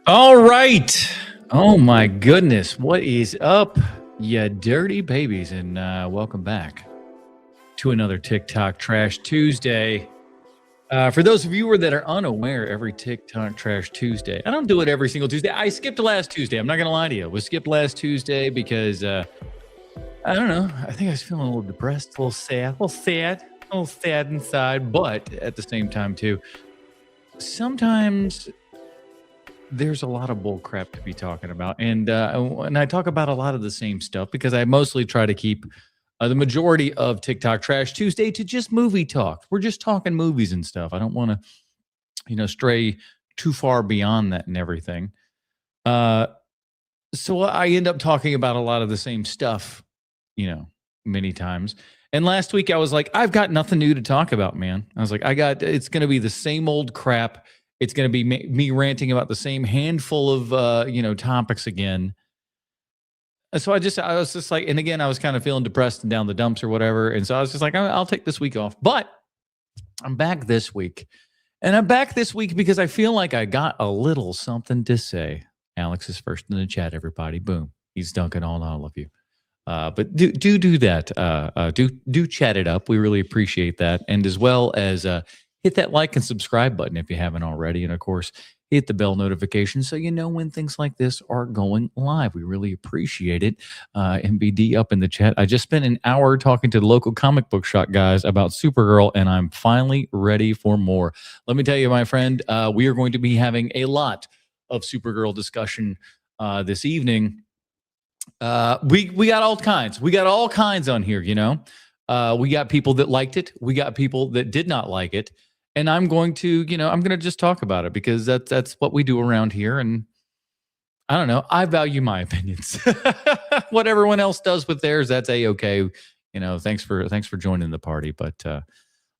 All right. Oh my goodness. What is up, you dirty babies? And welcome back to another TikTok Trash Tuesday. For those of you that are unaware, every TikTok Trash Tuesday, I don't do it every single Tuesday. I skipped last Tuesday. I'm not going to lie to you. We skipped last Tuesday because, I don't know. I think I was feeling a little depressed, a little sad inside. But at the same time, too, sometimes there's a lot of bull crap to be talking about. And I talk about a lot of the same stuff because I mostly try to keep the majority of TikTok Trash Tuesday to just movie talk. We're just talking movies and stuff. I don't want to, stray too far beyond that and everything. So I end up talking about a lot of the same stuff, many times. And last week I was like, I've got nothing new to talk about, man. I was like, it's going to be the same old crap. It's going to be me ranting about the same handful of, topics again. So I was just like, and again, I was kind of feeling depressed and down the dumps or whatever. And so I was just like, I'll take this week off. But I'm back this week. And I'm back this week because I feel like I got a little something to say. Alex is first in the chat, everybody. Boom. He's dunking on all of you. But do that. Do chat it up. We really appreciate that. And as well as hit that like and subscribe button if you haven't already. And of course, hit the bell notification so you know when things like this are going live. We really appreciate it. MBD up in the chat. I just spent an hour talking to the local comic book shop guys about Supergirl, and I'm finally ready for more. Let me tell you, my friend, we are going to be having a lot of Supergirl discussion this evening. We got all kinds. We got all kinds on here, we got people that liked it. We got people that did not like it. And I'm going to, I'm going to just talk about it because that's what we do around here. And I don't know. I value my opinions. What everyone else does with theirs, that's a-okay. Thanks for joining the party. But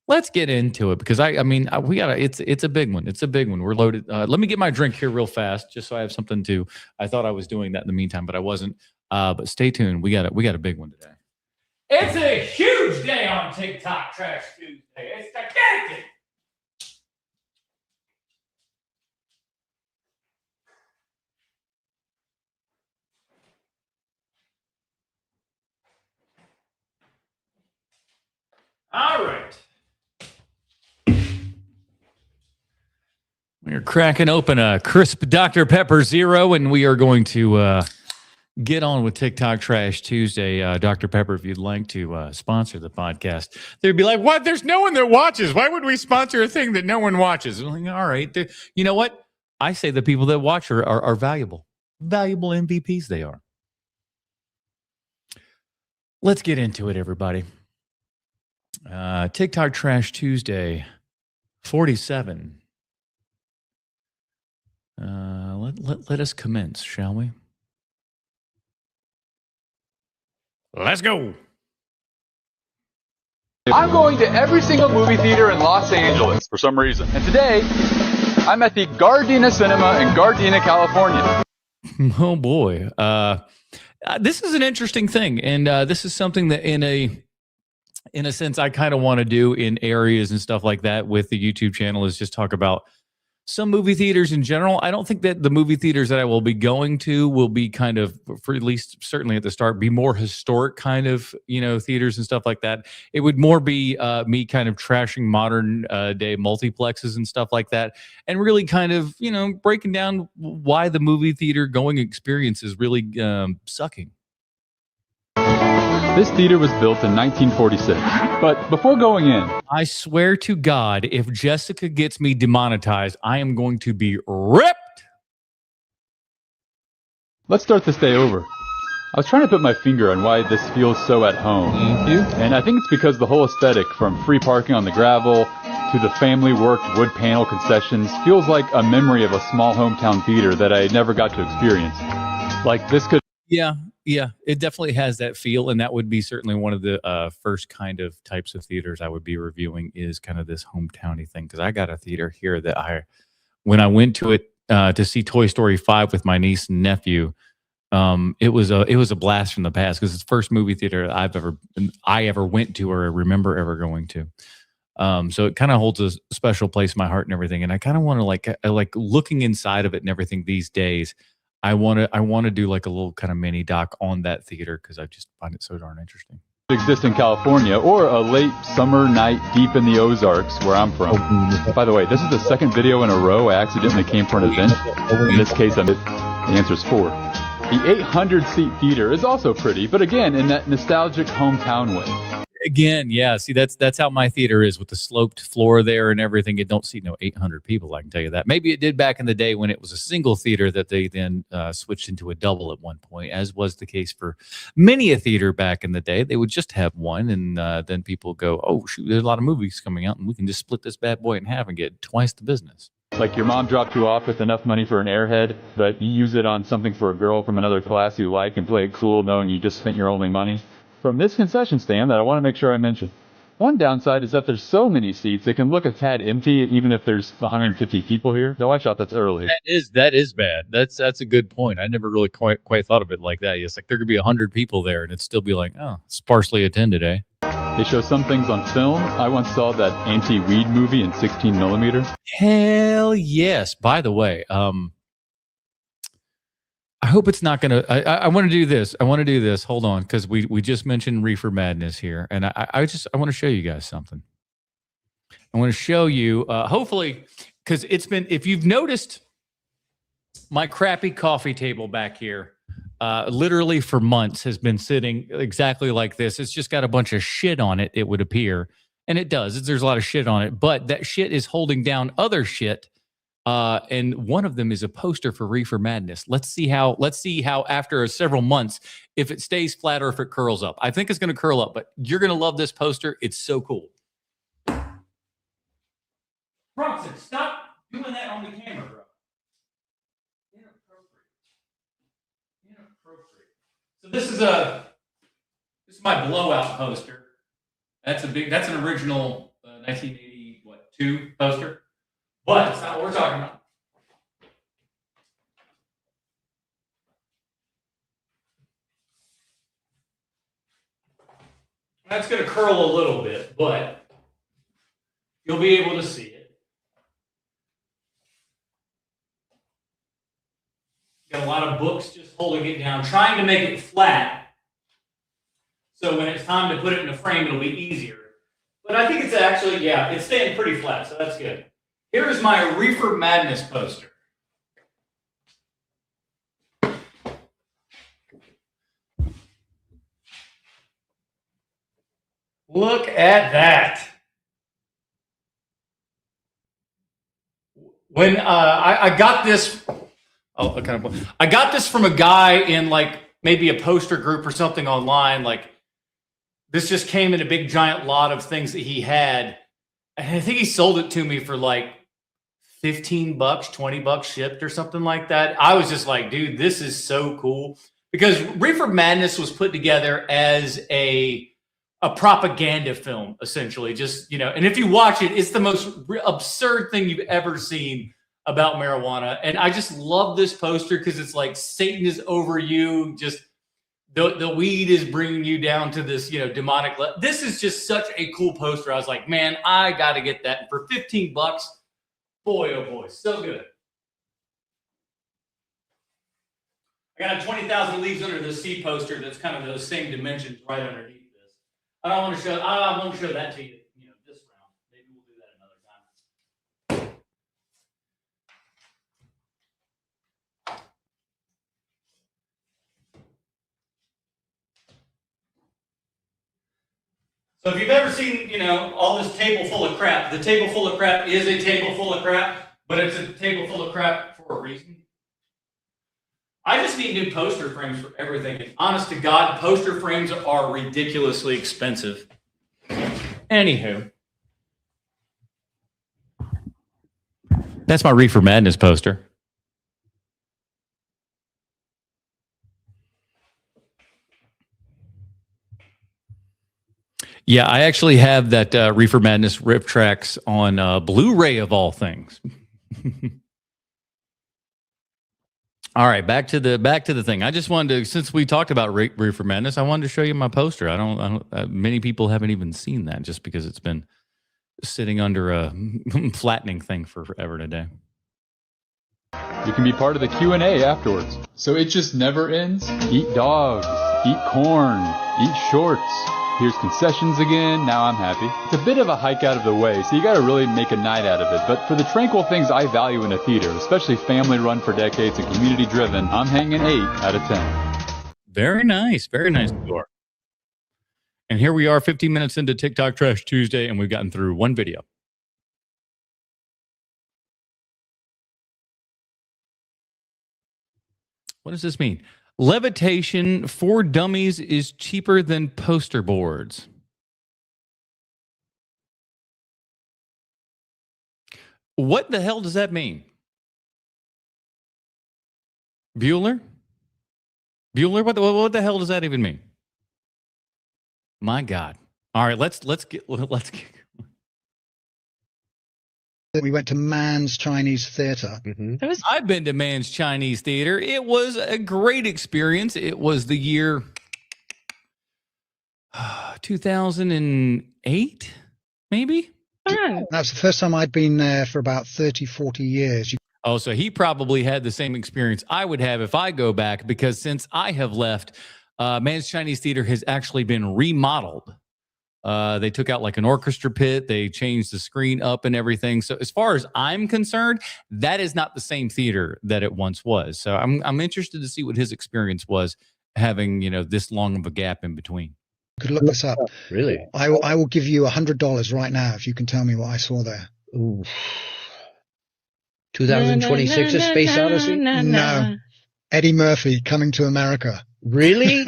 let's get into it because we gotta. It's a big one. It's a big one. We're loaded. Let me get my drink here real fast, just so I have something to. I thought I was doing that in the meantime, but I wasn't. But stay tuned. We got a big one today. It's a huge day on TikTok Trash Tuesday. It's gigantic. All right. We're cracking open a crisp Dr. Pepper Zero, and we are going to get on with TikTok Trash Tuesday. Dr. Pepper, if you'd like to sponsor the podcast, they'd be like, what? There's no one that watches. Why would we sponsor a thing that no one watches? I'm like, all right. You know what? I say the people that watch are valuable. Valuable MVPs they are. Let's get into it, everybody. TikTok Trash Tuesday 47. Let us commence, shall we? Let's go. I'm going to every single movie theater in Los Angeles for some reason. And today, I'm at the Gardena Cinema in Gardena, California. Oh boy. This is an interesting thing. And this is something that in a sense, I kind of want to do in areas and stuff like that with the YouTube channel is just talk about some movie theaters in general. I don't think that the movie theaters that I will be going to will be kind of, for at least certainly at the start, be more historic kind of, theaters and stuff like that. It would more be me kind of trashing modern day multiplexes and stuff like that. And really kind of, breaking down why the movie theater going experience is really sucking. This theater was built in 1946, but before going in... I swear to God, if Jessica gets me demonetized, I am going to be ripped! Let's start this day over. I was trying to put my finger on why this feels so at home. And I think it's because the whole aesthetic, from free parking on the gravel to the family-worked wood panel concessions, feels like a memory of a small hometown theater that I never got to experience. Like, this could... Yeah, it definitely has that feel, and that would be certainly one of the first kind of types of theaters I would be reviewing is kind of this hometowny thing, because I got a theater here that when I went to it to see Toy Story 5 with my niece and nephew, it was a blast from the past because it's the first movie theater I ever went to or remember ever going to. So it kind of holds a special place in my heart and everything. And I kind of want to I like looking inside of it and everything these days. I want to do like a little kind of mini doc on that theater because I just find it so darn interesting. Exist in California, or a late summer night deep in the Ozarks, where I'm from. By the way, this is the second video in a row I accidentally came for an event. In this case, the answer is 4. The 800-seat theater is also pretty, but again, in that nostalgic hometown way. Again, yeah. See, that's how my theater is with the sloped floor there and everything. It don't seat no 800 people. I can tell you that. Maybe it did back in the day when it was a single theater that they then switched into a double at one point, as was the case for many a theater back in the day. They would just have one, and then people go, "Oh shoot, there's a lot of movies coming out, and we can just split this bad boy in half and get twice the business." Like your mom dropped you off with enough money for an airhead, but you use it on something for a girl from another class you like and play it cool knowing you just spent your only money. From this concession stand that I want to make sure I mention. One downside is that there's so many seats, it can look a tad empty even if there's 150 people here. Though I shot that's early. That is bad. That's a good point. I never really quite thought of it like that. It's like there could be 100 people there and it'd still be like, oh, sparsely attended, eh? They show some things on film. I once saw that anti-weed movie in 16 millimeter. Hell yes. By the way, I hope it's not going to, I want to do this. Hold on. Cause we just mentioned Reefer Madness here. And I want to show you guys something. I want to show you, hopefully, cause it's been, if you've noticed my crappy coffee table back here, literally for months has been sitting exactly like this. It's just got a bunch of shit on it. It would appear. And it does. There's a lot of shit on it, but that shit is holding down other shit. And one of them is a poster for Reefer Madness. Let's see how after several months, if it stays flat or if it curls up. I think it's going to curl up, but you're going to love this poster. It's so cool. Bronson, stop doing that on the camera, bro. Inappropriate. So this is my blowout poster. That's an original 1982 poster. But it's not what we're talking about. That's going to curl a little bit, but you'll be able to see it. Got a lot of books just holding it down, trying to make it flat. So when it's time to put it in a frame, it'll be easier. But I think it's actually, it's staying pretty flat, so that's good. Here is my Reefer Madness poster. Look at that. When I got this, I got this from a guy in like maybe a poster group or something online. Like this just came in a big giant lot of things that he had. And I think he sold it to me for like $15, $20 shipped or something like that. I was just like, dude, this is so cool. Because Reefer Madness was put together as a propaganda film, essentially. Just, and if you watch it, it's the most absurd thing you've ever seen about marijuana. And I just love this poster because it's like Satan is over you. Just the weed is bringing you down to this, demonic. This is just such a cool poster. I was like, man, I got to get that. And for $15, boy, oh boy, so good. I got a 20,000 Leaves Under the Sea poster that's kind of those same dimensions right underneath this. I won't show that to you, this round. Maybe we'll do that another time. So if you've ever seen, all this table full of crap, the table full of crap is a table full of crap, but it's a table full of crap for a reason. I just need new poster frames for everything. And honest to God, poster frames are ridiculously expensive. Anywho. That's my Reefer Madness poster. Yeah, I actually have that Reefer Madness rip tracks on Blu-ray of all things. All right, back to the thing. I just wanted to, since we talked about Reefer Madness, I wanted to show you my poster. I don't many people haven't even seen that just because it's been sitting under a flattening thing for forever today. You can be part of the Q&A afterwards. So it just never ends? Eat dogs, eat corn, eat shorts. Here's concessions again, now I'm happy. It's a bit of a hike out of the way, so you gotta really make a night out of it. But for the tranquil things I value in a theater, especially family run for decades and community driven, I'm hanging 8 out of 10. Very nice score. And here we are 15 minutes into TikTok Trash Tuesday, and we've gotten through one video. What does this mean? Levitation for dummies is cheaper than poster boards. What the hell does that mean? Bueller? What the hell does that even mean? My God. All right, let's get. We went to Man's Chinese Theater. I've been to Man's Chinese Theater. It was a great experience. It was the year 2008, maybe? That was the first time I'd been there for about 30, 40 years. Oh, so he probably had the same experience I would have if I go back, because since I have left, Man's Chinese Theater has actually been remodeled. They took out like an orchestra pit. They changed the screen up and everything. So as far as I'm concerned, that is not the same theater that it once was. So I'm interested to see what his experience was having, this long of a gap in between. You could look this up. Really? I will give you $100 right now if you can tell me what I saw there. Ooh. 2026 A Space Odyssey? No. Eddie Murphy Coming to America. Really?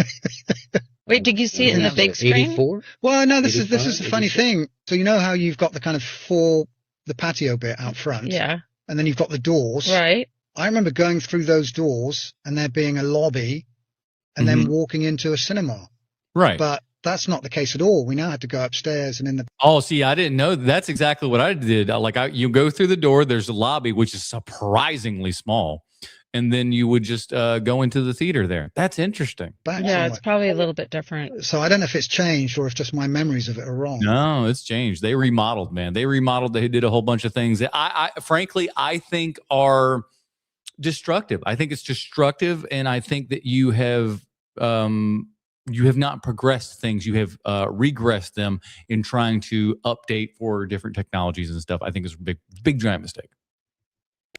Wait, did you see it in the big screen? 84? Well, no, this is the 85, funny 86? thing. So you know how you've got the kind of the patio bit out front? Yeah. And then you've got the doors. Right. I remember going through those doors and there being a lobby and then walking into a cinema. Right. But that's not the case at all. We now had to go upstairs and in the... Oh, see, I didn't know. That's exactly what I did. You go through the door, there's a lobby, which is surprisingly small. And then you would just go into the theater there. That's interesting. Yeah, it's probably a little bit different. So I don't know if it's changed or if just my memories of it are wrong. No, it's changed. They remodeled, man. They remodeled. They did a whole bunch of things that I frankly, I think are destructive. I think it's destructive. And I think that you have not progressed things. You have regressed them in trying to update for different technologies and stuff. I think it's a big giant mistake.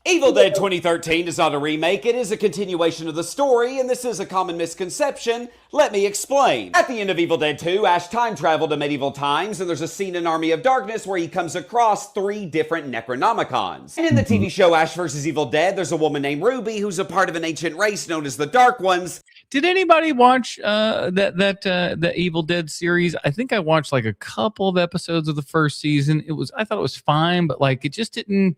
Evil Dead 2013 is not a remake, it is a continuation of the story, and this is a common misconception. Let me explain. At the end of Evil Dead 2, Ash time traveled to medieval times, and there's a scene in Army of Darkness where he comes across 3 different Necronomicons. And in the TV show Ash vs. Evil Dead, there's a woman named Ruby who's a part of an ancient race known as the Dark Ones. Did anybody watch that Evil Dead series? I think I watched like a couple of episodes of the first season. I thought it was fine, but like it just didn't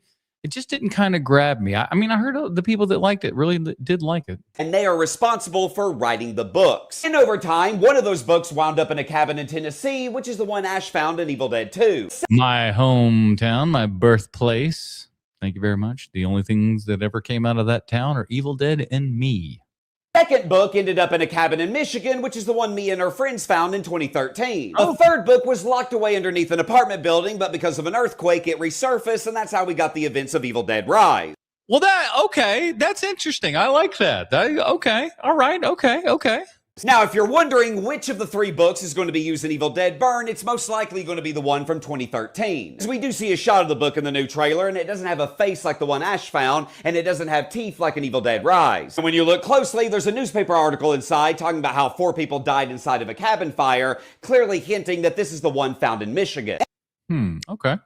kind of grab me. I mean, I heard the people that liked it really did like it. And they are responsible for writing the books. And over time, one of those books wound up in a cabin in Tennessee, which is the one Ash found in Evil Dead 2. My hometown, my birthplace. Thank you very much. The only things that ever came out of that town are Evil Dead and me. Second book ended up in a cabin in Michigan, which is the one Mia and her friends found in 2013. The third book was locked away underneath an apartment building, but because of an earthquake, it resurfaced, and that's how we got the events of Evil Dead Rise. Well, that's interesting. I like that. Okay. All right. Okay. Now, if you're wondering which of the 3 books is going to be used in Evil Dead Burn, it's most likely going to be the one from 2013. Because we do see a shot of the book in the new trailer, and it doesn't have a face like the one Ash found, and it doesn't have teeth like an Evil Dead Rise. And when you look closely, there's a newspaper article inside talking about how 4 people died inside of a cabin fire, clearly hinting that this is the one found in Michigan. Okay.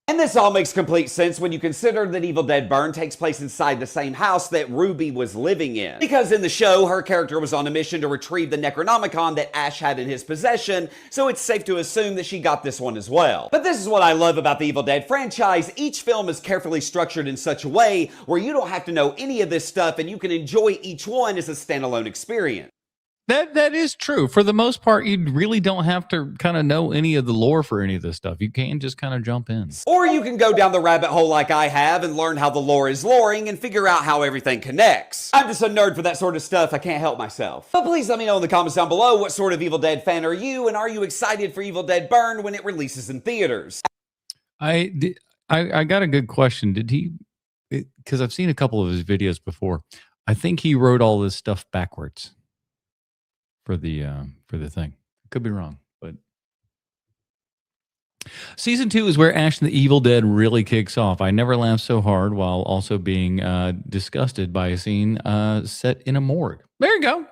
And this all makes complete sense when you consider that Evil Dead Burn takes place inside the same house that Ruby was living in. Because in the show, her character was on a mission to retrieve the Necronomicon that Ash had in his possession, so it's safe to assume that she got this one as well. But this is what I love about the Evil Dead franchise. Each film is carefully structured in such a way where you don't have to know any of this stuff and you can enjoy each one as a standalone experience. That is true. For the most part, you really don't have to kind of know any of the lore for any of this stuff. You can just kind of jump in. Or you can go down the rabbit hole like I have and learn how the lore is loring and figure out how everything connects. I'm just a nerd for that sort of stuff. I can't help myself. But please let me know in the comments down below what sort of Evil Dead fan are you, and are you excited for Evil Dead Burn when it releases in theaters? I got a good question. Did he? Because I've seen a couple of his videos before. I think he wrote all this stuff backwards for the thing. Could be wrong, but season 2 is where Ash and the Evil Dead really kicks off. I never laughed so hard while also being disgusted by a scene set in a morgue. There you go.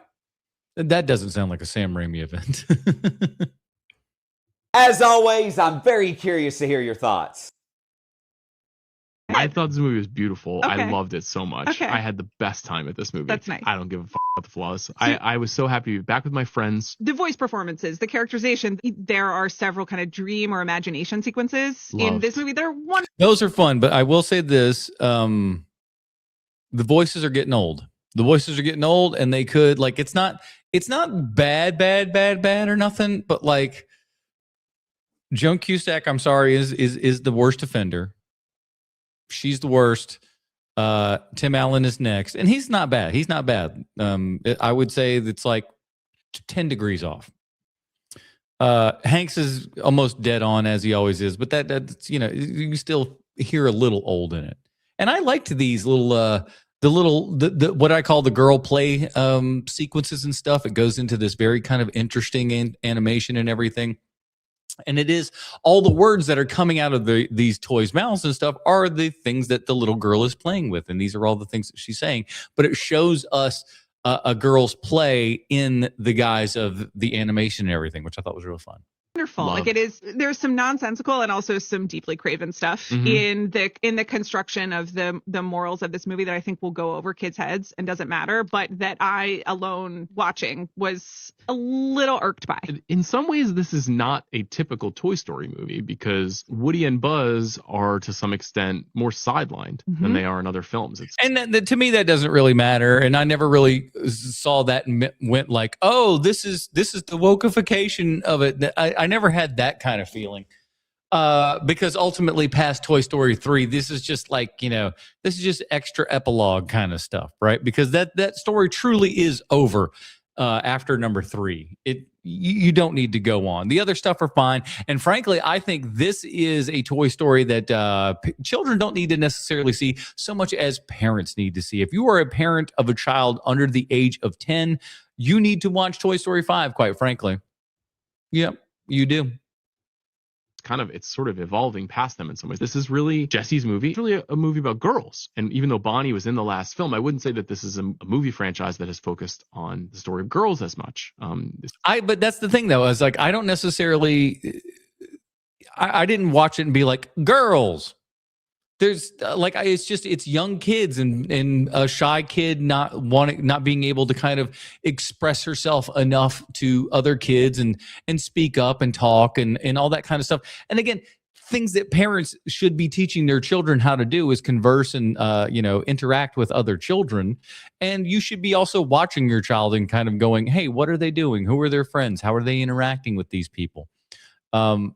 That doesn't sound like a Sam Raimi event. As always, I'm very curious to hear your thoughts. I thought this movie was beautiful. Okay. I loved it so much. Okay. I had the best time at this movie. That's nice. I don't give a fuck about the flaws. I was so happy to be back with my friends. The voice performances, the characterization, there are several kind of dream or imagination sequences in this movie. They're wonderful. Those are fun, but I will say this. The voices are getting old. The voices are getting old, and they could, like, it's not bad or nothing, but like Joan Cusack, I'm sorry, is the worst offender. She's the worst. Tim Allen is next, and he's not bad. He's not bad. I would say it's like 10 degrees off. Hanks is almost dead on, as he always is, but that's, you know, you still hear a little old in it. And I liked these little the what I call the girl play sequences and stuff. It goes into this very kind of interesting animation and everything. And it is all the words that are coming out of these toys' mouths and stuff are the things that the little girl is playing with. And these are all the things that she's saying. But it shows us a girl's play in the guise of the animation and everything, which I thought was real fun. Wonderful. Love. Like, it is, there's some nonsensical and also some deeply craven stuff in the construction of the morals of this movie that I think will go over kids' heads and doesn't matter, but that I alone watching was a little irked by. In some ways, this is not a typical Toy Story movie because Woody and Buzz are to some extent more sidelined than they are in other films. And to me, that doesn't really matter. And I never really saw that and went like, oh, this is the wokeification of it. I never had that kind of feeling because ultimately past Toy Story 3, this is just like, you know, this is just extra epilogue kind of stuff, right? Because that story truly is over after number 3. You don't need to go on. The other stuff are fine. And frankly, I think this is a Toy Story that children don't need to necessarily see so much as parents need to see. If you are a parent of a child under the age of 10, you need to watch Toy Story 5, quite frankly. Yep. You do. It's sort of evolving past them in some ways. This is really Jesse's movie. It's really a movie about girls. And even though Bonnie was in the last film, I wouldn't say that this is a movie franchise that has focused on the story of girls as much. But that's the thing, though. I was like, I don't necessarily. I didn't watch it and be like, girls. There's it's young kids and a shy kid not being able to kind of express herself enough to other kids and speak up and talk and all that kind of stuff. And again, things that parents should be teaching their children how to do is converse and interact with other children. And you should be also watching your child and kind of going, hey, what are they doing? Who are their friends? How are they interacting with these people? Her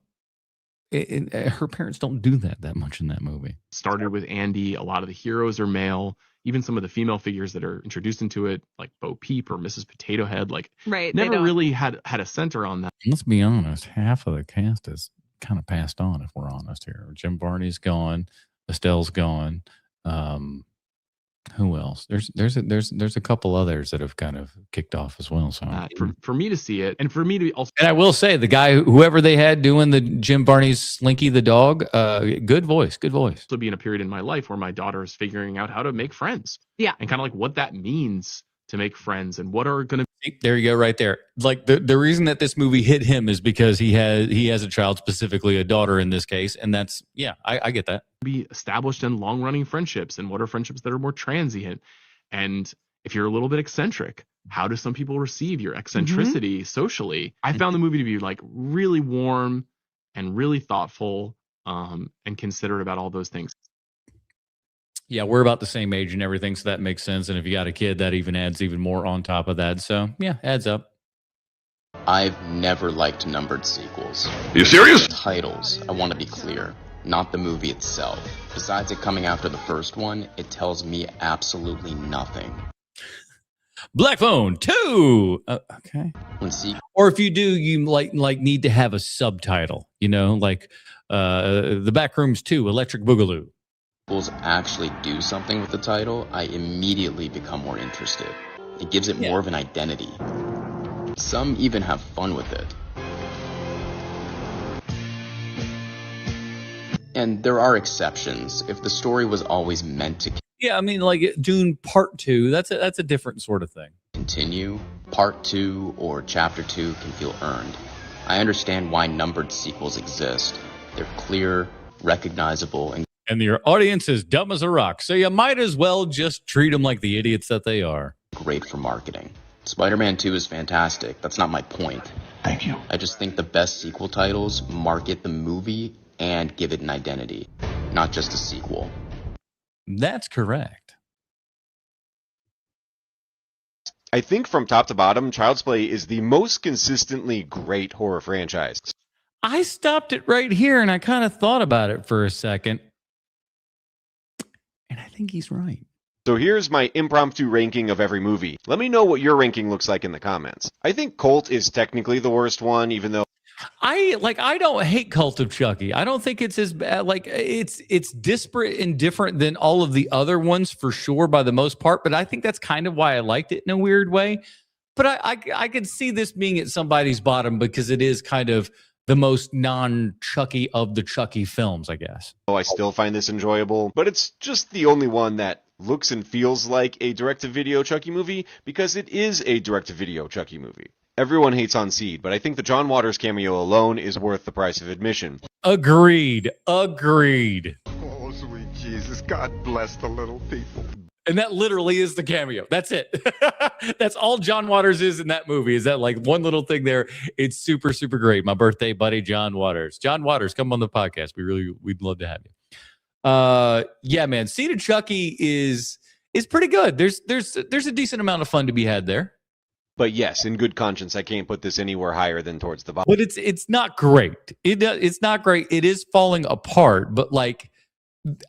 parents don't do that much in that movie. Started with Andy. A lot of the heroes are male. Even some of the female figures that are introduced into it, like Bo Peep or Mrs. Potato Head, never really had a center on that. Let's be honest. Half of the cast is kind of passed on, if we're honest here. Jim Varney's gone. Estelle's gone. Who else? There's a couple others that have kind of kicked off as well. So for me to see it, and for me to also, and I will say the guy, whoever they had doing the Jim Varney's Slinky the dog, good voice. To be in a period in my life where my daughter is figuring out how to make friends, and kind of like what that means to make friends and what are going to. There you go, right there. Like the reason that this movie hit him is because he has a child, specifically a daughter in this case, and that's I get that. Be established in long-running friendships, and what are friendships that are more transient, and if you're a little bit eccentric, how do some people receive your eccentricity socially? I found the movie to be like really warm and really thoughtful and considerate about all those things. Yeah, we're about the same age and everything, so that makes sense. And if you got a kid, that even adds even more on top of that. So yeah, adds up. I've never liked numbered sequels. Are you serious? Titles, I want to be clear, not the movie itself. Besides it coming after the first one, it tells me absolutely nothing. Black Phone 2. Okay. When sequels Or if you do, you like need to have a subtitle, like The Backrooms 2, Electric Boogaloo. actually do something with the title, I immediately become more interested. It gives it more of an identity. Some even have fun with it. And there are exceptions. If the story was always meant to Yeah, I mean, like Dune Part 2, that's a different sort of thing. continue, Part 2 or Chapter 2 can feel earned. I understand why numbered sequels exist. They're clear, recognizable, And your audience is dumb as a rock, so you might as well just treat them like the idiots that they are. great for marketing. Spider-Man 2 is fantastic. That's not my point. Thank you. I just think the best sequel titles market the movie and give it an identity, not just a sequel. That's correct. I think from top to bottom, Child's Play is the most consistently great horror franchise. I stopped it right here and I kind of thought about it for a second. And I think he's right. So here's my impromptu ranking of every movie. Let me know what your ranking looks like in the comments. I think Cult is technically the worst one, even though I don't hate Cult of Chucky. I don't think it's as bad. Like it's disparate and different than all of the other ones for sure by the most part. But I think that's kind of why I liked it in a weird way. But I could see this being at somebody's bottom because it is kind of the most non-Chucky of the Chucky films, I guess. I still find this enjoyable, but it's just the only one that looks and feels like a direct-to-video Chucky movie because it is a direct-to-video Chucky movie. Everyone hates on Seed, but I think the John Waters cameo alone is worth the price of admission. Agreed. Oh, sweet Jesus. God bless the little people. And that literally is the cameo. That's it. That's all John Waters is in that movie. Is that like one little thing there? It's super, super great. My birthday buddy, John Waters. John Waters, come on the podcast. We'd love to have you. Yeah, man. Seed of Chucky is pretty good. There's a decent amount of fun to be had there. But yes, in good conscience, I can't put this anywhere higher than towards the bottom. But it's not great. It's not great. It is falling apart. But like,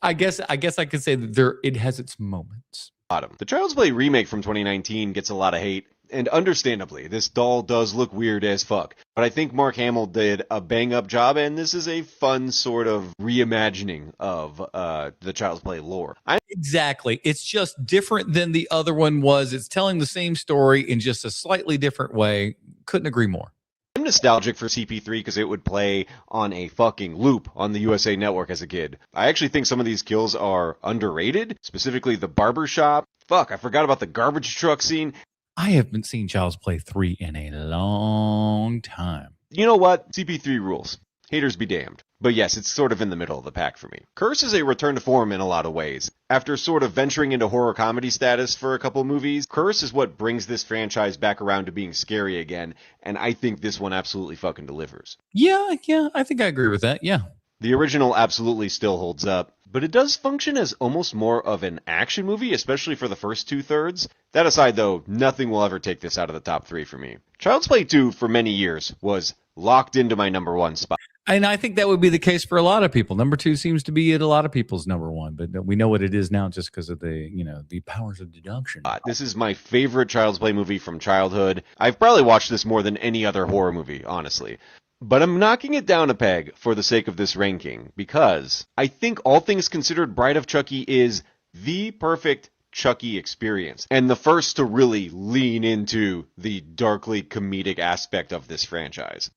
I guess I could say that it has its moments. The Child's Play remake from 2019 gets a lot of hate, and understandably, this doll does look weird as fuck. But I think Mark Hamill did a bang-up job, and this is a fun sort of reimagining of the Child's Play lore. Exactly. It's just different than the other one was. It's telling the same story in just a slightly different way. Couldn't agree more. I'm nostalgic for CP3 because it would play on a fucking loop on the USA Network as a kid. I actually think some of these kills are underrated, specifically the barbershop. Fuck, I forgot about the garbage truck scene. I haven't seen Child's Play 3 in a long time. You know what? CP3 rules. Haters be damned. But yes, it's sort of in the middle of the pack for me. Curse is a return to form in a lot of ways. After sort of venturing into horror comedy status for a couple movies, Curse is what brings this franchise back around to being scary again, and I think this one absolutely fucking delivers. Yeah, I think I agree with that, yeah. The original absolutely still holds up, but it does function as almost more of an action movie, especially for the first 2/3. That aside though, nothing will ever take this out of the top 3 for me. Child's Play 2, for many years, was locked into my number 1 spot. And I think that would be the case for a lot of people. Number 2 seems to be at a lot of people's number 1, but we know what it is now just because of the powers of deduction. This is my favorite Child's Play movie from childhood. I've probably watched this more than any other horror movie, honestly. But I'm knocking it down a peg for the sake of this ranking, because I think all things considered, Bride of Chucky is the perfect Chucky experience, and the first to really lean into the darkly comedic aspect of this franchise.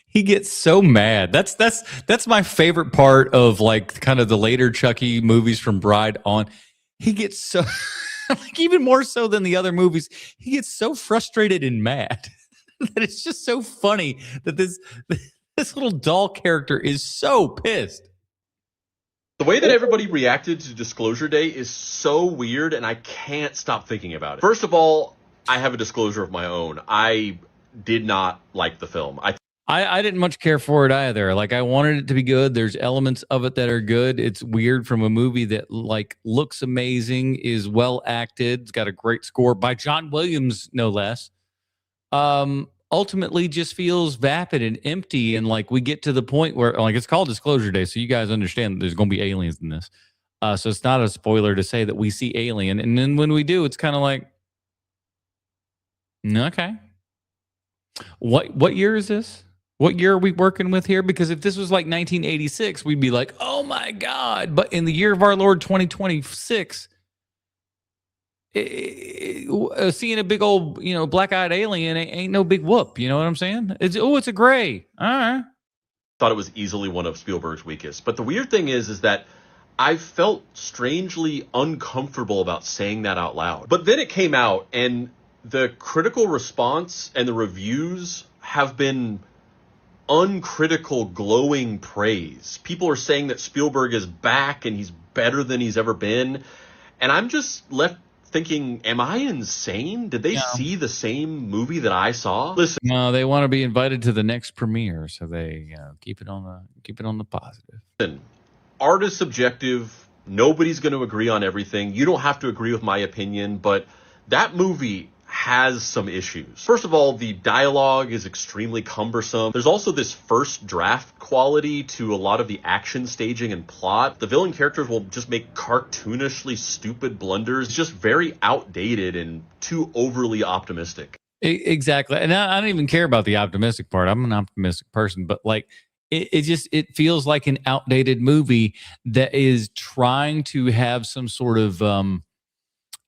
He gets so mad. That's my favorite part of like kind of the later Chucky movies from Bride on. He gets so like even more so than the other movies. He gets so frustrated and mad that it's just so funny that this little doll character is so pissed. The way that everybody reacted to Disclosure Day is so weird, and I can't stop thinking about it. First of all, I have a disclosure of my own. I did not like the film. I didn't much care for it either. Like, I wanted it to be good. There's elements of it that are good. It's weird from a movie that like looks amazing, is well acted. It's got a great score by John Williams, no less. Ultimately just feels vapid and empty. And like we get to the point where like it's called Disclosure Day. So you guys understand that there's going to be aliens in this. So it's not a spoiler to say that we see Alien. And then when we do, it's kind of like, okay. What year is this? What year are we working with here? Because if this was like 1986, we'd be like, oh my God. But in the year of our Lord 2026, seeing a big old, black-eyed alien ain't no big whoop. You know what I'm saying? It's a gray. All right. Thought it was easily one of Spielberg's weakest. But the weird thing is that I felt strangely uncomfortable about saying that out loud. But then it came out, and the critical response and the reviews have been uncritical, glowing praise. People are saying that Spielberg is back and he's better than he's ever been. And I'm just left thinking, am I insane? Did they see the same movie that I saw? Listen, no, they want to be invited to the next premiere, so they keep it on the positive. Listen, art is subjective. Nobody's going to agree on everything. You don't have to agree with my opinion, but that movie has some issues. First of all, the dialogue is extremely cumbersome. There's also this first draft quality to a lot of the action staging and plot. The villain characters will just make cartoonishly stupid blunders. It's just very outdated and too overly optimistic. Exactly. And I don't even care about the optimistic part. I'm an optimistic person, but like it feels like an outdated movie that is trying to have some sort of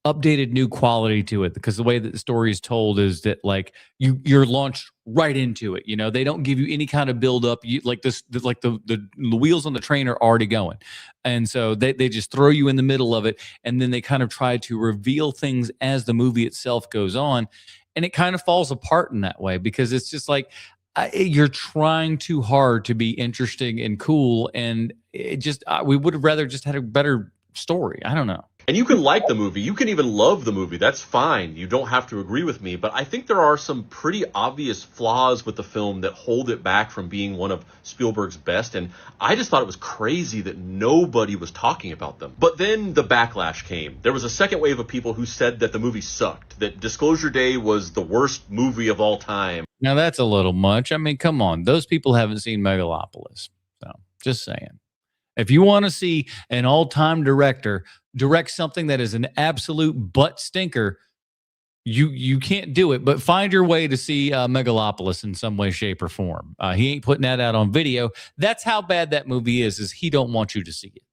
updated new quality to it, because the way that the story is told is that like you're launched right into it. They don't give you any kind of build up. The wheels on the train are already going, and so they just throw you in the middle of it, and then they kind of try to reveal things as the movie itself goes on, and it kind of falls apart in that way because it's just like you're trying too hard to be interesting and cool, and it just we would have rather just had a better story. I don't know. And you can like the movie. You can even love the movie. That's fine. You don't have to agree with me. But I think there are some pretty obvious flaws with the film that hold it back from being one of Spielberg's best. And I just thought it was crazy that nobody was talking about them. But then the backlash came. There was a second wave of people who said that the movie sucked, that Disclosure Day was the worst movie of all time. Now, that's a little much. I mean, come on. Those people haven't seen Megalopolis. So, just saying. If you want to see an all-time director direct something that is an absolute butt stinker, you can't do it. But find your way to see Megalopolis in some way, shape, or form. He ain't putting that out on video. That's how bad that movie is he don't want you to see it.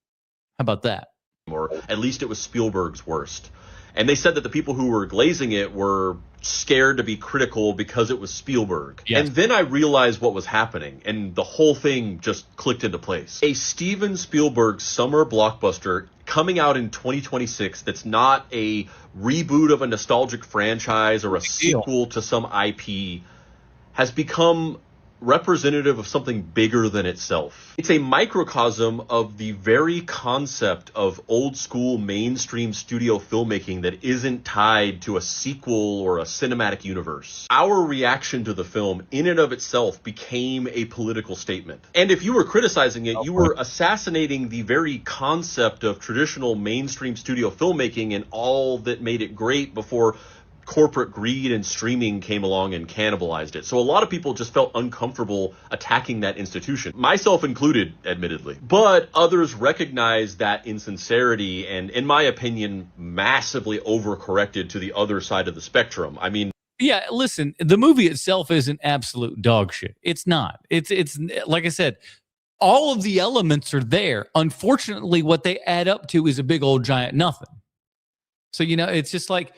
How about that? Or at least it was Spielberg's worst. And they said that the people who were glazing it were scared to be critical because it was Spielberg. Yes. And then I realized what was happening, and the whole thing just clicked into place. A Steven Spielberg summer blockbuster coming out in 2026 that's not a reboot of a nostalgic franchise or a sequel to some IP has become representative of something bigger than itself. It's a microcosm of the very concept of old school mainstream studio filmmaking that isn't tied to a sequel or a cinematic universe. Our reaction to the film in and of itself became a political statement. And if you were criticizing it, you were assassinating the very concept of traditional mainstream studio filmmaking and all that made it great before corporate greed and streaming came along and cannibalized it. So a lot of people just felt uncomfortable attacking that institution, myself included, admittedly. But others recognized that insincerity and, in my opinion, massively overcorrected to the other side of the spectrum. I mean, yeah, listen, the movie itself isn't absolute dog shit. It's not. It's like I said, all of the elements are there. Unfortunately, what they add up to is a big old giant nothing. So, it's just like,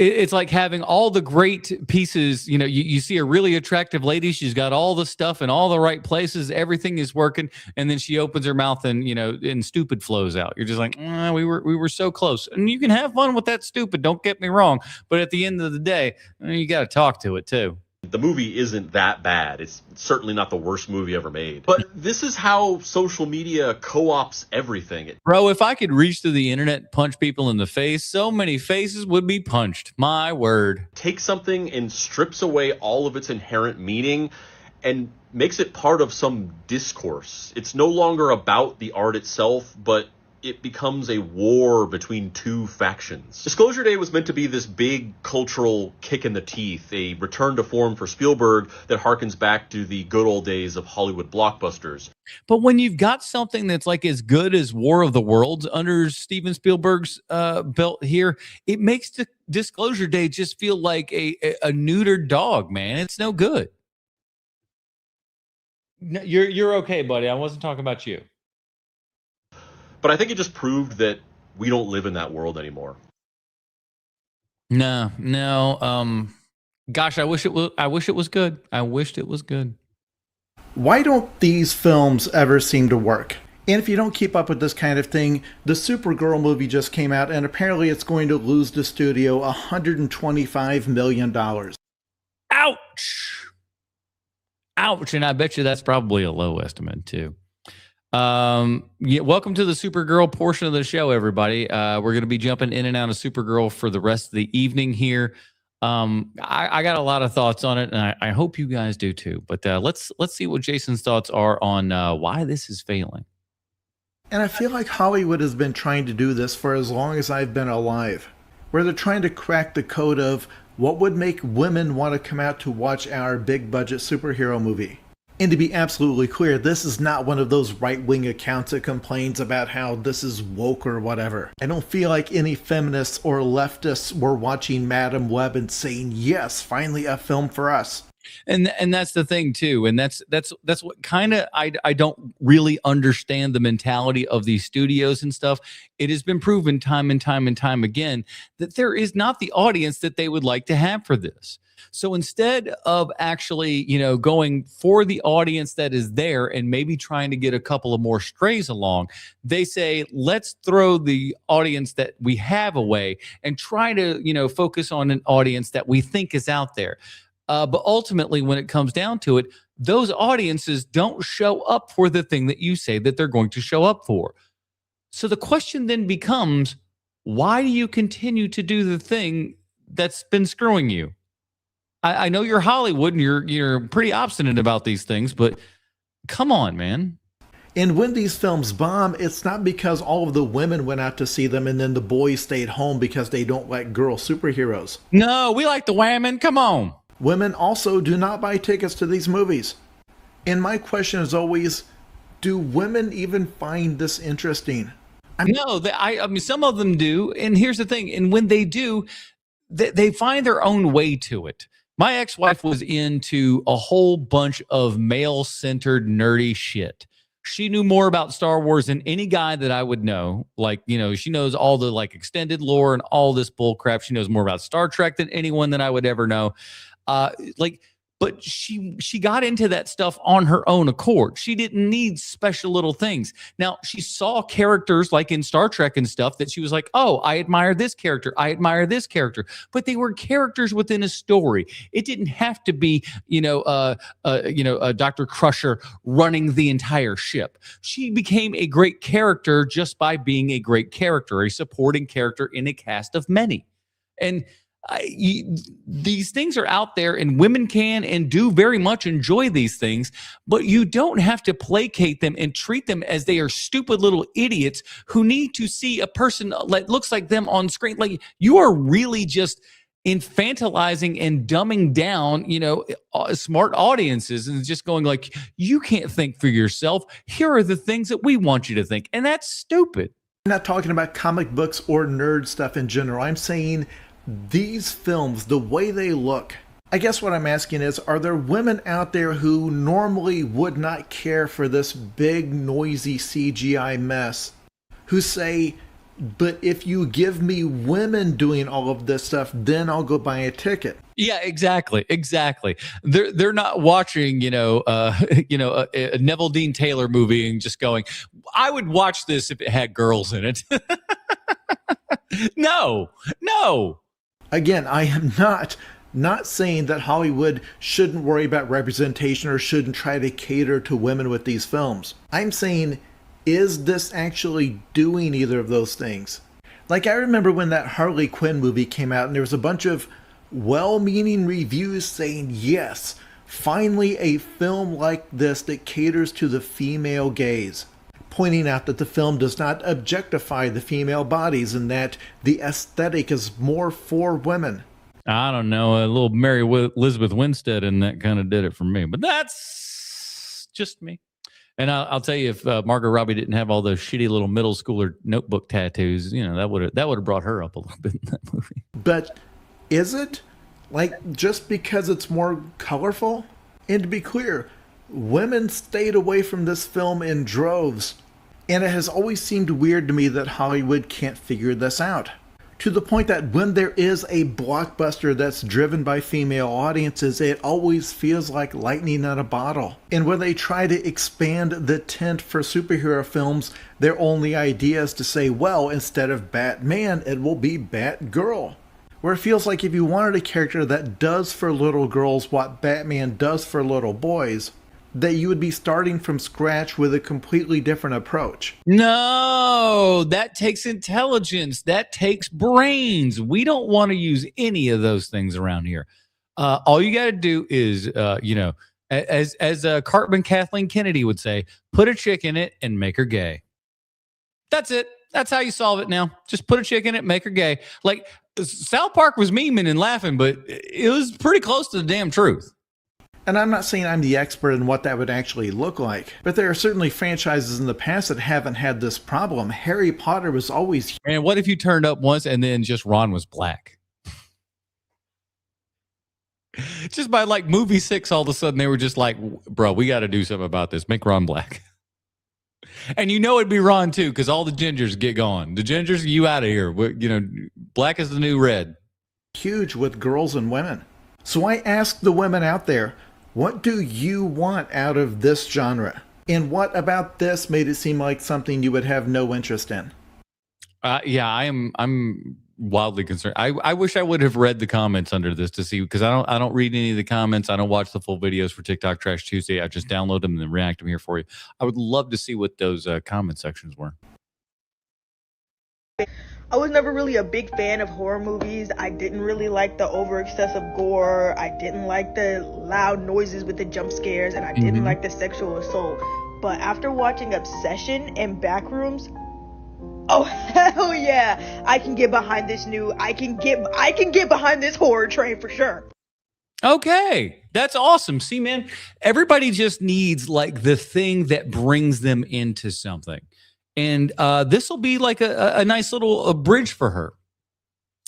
it's like having all the great pieces. You see a really attractive lady. She's got all the stuff in all the right places. Everything is working. And then she opens her mouth and, and stupid flows out. You're just like, we were so close. And you can have fun with that stupid. Don't get me wrong. But at the end of the day, you got to talk to it too. The movie isn't that bad. It's certainly not the worst movie ever made. But this is how social media co-ops everything. Bro, if I could reach through the internet and punch people in the face, so many faces would be punched. My word. Takes something and strips away all of its inherent meaning and makes it part of some discourse. It's no longer about the art itself, but it becomes a war between two factions. Disclosure Day was meant to be this big cultural kick in the teeth, a return to form for Spielberg that harkens back to the good old days of Hollywood blockbusters. But when you've got something that's like as good as War of the Worlds under Steven Spielberg's belt here, it makes the Disclosure Day just feel like a neutered dog, man. It's no good. No, you're okay, buddy. I wasn't talking about you. But I think it just proved that we don't live in that world anymore. No. Gosh, I wish it was good. I wished it was good. Why don't these films ever seem to work? And if you don't keep up with this kind of thing, the Supergirl movie just came out, and apparently it's going to lose the studio $125 million. Ouch! Ouch! And I bet you that's probably a low estimate too. Yeah, welcome to the Supergirl portion of the show, everybody. We're going to be jumping in and out of Supergirl for the rest of the evening here. I got a lot of thoughts on it, and I hope you guys do too. But let's see what Jason's thoughts are on why this is failing. And I feel like Hollywood has been trying to do this for as long as I've been alive, where they're trying to crack the code of what would make women want to come out to watch our big budget superhero movie. And to be absolutely clear, this is not one of those right-wing accounts that complains about how this is woke or whatever. I don't feel like any feminists or leftists were watching Madam Web and saying, yes, finally a film for us. And that's the thing too. And that's what kind of, I don't really understand the mentality of these studios and stuff. It has been proven time and time and time again that there is not the audience that they would like to have for this. So instead of actually, going for the audience that is there and maybe trying to get a couple of more strays along, they say, let's throw the audience that we have away and try to, focus on an audience that we think is out there. But ultimately, when it comes down to it, those audiences don't show up for the thing that you say that they're going to show up for. So the question then becomes, why do you continue to do the thing that's been screwing you? I know you're Hollywood and you're pretty obstinate about these things, but come on, man. And when these films bomb, it's not because all of the women went out to see them and then the boys stayed home because they don't like girl superheroes. No, we like the women. Come on. Women also do not buy tickets to these movies. And my question is always, do women even find this interesting? No, I mean, some of them do. And here's the thing. And when they do, they find their own way to it. My ex-wife was into a whole bunch of male-centered nerdy shit. She knew more about Star Wars than any guy that I would know. Like, she knows all the extended lore and all this bull crap. She knows more about Star Trek than anyone that I would ever know. But she got into that stuff on her own accord. She didn't need special little things. Now, she saw characters like in Star Trek and stuff that she was like, oh, I admire this character. I admire this character. But they were characters within a story. It didn't have to be, Dr. Crusher running the entire ship. She became a great character just by being a great character, a supporting character in a cast of many. And these things are out there, and women can and do very much enjoy these things, but you don't have to placate them and treat them as they are stupid little idiots who need to see a person that looks like them on screen. Like, you are really just infantilizing and dumbing down, smart audiences, and just going like, you can't think for yourself. Here are the things that we want you to think. And that's stupid. I'm not talking about comic books or nerd stuff in general. I'm saying these films, the way they look. I guess what I'm asking is, are there women out there who normally would not care for this big, noisy CGI mess, who say, but if you give me women doing all of this stuff, then I'll go buy a ticket? Yeah, exactly. They're not watching, a Neville Dean Taylor movie and just going, I would watch this if it had girls in it. No. Again, I am not saying that Hollywood shouldn't worry about representation or shouldn't try to cater to women with these films. I'm saying, is this actually doing either of those things? Like, I remember when that Harley Quinn movie came out and there was a bunch of well-meaning reviews saying, yes, finally a film like this that caters to the female gaze, pointing out that the film does not objectify the female bodies and that the aesthetic is more for women. I don't know, a little Mary Elizabeth Winstead and that kind of did it for me, but that's just me. And I'll tell you, if Margot Robbie didn't have all those shitty little middle schooler notebook tattoos, that would have brought her up a little bit in that movie. But is it? Like, just because it's more colorful? And to be clear, women stayed away from this film in droves. And it has always seemed weird to me that Hollywood can't figure this out. To the point that when there is a blockbuster that's driven by female audiences, it always feels like lightning in a bottle. And when they try to expand the tent for superhero films, their only idea is to say, well, instead of Batman, it will be Batgirl. Where it feels like if you wanted a character that does for little girls what Batman does for little boys, that you would be starting from scratch with a completely different approach. No, that takes intelligence. That takes brains. We don't want to use any of those things around here. All you got to do is, as Cartman Kathleen Kennedy would say, put a chick in it and make her gay. That's it. That's how you solve it now. Just put a chick in it, make her gay. Like, South Park was memeing and laughing, but it was pretty close to the damn truth. And I'm not saying I'm the expert in what that would actually look like, but there are certainly franchises in the past that haven't had this problem. Harry Potter was always... And what if you turned up once and then just Ron was black? Just by like movie 6, all of a sudden they were just like, bro, we got to do something about this. Make Ron black. And it'd be Ron too, because all the gingers get gone. The gingers, you out of here. Black is the new red. Huge with girls and women. So I ask the women out there, what do you want out of this genre? And what about this made it seem like something you would have no interest in? I'm wildly concerned. I wish I would have read the comments under this to see, because I don't read any of the comments. I don't watch the full videos for TikTok Trash Tuesday. I just download them and then react them here for you. I would love to see what those comment sections were. I was never really a big fan of horror movies. I didn't really like the over excessive gore. I didn't like the loud noises with the jump scares, and I didn't like the sexual assault. But after watching Obsession and Backrooms, oh hell yeah, I can get behind this I can get behind this horror train for sure. Okay, that's awesome. See, man, everybody just needs like the thing that brings them into something. And this will be like a nice little bridge for her.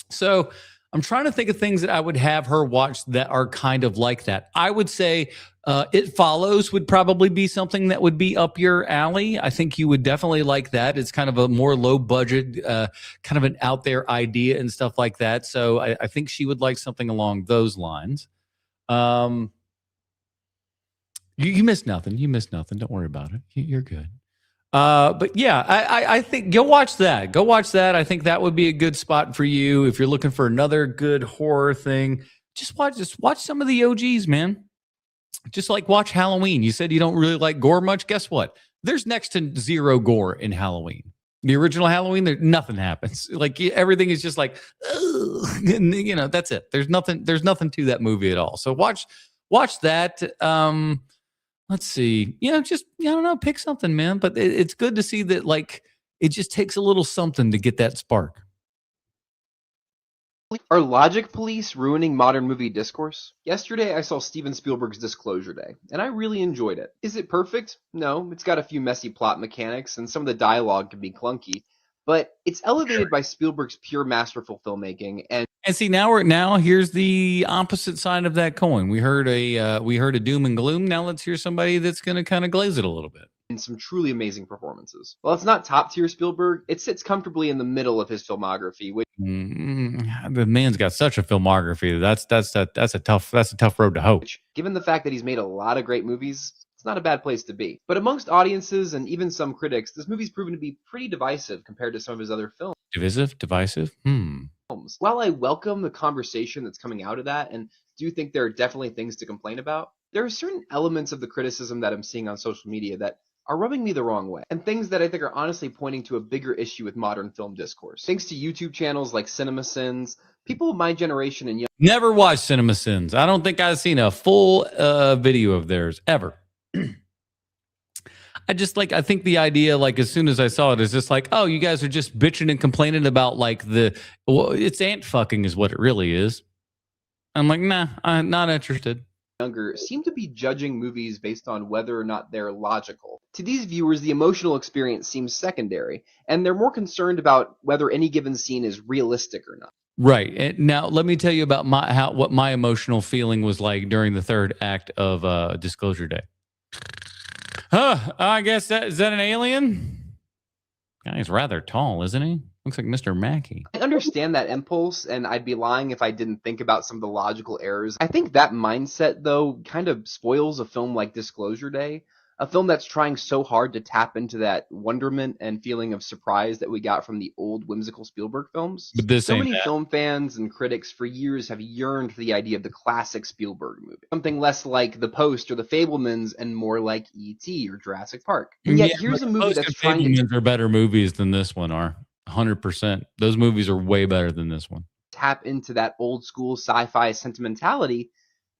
So I'm trying to think of things that I would have her watch that are kind of like that. I would say It Follows would probably be something that would be up your alley. I think you would definitely like that. It's kind of a more low budget, kind of an out there idea and stuff like that. So I think she would like something along those lines. You missed nothing. You missed nothing. Don't worry about it. You're good. But yeah, I think go watch that. Go watch that. I think that would be a good spot for you if you're looking for another good horror thing. Just watch some of the OGs, man. Just like watch Halloween. You said you don't really like gore much. Guess what? There's next to zero gore in Halloween. The original Halloween, nothing happens. Like everything is just like, and, that's it. There's nothing to that movie at all. So watch that. Let's see. I don't know, pick something, man. But it's good to see that, like, it just takes a little something to get that spark. Are logic police ruining modern movie discourse? Yesterday, I saw Steven Spielberg's Disclosure Day, and I really enjoyed it. Is it perfect? No, it's got a few messy plot mechanics, and some of the dialogue can be clunky. But it's elevated by Spielberg's pure masterful filmmaking, and see now here's the opposite side of that coin. We heard a doom and gloom. Now let's hear somebody that's going to kind of glaze it a little bit. And some truly amazing performances. While it's not top tier Spielberg, it sits comfortably in the middle of his filmography. Which the man's got such a filmography. That's a tough road to hoe. Given the fact that he's made a lot of great movies, it's not a bad place to be. But amongst audiences and even some critics, this movie's proven to be pretty divisive compared to some of his other films. Divisive? While I welcome the conversation that's coming out of that and do think there are definitely things to complain about, there are certain elements of the criticism that I'm seeing on social media that are rubbing me the wrong way, and things that I think are honestly pointing to a bigger issue with modern film discourse. Thanks to YouTube channels like CinemaSins, people of my generation and young... Never watched CinemaSins. I don't think I've seen a full video of theirs, ever. I think the idea, like, as soon as I saw it, is just like, oh, you guys are just bitching and complaining about, like, it's ant fucking is what it really is. I'm like, nah, I'm not interested. Younger seem to be judging movies based on whether or not they're logical. To these viewers, the emotional experience seems secondary, and they're more concerned about whether any given scene is realistic or not. Right. And now let me tell you about what my emotional feeling was like during the third act of Disclosure Day. I guess is that an alien? Guy's rather tall, isn't he? Looks like Mr. Mackey. I understand that impulse, and I'd be lying if I didn't think about some of the logical errors. I think that mindset, though, kind of spoils a film like Disclosure Day, a film that's trying so hard to tap into that wonderment and feeling of surprise that we got from the old whimsical Spielberg films. But this so ain't many that. film fans and critics for years have yearned for the idea of the classic Spielberg movie. Something less like The Post or The Fabelmans and more like E.T. or Jurassic Park. And yet here's a movie that's trying to... Fabelmans are better movies than this one are. 100%. Those movies are way better than this one. Tap into that old school sci-fi sentimentality,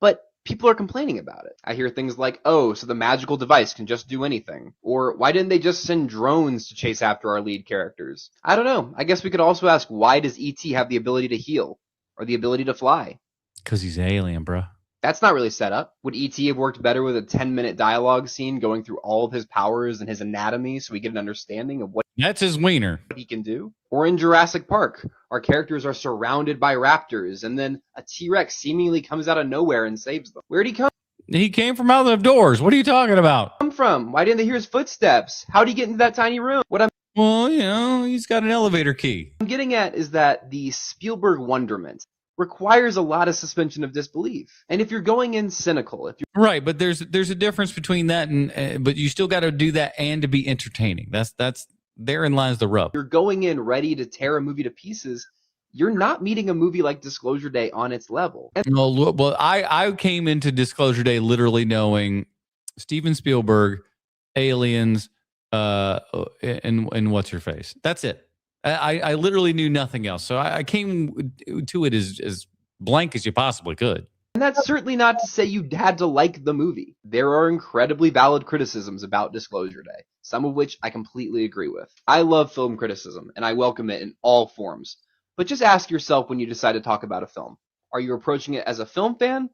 but people are complaining about it. I hear things like, oh, so the magical device can just do anything. Or why didn't they just send drones to chase after our lead characters? I don't know. I guess we could also ask, why does E.T. have the ability to heal? Or the ability to fly? Because he's an alien, bro. That's not really set up. Would E.T. have worked better with a 10-minute dialogue scene going through all of his powers and his anatomy so we get an understanding of what That's his wiener. He can do? Or in Jurassic Park, our characters are surrounded by raptors, and then a T-Rex seemingly comes out of nowhere and saves them. Where'd he come? He came from out of the doors. What are you talking about? From? Why didn't they hear his footsteps? How'd he get into that tiny room? Well, you know, he's got an elevator key. I'm getting at is that the Spielberg wonderment requires a lot of suspension of disbelief. And if you're going in cynical, right, but there's a difference between that and but you still got to do that and to be entertaining. That's therein lies the rub. You're going in ready to tear a movie to pieces. You're not meeting a movie like Disclosure Day on its level. Well, I came into Disclosure Day literally knowing Steven Spielberg, aliens, and what's her face. That's it. I literally knew nothing else. So I came to it as blank as you possibly could. And that's certainly not to say you had to like the movie. There are incredibly valid criticisms about Disclosure Day, some of which I completely agree with. I love film criticism, and I welcome it in all forms. But just ask yourself when you decide to talk about a film. Are you approaching it as a film fan,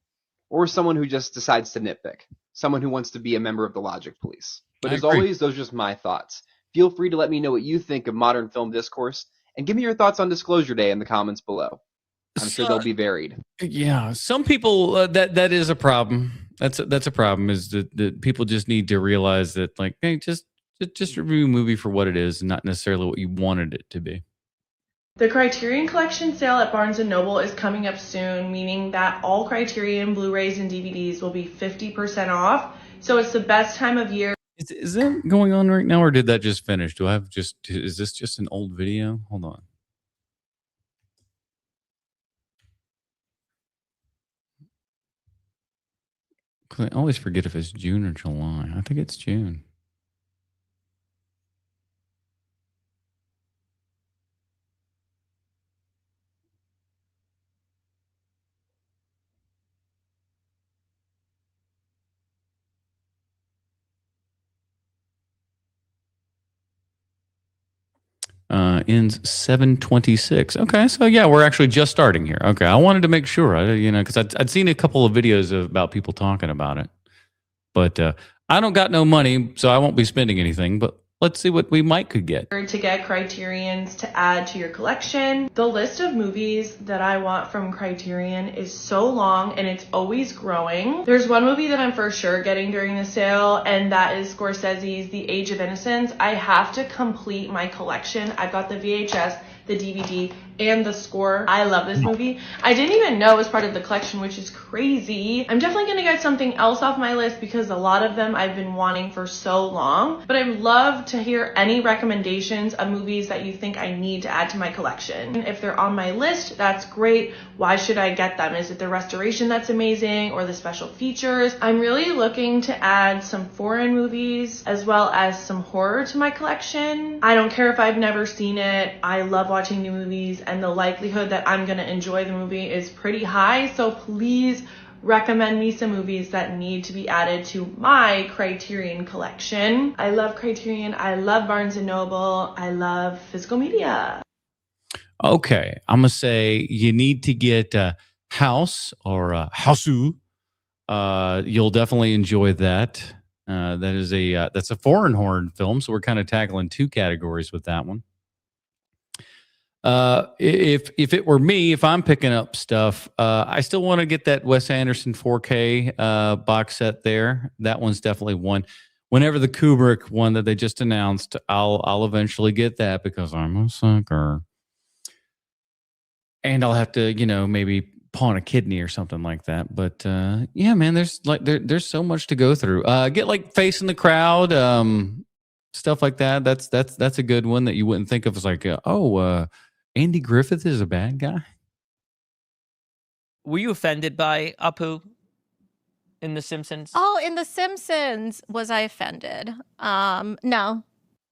or someone who just decides to nitpick? Someone who wants to be a member of the Logic Police? But as always, those are just my thoughts. Feel free to let me know what you think of modern film discourse, and give me your thoughts on Disclosure Day in the comments below. I'm sure they'll be varied. Yeah, some people that is a problem. That's a problem. Is that people just need to realize that, like, hey, just review a movie for what it is, and not necessarily what you wanted it to be. The Criterion Collection sale at Barnes & Noble is coming up soon, meaning that all Criterion Blu-rays and DVDs will be 50% off. So it's the best time of year. Is that going on right now, or did that just finish? Is this just an old video? Hold on. I always forget if it's June or July. I think it's June. Ends 7/26. Okay, so yeah, we're actually just starting here. Okay, I wanted to make sure, because I'd seen a couple of videos about people talking about it, but I don't got no money, so I won't be spending anything. But let's see what we could get. To get Criterions to add to your collection. The list of movies that I want from Criterion is so long and it's always growing. There's one movie that I'm for sure getting during the sale, and that is Scorsese's The Age of Innocence. I have to complete my collection. I've got the VHS, the DVD, and the score. I love this movie. I didn't even know it was part of the collection, which is crazy. I'm definitely gonna get something else off my list because a lot of them I've been wanting for so long, but I'd love to hear any recommendations of movies that you think I need to add to my collection. If they're on my list, that's great. Why should I get them? Is it the restoration that's amazing or the special features? I'm really looking to add some foreign movies as well as some horror to my collection. I don't care if I've never seen it. I love watching new movies, and the likelihood that I'm gonna enjoy the movie is pretty high, so please recommend me some movies that need to be added to my Criterion collection. I love Criterion, I love Barnes & Noble, I love physical media. Okay, I'm gonna say you need to get House or Hausu. You'll definitely enjoy that. That's a foreign horror film, so we're kind of tackling two categories with that one. If it were me, if I'm picking up stuff, I still want to get that Wes Anderson 4K box set there. That one's definitely one. Whenever the Kubrick one that they just announced, I'll eventually get that because I'm a sucker. And I'll have to, maybe pawn a kidney or something like that. But yeah, man, there's so much to go through. Get like Face in the Crowd, stuff like that. That's a good one that you wouldn't think of as like, Andy Griffith is a bad guy. Were you offended by Apu in The Simpsons? Oh, in The Simpsons, was I offended? No.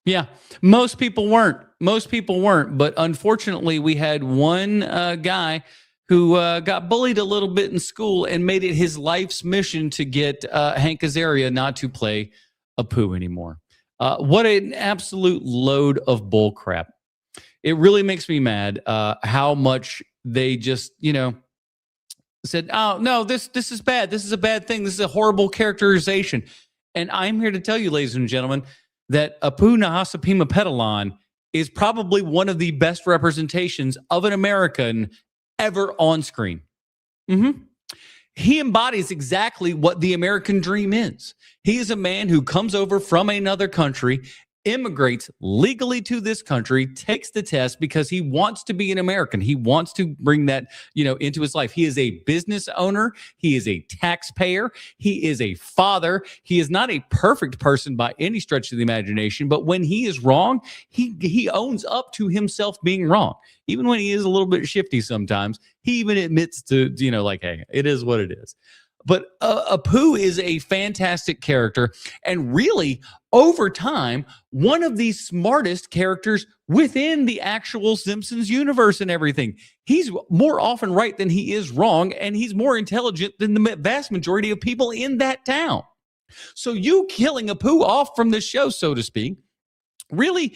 Yeah, most people weren't. But unfortunately, we had one guy who got bullied a little bit in school and made it his life's mission to get Hank Azaria not to play Apu anymore. What an absolute load of bull crap. It really makes me mad how much they just, said, oh, no, this is bad. This is a bad thing. This is a horrible characterization. And I'm here to tell you, ladies and gentlemen, that Apu Nahasapima Petalon is probably one of the best representations of an American ever on screen. Mm-hmm. He embodies exactly what the American dream is. He is a man who comes over from another country, immigrates legally to this country, takes the test because he wants to be an American. He wants to bring that, into his life. He is a business owner. He is a taxpayer. He is a father. He is not a perfect person by any stretch of the imagination, but when he is wrong, he owns up to himself being wrong. Even when he is a little bit shifty sometimes, he even admits to, hey, it is what it is. But Apu is a fantastic character and really, over time, one of the smartest characters within the actual Simpsons universe and everything. He's more often right than he is wrong, and he's more intelligent than the vast majority of people in that town. So you killing Apu off from the show, so to speak, really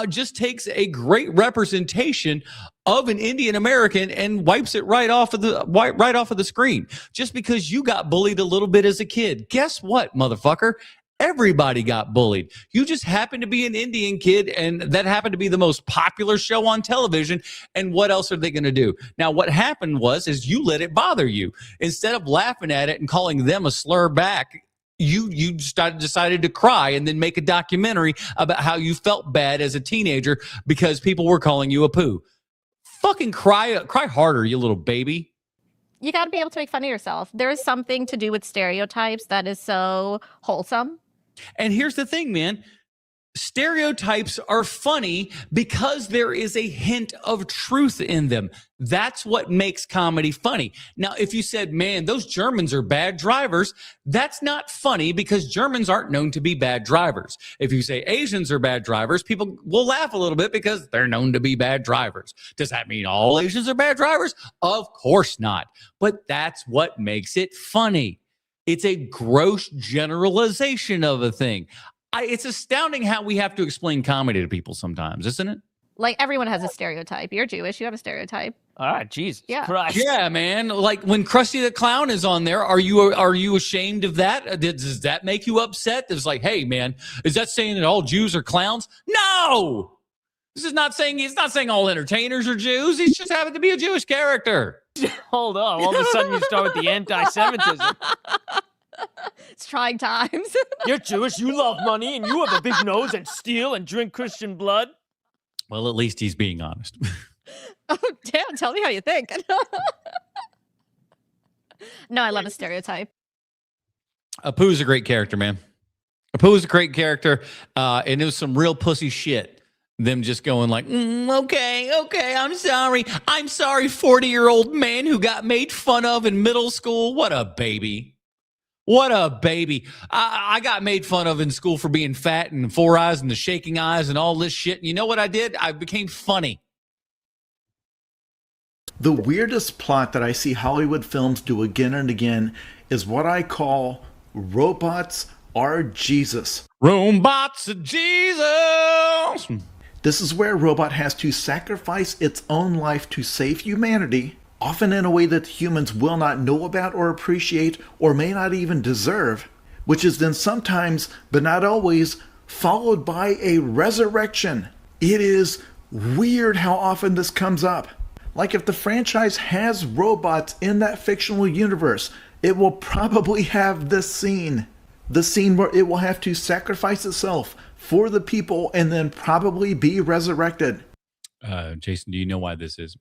just takes a great representation of an Indian American and wipes it right off of the screen. Just because you got bullied a little bit as a kid. Guess what, motherfucker? Everybody got bullied. You just happened to be an Indian kid, and that happened to be the most popular show on television. And what else are they going to do? Now, what happened is you let it bother you. Instead of laughing at it and calling them a slur back, you decided to cry and then make a documentary about how you felt bad as a teenager because people were calling you Apu. Fucking cry harder, you little baby. You got to be able to make fun of yourself. There is something to do with stereotypes that is so wholesome. And here's the thing, man. Stereotypes are funny because there is a hint of truth in them. That's what makes comedy funny. Now, if you said, man, those Germans are bad drivers, that's not funny because Germans aren't known to be bad drivers. If you say Asians are bad drivers, people will laugh a little bit because they're known to be bad drivers. Does that mean all Asians are bad drivers? Of course not. But that's what makes it funny. It's a gross generalization of a thing. It's astounding how we have to explain comedy to people sometimes, isn't it? Like, everyone has a stereotype. You're Jewish. You have a stereotype. Jesus yeah. Christ. Yeah, man. Like, when Krusty the Clown is on there, are you ashamed of that? Does that make you upset? It's like, hey, man, is that saying that all Jews are clowns? No! It's not saying all entertainers are Jews. He's just having to be a Jewish character. Hold on. All of a sudden you start with the anti-Semitism. It's trying times. You're Jewish, you love money, and you have a big nose and steal and drink Christian blood. Well, at least he's being honest. Oh, damn. Tell me how you think. No, I love a stereotype. Apu's a great character, man. Apu's a great character, and it was some real pussy shit. Them just going like, okay, I'm sorry, 40-year-old man who got made fun of in middle school. What a baby. What a baby. I got made fun of in school for being fat and 4 eyes and the shaking eyes and all this shit. And you know what I did? I became funny. The weirdest plot that I see Hollywood films do again and again is what I call robots are Jesus. Robots are Jesus. This is where a robot has to sacrifice its own life to save humanity, often in a way that humans will not know about or appreciate or may not even deserve, which is then sometimes, but not always, followed by a resurrection. It is weird how often this comes up. Like if the franchise has robots in that fictional universe, it will probably have this scene. The scene where it will have to sacrifice itself for the people and then probably be resurrected. Jason, do you know why this is?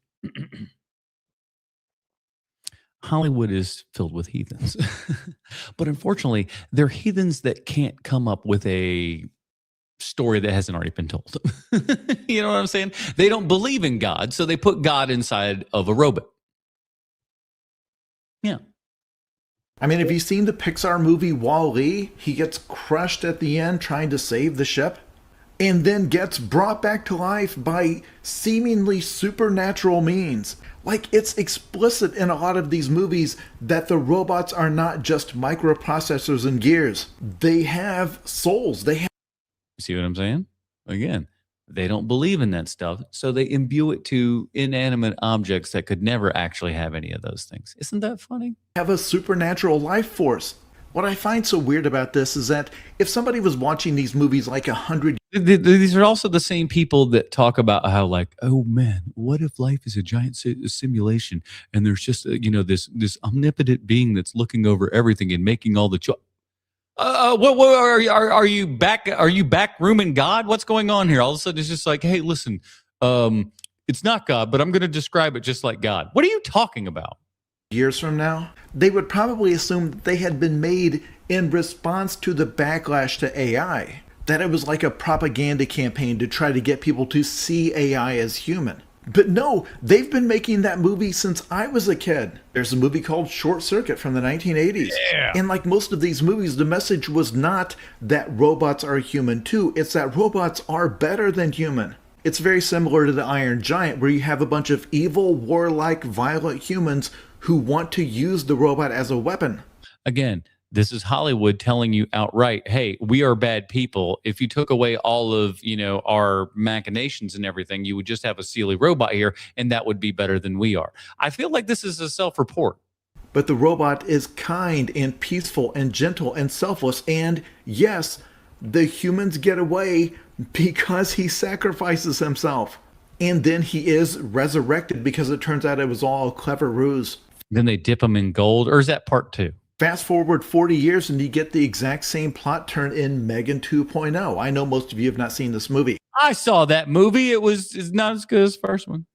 Hollywood is filled with heathens. But unfortunately, they're heathens that can't come up with a story that hasn't already been told. You know what I'm saying? They don't believe in God, so they put God inside of a robot. Yeah. I mean, have you seen the Pixar movie Wall-E? He gets crushed at the end trying to save the ship and then gets brought back to life by seemingly supernatural means. Like, it's explicit in a lot of these movies that the robots are not just microprocessors and gears. They have souls. They have... See what I'm saying? Again, they don't believe in that stuff, so they imbue it to inanimate objects that could never actually have any of those things. Isn't that funny? Have a supernatural life force. What I find so weird about this is that if somebody was watching these movies like 100... These are also the same people that talk about how, like, oh man, what if life is a giant simulation and there's just this omnipotent being that's looking over everything and making all the what are you back? Are you back rooming God? What's going on here? All of a sudden, it's just like, hey, listen, it's not God, but I'm going to describe it just like God. What are you talking about? Years from now, they would probably assume that they had been made in response to the backlash to AI. That it was like a propaganda campaign to try to get people to see AI as human. But no, they've been making that movie since I was a kid. There's a movie called Short Circuit from the 1980s. Yeah. And like most of these movies, the message was not that robots are human too. It's that robots are better than human. It's very similar to the Iron Giant, where you have a bunch of evil, warlike, violent humans who want to use the robot as a weapon. Again, this is Hollywood telling you outright, hey, we are bad people. If you took away all of, our machinations and everything, you would just have a silly robot here, and that would be better than we are. I feel like this is a self-report. But the robot is kind and peaceful and gentle and selfless. And yes, the humans get away because he sacrifices himself. And then he is resurrected because it turns out it was all a clever ruse. Then they dip him in gold, or is that part 2? Fast forward 40 years and you get the exact same plot turn in Megan 2.0. I know most of you have not seen this movie. I saw that movie. It's not as good as the first one.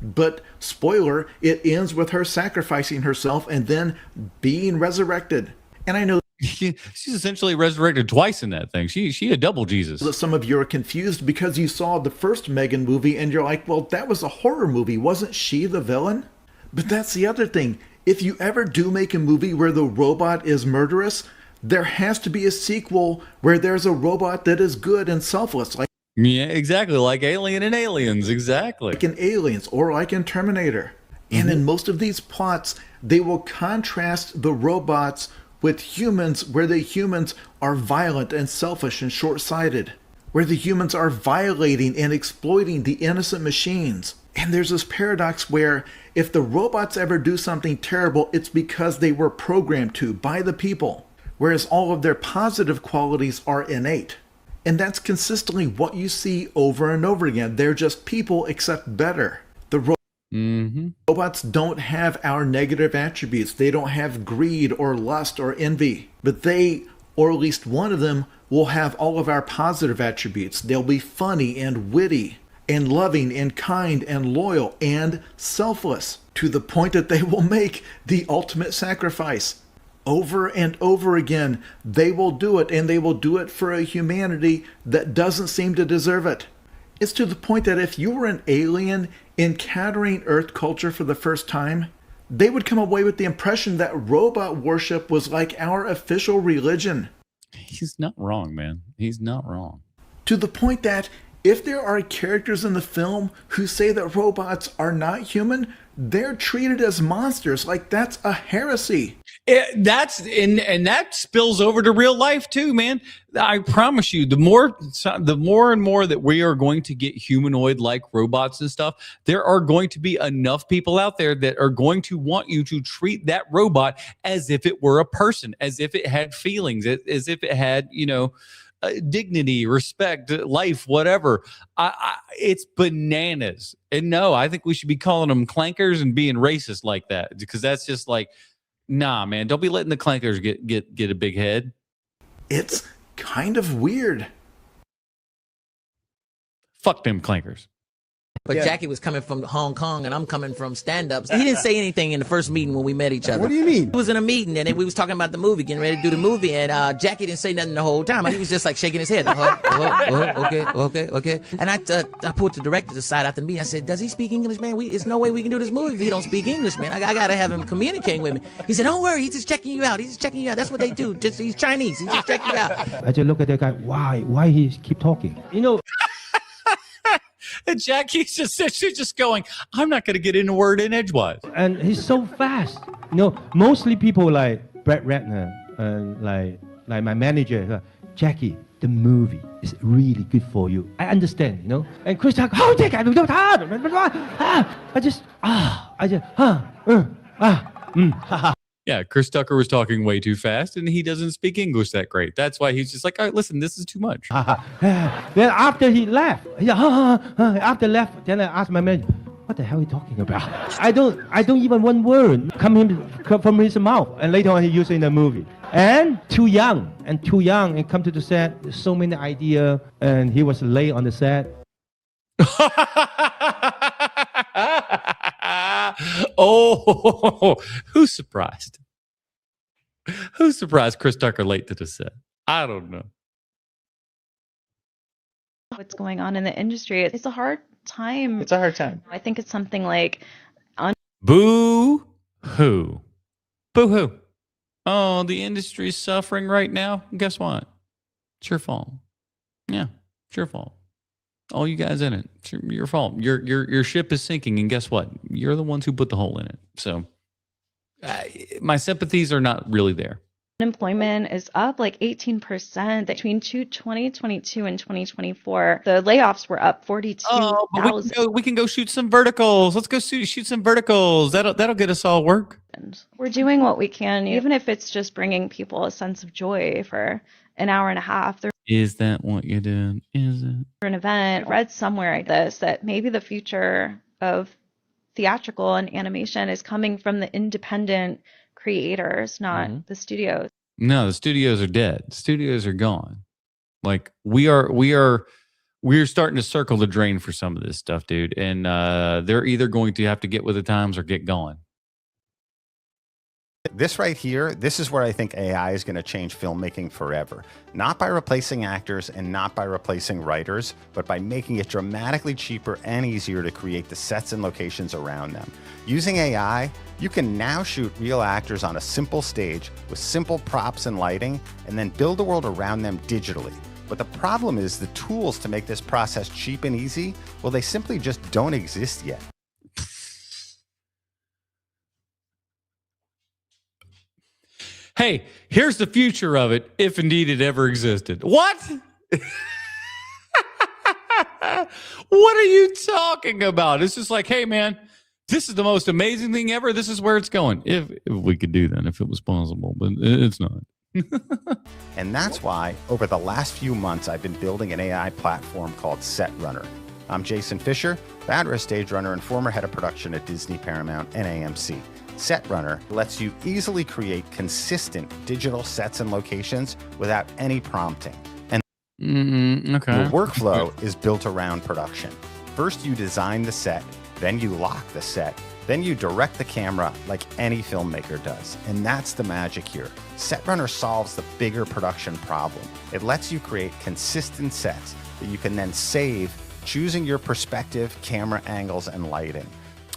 But, spoiler, it ends with her sacrificing herself and then being resurrected. And I know she's essentially resurrected twice in that thing. She a double Jesus. That some of you are confused because you saw the first Megan movie and you're like, well, that was a horror movie. Wasn't she the villain? But that's the other thing. If you ever do make a movie where the robot is murderous, there has to be a sequel where there's a robot that is good and selfless. Yeah, exactly. Like Alien and Aliens. Exactly. Like in Aliens or like in Terminator. And in most of these plots, they will contrast the robots with humans where the humans are violent and selfish and short-sighted. Where the humans are violating and exploiting the innocent machines. And there's this paradox where if the robots ever do something terrible, it's because they were programmed to by the people, whereas all of their positive qualities are innate. And that's consistently what you see over and over again. They're just people, except better. The robots don't have our negative attributes. They don't have greed or lust or envy. But they, or at least one of them, will have all of our positive attributes. They'll be funny and witty and loving and kind and loyal and selfless, to the point that they will make the ultimate sacrifice. Over and over again, they will do it, and they will do it for a humanity that doesn't seem to deserve it. It's to the point that if you were an alien encountering Earth culture for the first time, they would come away with the impression that robot worship was like our official religion. He's not wrong, man. He's not wrong. To the point that if there are characters in the film who say that robots are not human, they're treated as monsters. Like, that's a heresy. And that spills over to real life too, man. I promise you, the more and more that we are going to get humanoid like robots and stuff, there are going to be enough people out there that are going to want you to treat that robot as if it were a person, as if it had feelings, as if it had, dignity, respect, life, whatever. It's bananas. And no, I think we should be calling them clankers and being racist like that, because that's just like, nah, man, don't be letting the clankers get a big head. It's kind of weird. Fuck them clankers. But yeah. Jackie was coming from Hong Kong and I'm coming from stand-ups. He didn't say anything in the first meeting when we met each other. What do you mean? He was in a meeting and we was talking about the movie, getting ready to do the movie, and Jackie didn't say nothing the whole time. He was just like shaking his head. Okay. And I pulled the director aside after the meeting. I said, does he speak English, man? There's no way we can do this movie if he don't speak English, man. I got to have him communicating with me. He said, don't worry, he's just checking you out. That's what they do. He's Chinese. He's just checking you out. I just look at that guy. Why he keep talking? And Jackie's just going, I'm not going to get in a word in edgewise. And he's so fast. Mostly people like Brett Ratner and like my manager, Jackie, the movie is really good for you. I understand, And Chris Tucker, Yeah, Chris Tucker was talking way too fast, and he doesn't speak English that great. That's why he's just like, all right, listen, this is too much. Then after he left, then I asked my manager, what the hell are you talking about? I don't even one word come from his mouth, and later on he used it in the movie. And too young, and come to the set. There's so many ideas, and he was late on the set. Oh, who's surprised? Who's surprised Chris Tucker late to the set? I don't know. What's going on in the industry? It's a hard time. It's a hard time. I think it's something like Boo hoo. Boo hoo. Oh, the industry's suffering right now. Guess what? It's your fault. Yeah, it's your fault. All you guys in it. It's your fault. Your ship is sinking, and guess what? You're the ones who put the hole in it. So my sympathies are not really there. Unemployment is up like 18% between 2022 and 2024. The layoffs were up 42,000. Oh, we can go shoot some verticals. Let's go shoot some verticals. That'll get us all work. We're doing what we can, even if it's just bringing people a sense of joy for an hour and a half. Is that what you did? Is it? For an event, I read somewhere like this that maybe the future of theatrical and animation is coming from the independent creators, not the studios. No, the studios are dead. The studios are gone. Like we're starting to circle the drain for some of this stuff, dude. And they're either going to have to get with the times or get going. This right here, this is where I think AI is going to change filmmaking forever. Not by replacing actors and not by replacing writers, but by making it dramatically cheaper and easier to create the sets and locations around them. Using AI, you can now shoot real actors on a simple stage with simple props and lighting, and then build a world around them digitally. But the problem is the tools to make this process cheap and easy, well, they simply just don't exist yet. Hey, here's the future of it, if indeed it ever existed. What? What are you talking about? It's just like, hey, man, this is the most amazing thing ever. This is where it's going. If we could do that, if it was possible, but it's not. And that's why, over the last few months, I've been building an AI platform called SetRunner. I'm Jason Fisher, founder of Stage Runner and former head of production at Disney, Paramount, and AMC. SetRunner lets you easily create consistent digital sets and locations without any prompting. And okay. the workflow is built around production. First, you design the set, then you lock the set, then you direct the camera like any filmmaker does. And that's the magic here. SetRunner solves the bigger production problem. It lets you create consistent sets that you can then save, choosing your perspective, camera angles, and lighting.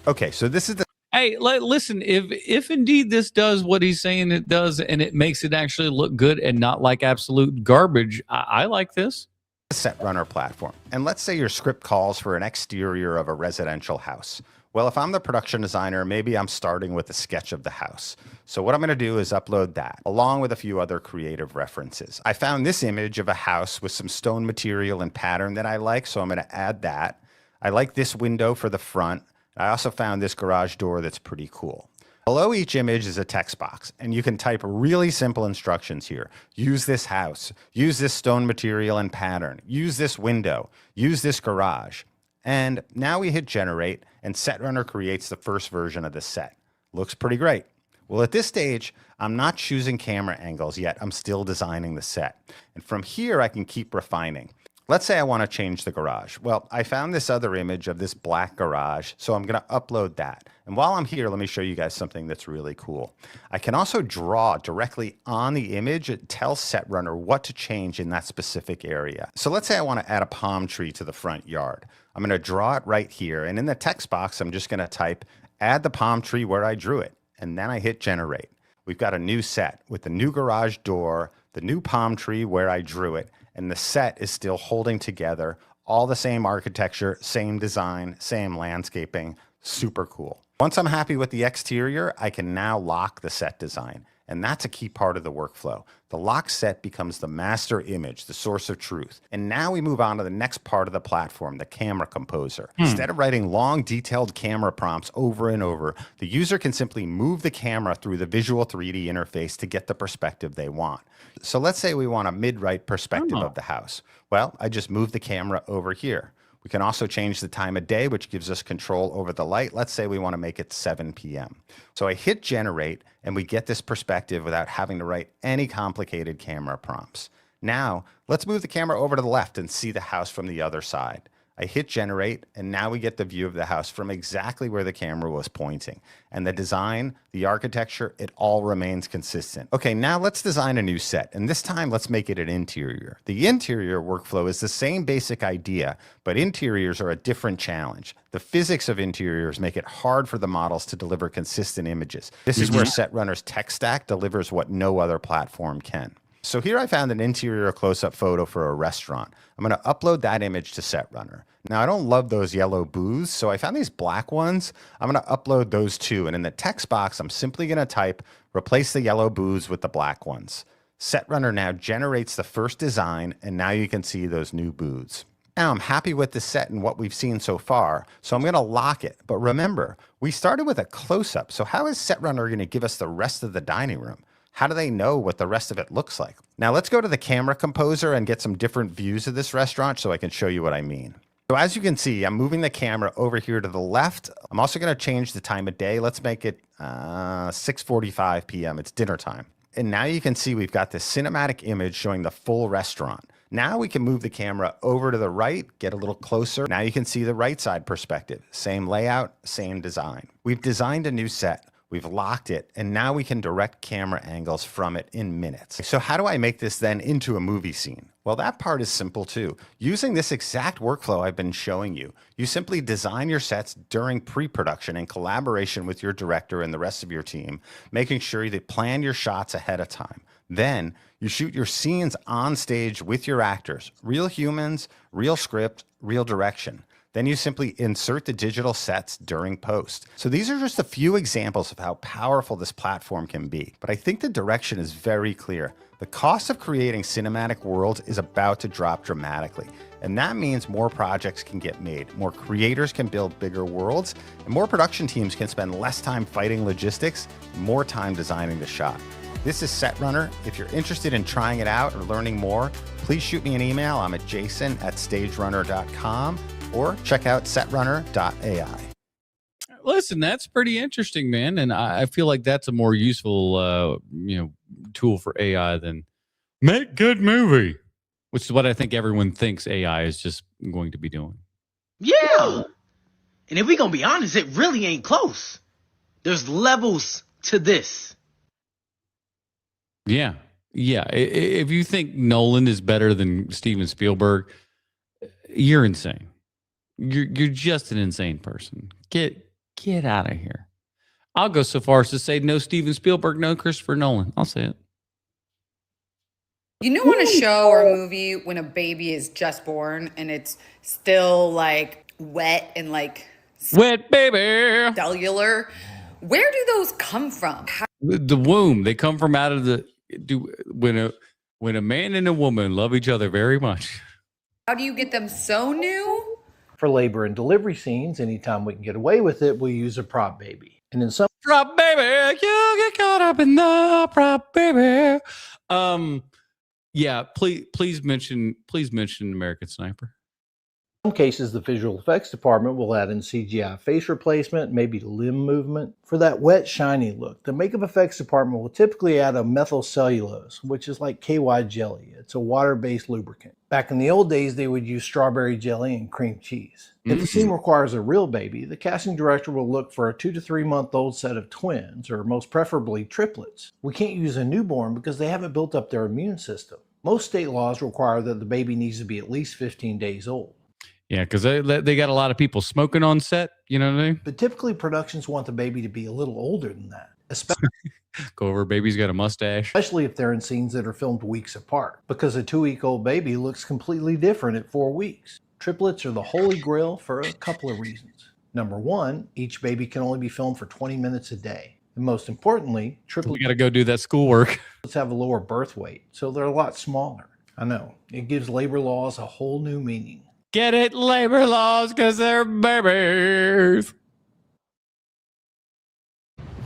Okay, so this is the Hey, listen, if indeed this does what he's saying it does and it makes it actually look good and not like absolute garbage, I like this. SetRunner platform. And let's say your script calls for an exterior of a residential house. Well, if I'm the production designer, maybe I'm starting with a sketch of the house. So what I'm going to do is upload that, along with a few other creative references. I found this image of a house with some stone material and pattern that I like, so I'm going to add that. I like this window for the front. I also found this garage door that's pretty cool. Below each image is a text box, and you can type really simple instructions here. Use this house, use this stone material and pattern, use this window, use this garage. And now we hit generate, and SetRunner creates the first version of the set. Looks pretty great. Well, at this stage, I'm not choosing camera angles yet. I'm still designing the set. And from here, I can keep refining. Let's say I want to change the garage. Well, I found this other image of this black garage, so I'm going to upload that. And while I'm here, let me show you guys something that's really cool. I can also draw directly on the image. It tells SetRunner what to change in that specific area. So let's say I want to add a palm tree to the front yard. I'm going to draw it right here. And in the text box, I'm just going to type, add the palm tree where I drew it. And then I hit generate. We've got a new set with the new garage door, the new palm tree where I drew it, and the set is still holding together, all the same architecture, same design, same landscaping, super cool. Once I'm happy with the exterior, I can now lock the set design. And that's a key part of the workflow. The lock set becomes the master image, the source of truth. And now we move on to the next part of the platform, the camera composer. Instead of writing long, detailed camera prompts over and over, the user can simply move the camera through the visual 3D interface to get the perspective they want. So let's say we want a mid-right perspective of the house. Well, I just move the camera over here. We can also change the time of day, which gives us control over the light. Let's say we want to make it 7 p.m. So I hit generate, and we get this perspective without having to write any complicated camera prompts. Now, let's move the camera over to the left and see the house from the other side. I hit generate, and now we get the view of the house from exactly where the camera was pointing. And the design, the architecture, it all remains consistent. Okay, now let's design a new set, and this time let's make it an interior. The interior workflow is the same basic idea, but interiors are a different challenge. The physics of interiors make it hard for the models to deliver consistent images. This is where SetRunner's tech stack delivers what no other platform can. So here I found an interior close-up photo for a restaurant. I'm going to upload that image to SetRunner. Now, I don't love those yellow booths, so I found these black ones. I'm going to upload those too. And in the text box, I'm simply going to type, replace the yellow booths with the black ones. SetRunner now generates the first design, and now you can see those new booths. Now, I'm happy with the set and what we've seen so far, so I'm going to lock it. But remember, we started with a close-up, so how is SetRunner going to give us the rest of the dining room? How do they know what the rest of it looks like? Now let's go to the camera composer and get some different views of this restaurant so I can show you what I mean. So as you can see, I'm moving the camera over here to the left. I'm also going to change the time of day. Let's make it 6:45 p.m. It's dinner time. And now you can see we've got this cinematic image showing the full restaurant. Now we can move the camera over to the right, get a little closer. Now you can see the right side perspective. Same layout, same design. We've designed a new set. We've locked it, and now we can direct camera angles from it in minutes. So how do I make this then into a movie scene? Well, that part is simple too. Using this exact workflow I've been showing you, you simply design your sets during pre-production in collaboration with your director and the rest of your team, making sure that plan your shots ahead of time. Then you shoot your scenes on stage with your actors, real humans, real script, real direction. Then you simply insert the digital sets during post. So these are just a few examples of how powerful this platform can be. But I think the direction is very clear. The cost of creating cinematic worlds is about to drop dramatically. And that means more projects can get made, more creators can build bigger worlds, and more production teams can spend less time fighting logistics, and more time designing the shot. This is SetRunner. If you're interested in trying it out or learning more, please shoot me an email. I'm at jason@stagerunner.com. or check out setrunner.ai. Listen, that's pretty interesting, man. And I feel like that's a more useful, tool for AI than make good movie, which is what I think everyone thinks AI is just going to be doing. Yeah. And if we're going to be honest, it really ain't close. There's levels to this. Yeah. Yeah. If you think Nolan is better than Steven Spielberg, you're insane. You're just an insane person. Get out of here. I'll go so far as to say no Steven Spielberg, no Christopher Nolan. I'll say it. You know, on a show or a movie when a baby is just born and it's still like wet and like Wet baby. cellular. Where do those come from? The womb. They come from out of the when a man and a woman love each other very much. How do you get them so new? For labor and delivery scenes, anytime we can get away with it, we use a prop baby. And in some Prop baby, you get caught up in the prop baby. Yeah, please mention American Sniper. cases, the visual effects department will add in CGI face replacement, maybe limb movement. For that wet, shiny look, the makeup effects department will typically add a methyl cellulose, which is like KY jelly. It's a water-based lubricant. Back in the old days, they would use strawberry jelly and cream cheese. If the scene requires a real baby, the casting director will look for a 2 to 3 month old set of twins, or most preferably triplets. We can't use a newborn because they haven't built up their immune system. Most state laws require that the baby needs to be at least 15 days old. Yeah, because they got a lot of people smoking on set, you know what I mean? But typically productions want the baby to be a little older than that, especially Go over, baby's got a mustache. if they're in scenes that are filmed weeks apart, because a 2-week-old baby looks completely different at 4 weeks. Triplets are the holy grail for a couple of reasons. Number one, each baby can only be filmed for 20 minutes a day. And most importantly, triplets We got to go do that schoolwork. have a lower birth weight, so they're a lot smaller. I know, it gives labor laws a whole new meaning. Get it, labor laws, because they're babies.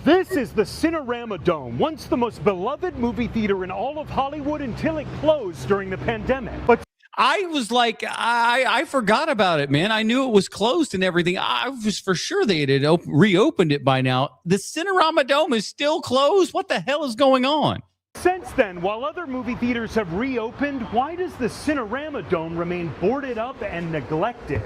This is the Cinerama Dome, once the most beloved movie theater in all of Hollywood until it closed during the pandemic. But I was like, I forgot about it, man. I knew it was closed and everything. I was for sure they had reopened it by now. The Cinerama Dome is still closed. What the hell is going on? since then, while other movie theaters have reopened, why does the Cinerama Dome remain boarded up and neglected?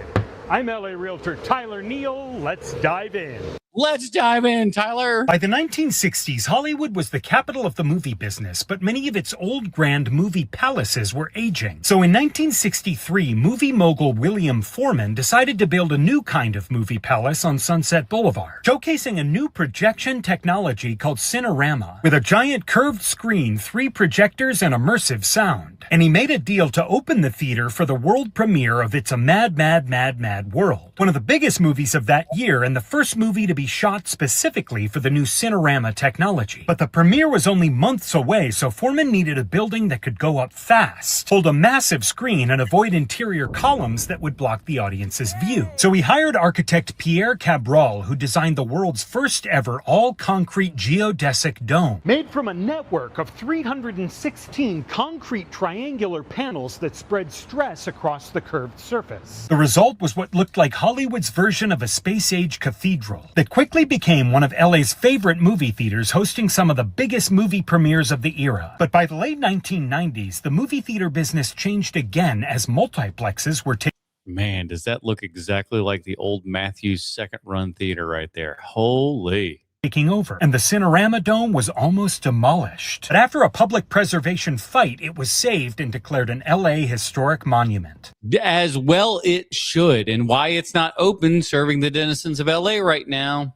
I'm LA Realtor Tyler Neal. Let's dive in. Let's dive in, Tyler. By the 1960s, Hollywood was the capital of the movie business, but many of its old grand movie palaces were aging. So in 1963, movie mogul William Foreman decided to build a new kind of movie palace on Sunset Boulevard, showcasing a new projection technology called Cinerama, with a giant curved screen, 3 projectors, and immersive sound. And he made a deal to open the theater for the world premiere of It's a Mad, Mad, Mad, Mad World, one of the biggest movies of that year and the first movie to be shot specifically for the new Cinerama technology. But the premiere was only months away, so Foreman needed a building that could go up fast, hold a massive screen, and avoid interior columns that would block the audience's view. So he hired architect Pierre Cabral, who designed the world's first ever all-concrete geodesic dome. Made from a network of 316 concrete triangular panels that spread stress across the curved surface. The result was what looked like Hollywood's version of a space-age cathedral that quickly became one of LA's favorite movie theaters, hosting some of the biggest movie premieres of the era. But by the late 1990s, the movie theater business changed again as multiplexes were taken. Man, does that look exactly like the old Matthews second run theater right there? Holy. Taking over, and the Cinerama Dome was almost demolished. But after a public preservation fight, it was saved and declared an LA historic monument. As well it should. And why it's not open serving the denizens of LA right now,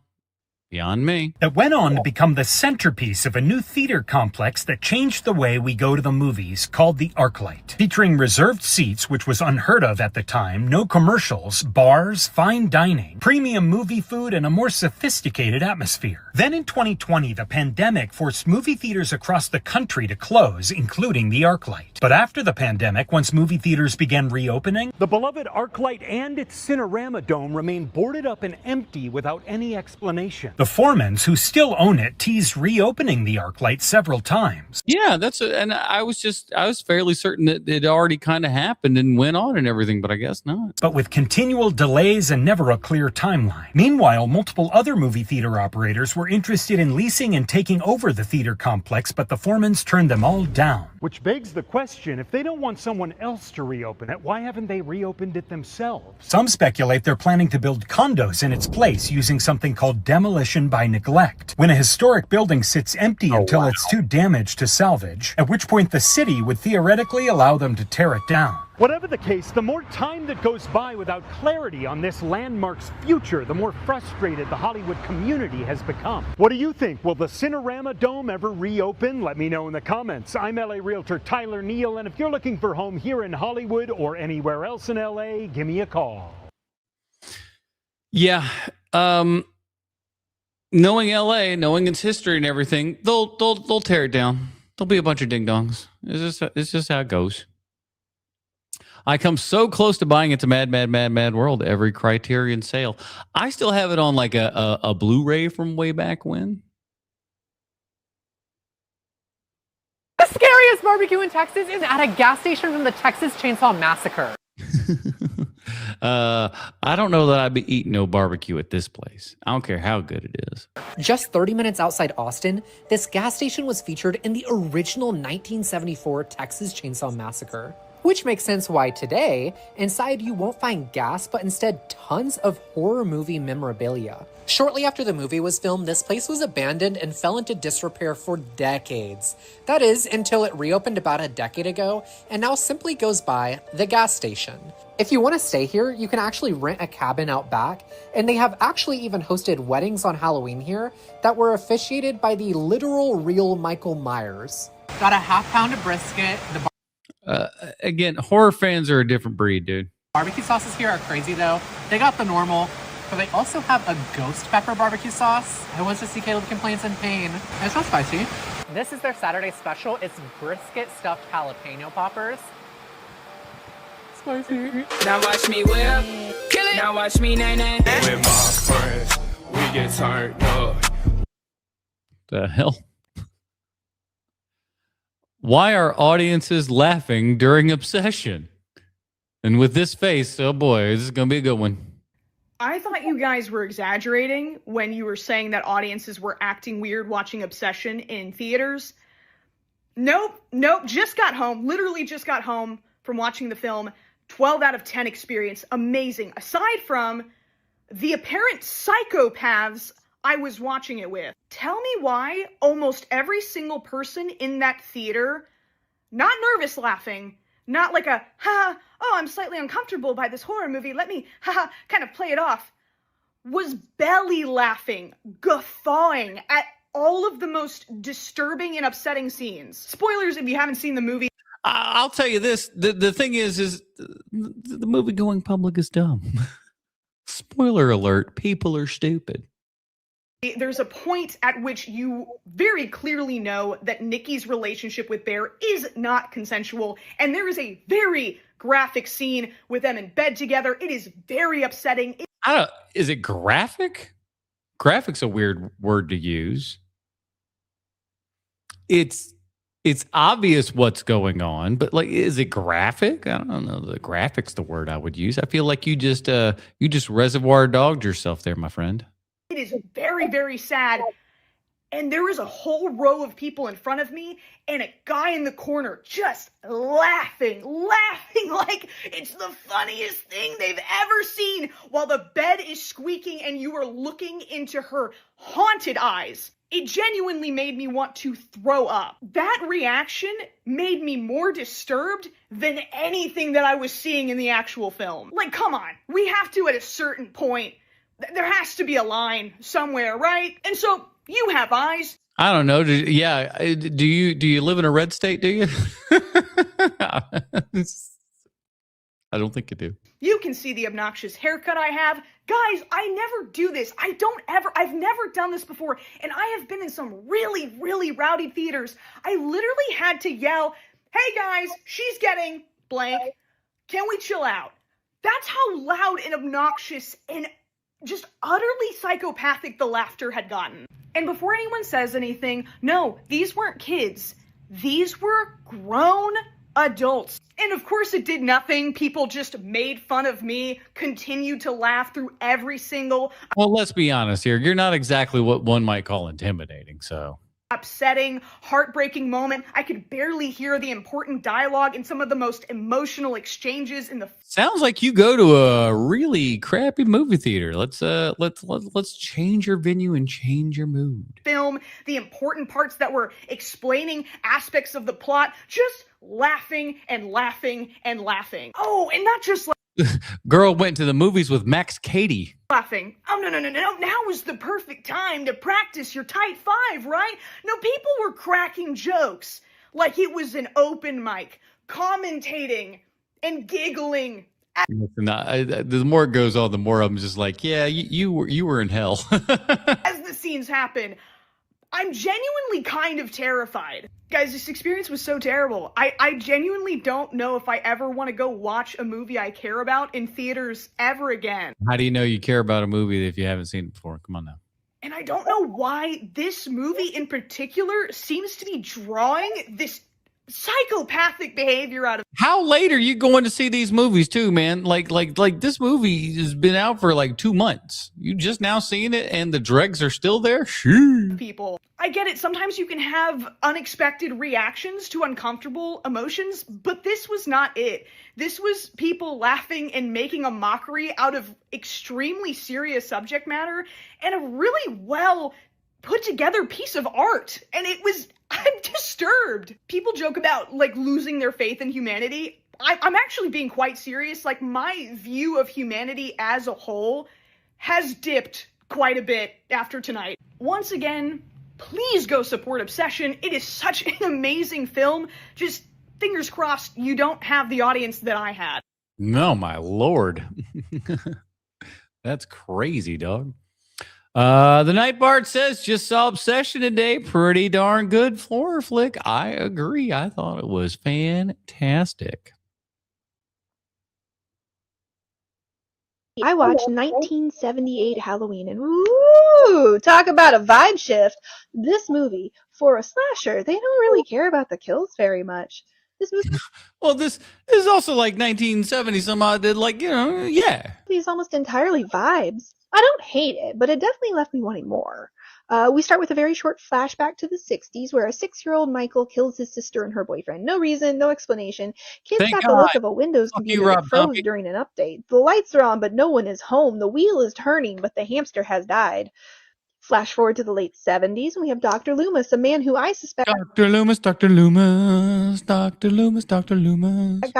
beyond me. That went on to become the centerpiece of a new theater complex that changed the way we go to the movies, called the ArcLight, featuring reserved seats, which was unheard of at the time, no commercials, bars, fine dining, premium movie food, and a more sophisticated atmosphere. Then in 2020, the pandemic forced movie theaters across the country to close, including the ArcLight. But after the pandemic, once movie theaters began reopening, the beloved ArcLight and its Cinerama Dome remain boarded up and empty without any explanation. The Foremans, who still own it, teased reopening the ArcLight several times. Yeah, and I was fairly certain that it already kind of happened and went on and everything, but I guess not. But with continual delays and never a clear timeline. Meanwhile, multiple other movie theater operators were interested in leasing and taking over the theater complex, but the Foremans turned them all down. Which begs the question, if they don't want someone else to reopen it, why haven't they reopened it themselves? Some speculate they're planning to build condos in its place using something called demolition by neglect, when a historic building sits empty until it's too damaged to salvage, at which point the city would theoretically allow them to tear it down. Whatever the case, the more time that goes by without clarity on this landmark's future, the more frustrated the Hollywood community has become. What do you think? Will the Cinerama Dome ever reopen? Let me know in the comments. I'm LA Realtor Tyler Neal, and if you're looking for a home here in Hollywood or anywhere else in LA, give me a call. Yeah. Knowing LA, knowing its history and everything, they'll tear it down. There'll be a bunch of ding dongs. It's just how it goes. I come so close to buying into Mad World every Criterion sale. I still have it on like a Blu-ray from way back when. The scariest barbecue in Texas is at a gas station from the Texas Chainsaw Massacre. I don't know that I'd be eating no barbecue at this place. I don't care how good it is. Just 30 minutes outside Austin, this gas station was featured in the original 1974 Texas Chainsaw Massacre. Which makes sense why today, inside you won't find gas, but instead tons of horror movie memorabilia. Shortly after the movie was filmed, this place was abandoned and fell into disrepair for decades. That is, until it reopened about a decade ago, and now simply goes by the gas station. If you want to stay here, you can actually rent a cabin out back, and they have actually even hosted weddings on Halloween here that were officiated by the literal real Michael Myers. Got a half pound of brisket. Again, horror fans are a different breed, dude. Barbecue sauces here are crazy though. They got the normal, but they also have a ghost pepper barbecue sauce. I want to see Caleb complains in pain. It's not spicy. This is their Saturday special. It's brisket stuffed jalapeno poppers. Spicy. Now watch me whip. Kill it. Now watch me nay. With my friends, we get turned up. The hell? Why are audiences laughing during Obsession? And with this face, oh boy, this is going to be a good one. I thought you guys were exaggerating when you were saying that audiences were acting weird watching Obsession in theaters. Nope, just got home, literally just got home from watching the film. 12 out of 10 experience, amazing. Aside from the apparent psychopaths I was watching it with. Tell me why almost every single person in that theater, not nervous laughing, not like a, ha, oh, I'm slightly uncomfortable by this horror movie, let me, ha, kind of play it off, was belly laughing, guffawing at all of the most disturbing and upsetting scenes. Spoilers if you haven't seen the movie. I'll tell you this, the thing is the movie-going public is dumb. Spoiler alert, people are stupid. There's a point at which you very clearly know that Nikki's relationship with Bear is not consensual, and there is a very graphic scene with them in bed together. It is very upsetting. Is it graphic? Graphic's a weird word to use. It's obvious what's going on, but like, is it graphic? I don't know. The graphic's the word I would use. I feel like you just reservoir dogged yourself there, my friend. It is very, very sad. And there is a whole row of people in front of me and a guy in the corner just laughing like it's the funniest thing they've ever seen while the bed is squeaking and you are looking into her haunted eyes. It genuinely made me want to throw up. That reaction made me more disturbed than anything that I was seeing in the actual film. Like, come on. We have to, at a certain point, there has to be a line somewhere, right? And so you have eyes. I don't know. Do you live in a red state? Do you? I don't think you do. You can see the obnoxious haircut I have. Guys, I never do this. I've never done this before. And I have been in some really, really rowdy theaters. I literally had to yell, hey guys, she's getting blank. Can we chill out? That's how loud and obnoxious and just utterly psychopathic the laughter had gotten. And before anyone says anything, no, these weren't kids. These were grown adults. And of course it did nothing. People just made fun of me, continued to laugh through every single... Well, let's be honest here. You're not exactly what one might call intimidating, so... upsetting, heartbreaking moment. I could barely hear the important dialogue in some of the most emotional exchanges in the... Sounds like you go to a really crappy movie theater. Let's change your venue and change your mood. Film, the important parts that were explaining aspects of the plot, just laughing and laughing and laughing. Oh, and not just Girl went to the movies with Max Cady. laughing. Oh, no. Now is the perfect time to practice your tight five, right? No, people were cracking jokes like it was an open mic, commentating and giggling Listen, the more it goes on, the more I'm just like, yeah, you were in hell. As the scenes happen, I'm genuinely kind of terrified. Guys, this experience was so terrible. I genuinely don't know if I ever want to go watch a movie I care about in theaters ever again. How do you know you care about a movie if you haven't seen it before? Come on now. And I don't know why this movie in particular seems to be drawing this psychopathic behavior out of. How late are you going to see these movies too, man? Like this movie has been out for like 2 months. You just now seeing it and the dregs are still there? Shoo. People. I get it. Sometimes you can have unexpected reactions to uncomfortable emotions, but this was not it. This was people laughing and making a mockery out of extremely serious subject matter and a really well put together piece of art. And I'm disturbed. People joke about like losing their faith in humanity. I'm actually being quite serious. Like, my view of humanity as a whole has dipped quite a bit after tonight. Once again, please go support Obsession. It is such an amazing film. Just fingers crossed you don't have the audience that I had. No, my lord. That's crazy, dog. The Night Bart says, just saw Obsession today. Pretty darn good horror flick. I agree. I thought it was fantastic. I watched 1978 Halloween, and woo, talk about a vibe shift. This movie, for a slasher, they don't really care about the kills very much. This movie, well, this is also like 1970 some odd. Like, yeah. It's almost entirely vibes. I don't hate it, but it definitely left me wanting more. We start with a very short flashback to the 60s where a 6-year-old Michael kills his sister and her boyfriend. No reason, no explanation. Kids got the look of a Windows computer that froze during an update. The lights are on, but no one is home. The wheel is turning, but the hamster has died. Flash forward to the late 70s, and we have Dr. Loomis, a man who I suspect Dr. Loomis got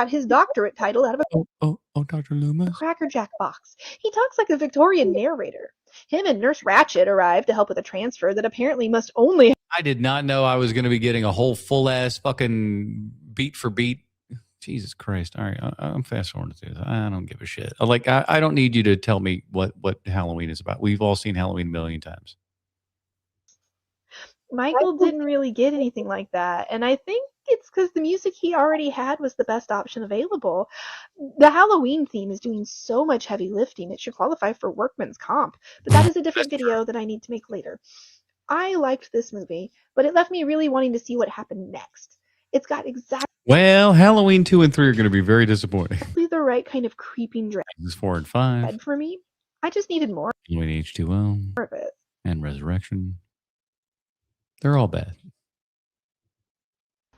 his doctorate title out of a Dr. Loomis Cracker Jack box. He talks like a Victorian narrator. Him and Nurse Ratched arrive to help with a transfer that apparently must only. I did not know I was going to be getting a whole full ass fucking beat for beat. Jesus Christ. All right. I'm fast forwarding through this. I don't give a shit. Like, I don't need you to tell me what Halloween is about. We've all seen Halloween a million times. Michael didn't really get anything like that. And I think it's because the music he already had was the best option available. The Halloween theme is doing so much heavy lifting, it should qualify for workman's comp. But that is a different video that I need to make later. I liked this movie, but it left me really wanting to see what happened next. It's got exactly Well, Halloween 2 and 3 are going to be very disappointing. the right kind of creeping dread 4 and 5. for me. I just needed more Halloween H2O of it. and Resurrection. They're all bad.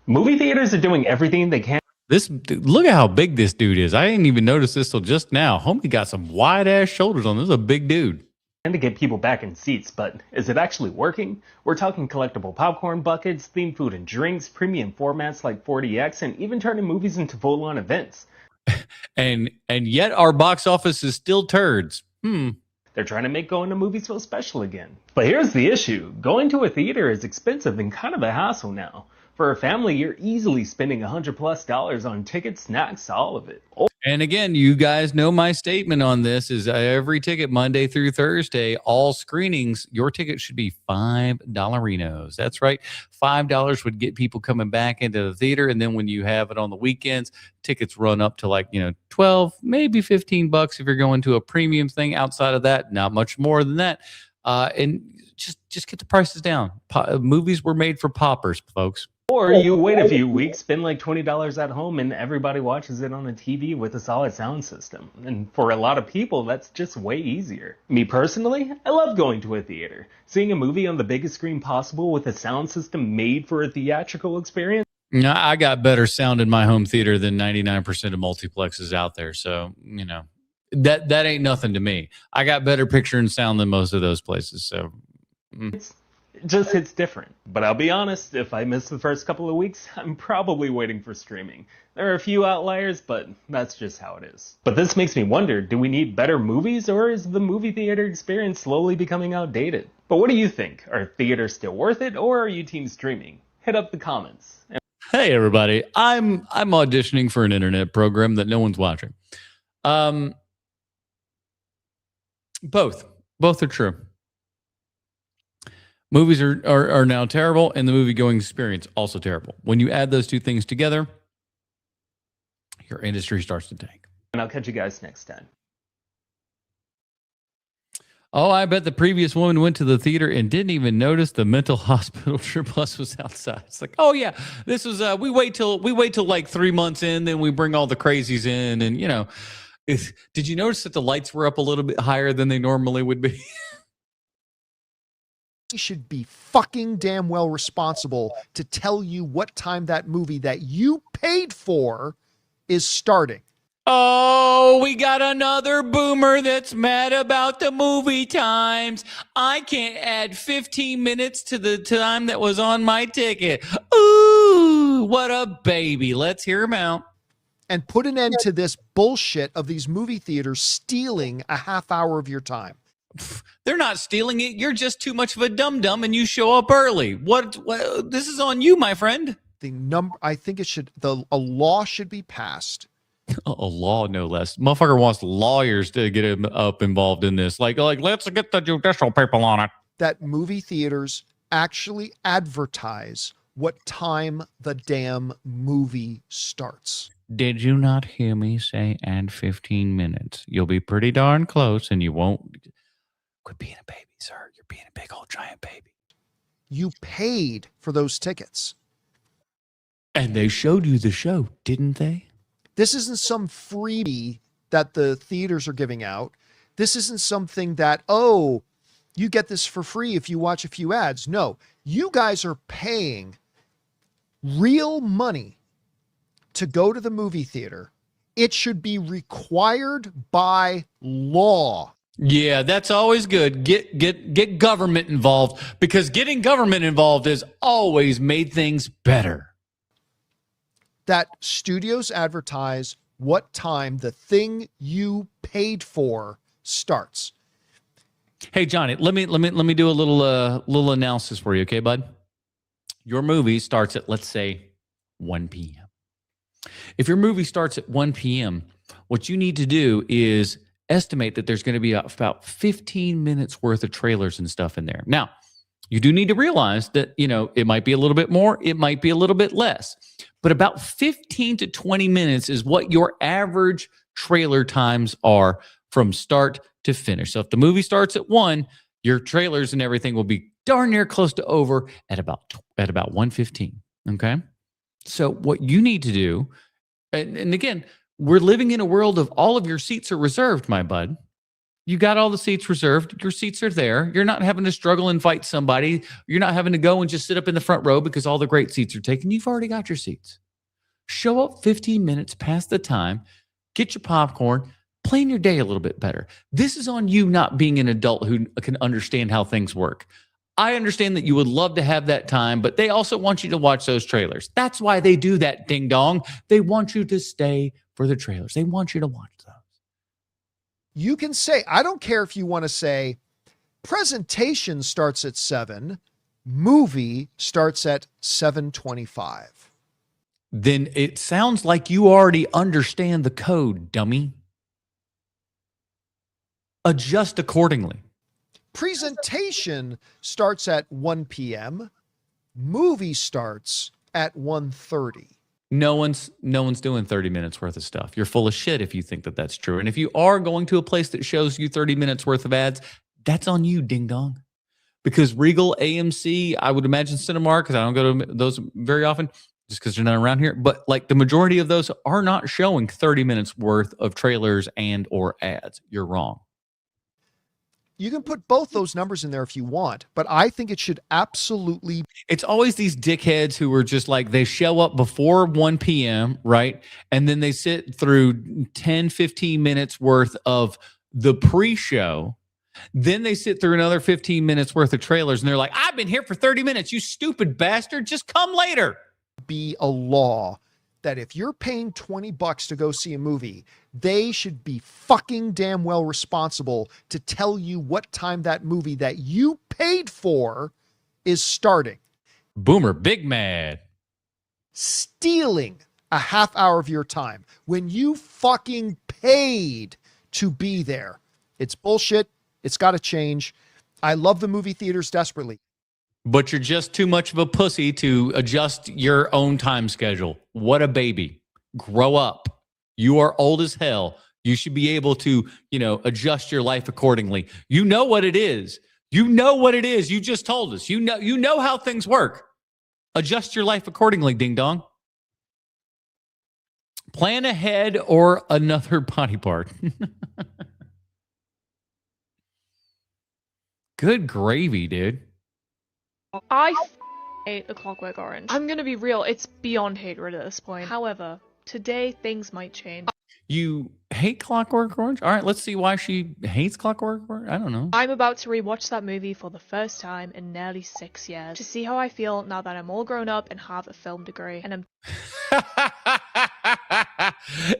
Movie theaters are doing everything they can. Look at how big this dude is. I didn't even notice this till just now. Homie got some wide ass shoulders on. This is a big dude. To get people back in seats, but is it actually working? We're talking collectible popcorn buckets, themed food and drinks, premium formats like 4DX, and even turning movies into full-on events. And yet our box office is still turds. They're trying to make going to movies feel special again. But here's the issue. Going to a theater is expensive and kind of a hassle now. For a family, you're easily spending $100+ on tickets, snacks, all of it. And again, you guys know my statement on this is every ticket Monday through Thursday, all screenings, your ticket should be $5. That's right. $5 would get people coming back into the theater. And then when you have it on the weekends, tickets run up to like, 12, maybe $15 if you're going to a premium thing. Outside of that, not much more than that. And just get the prices down. Movies were made for paupers, folks. Or you wait a few weeks, spend like $20 at home, and everybody watches it on a TV with a solid sound system. And for a lot of people, that's just way easier. Me personally, I love going to a theater. Seeing a movie on the biggest screen possible with a sound system made for a theatrical experience. I got better sound in my home theater than 99% of multiplexes out there. So, that ain't nothing to me. I got better picture and sound than most of those places. So It just hits different. But I'll be honest, if I miss the first couple of weeks, I'm probably waiting for streaming. There are a few outliers, but that's just how it is. But this makes me wonder, do we need better movies, or is the movie theater experience slowly becoming outdated? But what do you think? Are theaters still worth it, or are you team streaming? Hit up the comments. Hey everybody, I'm auditioning for an internet program that no one's watching. Both are true. Movies are now terrible, and the movie going experience also terrible. When you add those two things together, your industry starts to tank. And I'll catch you guys next time. Oh, I bet the previous woman went to the theater and didn't even notice the mental hospital trip bus was outside. It's like, oh yeah, this was we wait till like 3 months in, then we bring all the crazies in, and you know, did you notice that the lights were up a little bit higher than they normally would be? Should be fucking damn well responsible to tell you what time that movie that you paid for is starting. Oh, we got another boomer that's mad about the movie times. I can't add 15 minutes to the time that was on my ticket. Ooh, what a baby. Let's hear him out. And put an end to this bullshit of these movie theaters stealing a half hour of your time. They're not stealing it. You're just too much of a dum-dum and you show up early. What this is on you, my friend. I think a law should be passed. A law, no less. Motherfucker wants lawyers to get him up involved in this. Like, let's get the judicial people on it. That movie theaters actually advertise what time the damn movie starts. Did you not hear me say add 15 minutes? You'll be pretty darn close and you won't. Quit being a baby, sir. You're being a big old giant baby. You paid for those tickets. And they showed you the show, didn't they? This isn't some freebie that the theaters are giving out. This isn't something that, oh, you get this for free if you watch a few ads. No, you guys are paying real money to go to the movie theater. It should be required by law. Yeah, that's always good. Get government involved, because getting government involved has always made things better. That studios advertise what time the thing you paid for starts. Hey, Johnny, let me do a little analysis for you, okay, bud? Your movie starts at, let's say, 1 p.m. If your movie starts at 1 p.m., what you need to do is estimate that there's going to be about 15 minutes worth of trailers and stuff in there. Now, you do need to realize that, you know, it might be a little bit more, it might be a little bit less, but about 15 to 20 minutes is what your average trailer times are from start to finish. So if the movie starts at 1, your trailers and everything will be darn near close to over at about 1:15. Okay. So what you need to do, and again, we're living in a world of all of your seats are reserved, my bud. You got all the seats reserved. Your seats are there. You're not having to struggle and fight somebody. You're not having to go and just sit up in the front row because all the great seats are taken. You've already got your seats. Show up 15 minutes past the time. Get your popcorn. Plan your day a little bit better. This is on you not being an adult who can understand how things work. I understand that you would love to have that time, but they also want you to watch those trailers. That's why they do that, ding dong. They want you to stay for the trailers. They want you to watch those. You can say, I don't care if you want to say, presentation starts at 7, movie starts at 7:25. Then it sounds like you already understand the code, dummy. Adjust accordingly. Presentation starts at 1 p.m. Movie starts at 1:30. No one's doing 30 minutes worth of stuff. You're full of shit if you think that that's true. And if you are going to a place that shows you 30 minutes worth of ads, that's on you, ding dong. Because Regal, AMC, I would imagine Cinemark, because I don't go to those very often, just because they're not around here. But like the majority of those are not showing 30 minutes worth of trailers and or ads. You're wrong. You can put both those numbers in there if you want, but I think it should absolutely. It's always these dickheads who are just like, they show up before 1 p.m., right? And then they sit through 10, 15 minutes worth of the pre-show. Then they sit through another 15 minutes worth of trailers. And they're like, I've been here for 30 minutes, you stupid bastard. Just come later. Be a law that if you're paying $20 to go see a movie, they should be fucking damn well responsible to tell you what time that movie that you paid for is starting. Boomer, big mad. Stealing a half hour of your time when you fucking paid to be there. It's bullshit. It's got to change. I love the movie theaters desperately. But you're just too much of a pussy to adjust your own time schedule. What a baby. Grow up. You are old as hell. You should be able to, adjust your life accordingly. You know what it is. You know what it is. You just told us. You know how things work. Adjust your life accordingly, ding dong. Plan ahead or another body part. Good gravy, dude. I hate A Clockwork Orange. I'm gonna be real, it's beyond hatred at this point. However, today things might change. You hate Clockwork Orange? All right, let's see why she hates Clockwork Orange. I don't know. I'm about to rewatch that movie for the first time in nearly 6 years to see how I feel now that I'm all grown up and have a film degree. And I'm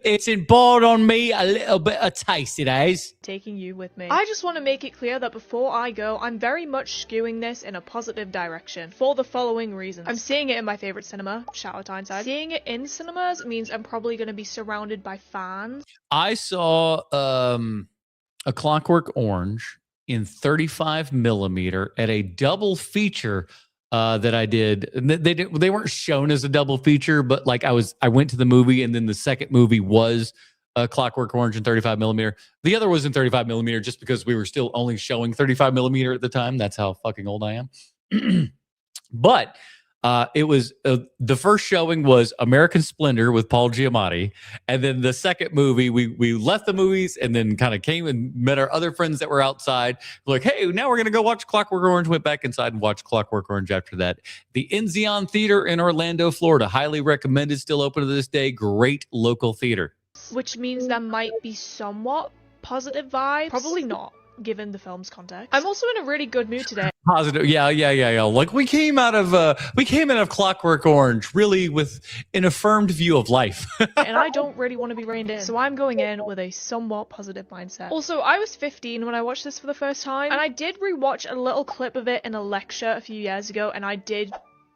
It's inborn on me a little bit of taste, it is. taking you with me. I just want to make it clear that before I go, I'm very much skewing this in a positive direction for the following reasons. I'm seeing it in my favorite cinema, shout out Tyneside. Seeing it in cinemas means I'm probably going to be surrounded by fans. I saw A Clockwork Orange in 35 millimeter at a double feature that I did. They weren't shown as a double feature, but like I went to the movie, and then the second movie was Clockwork Orange in 35 millimeter. The other was in 35 millimeter just because we were still only showing 35 millimeter at the time. That's how fucking old I am. But it was the first showing was American Splendor with Paul Giamatti, and then the second movie we left the movies and then kind of came and met our other friends that were outside. We're like, hey, now we're gonna go watch Clockwork Orange. Went back inside and watched Clockwork Orange after that. The Enzion Theater in Orlando, Florida, highly recommended. Still open to this day. Great local theater. Which means there might be somewhat positive vibes. Probably not, given the film's context. I'm also in a really good mood today. Positive, yeah. Like we came out of Clockwork Orange really with an affirmed view of life. And I don't really want to be reined in, so I'm going in with a somewhat positive mindset. Also, I was 15 when I watched this for the first time, and I did rewatch a little clip of it in a lecture a few years ago, and I did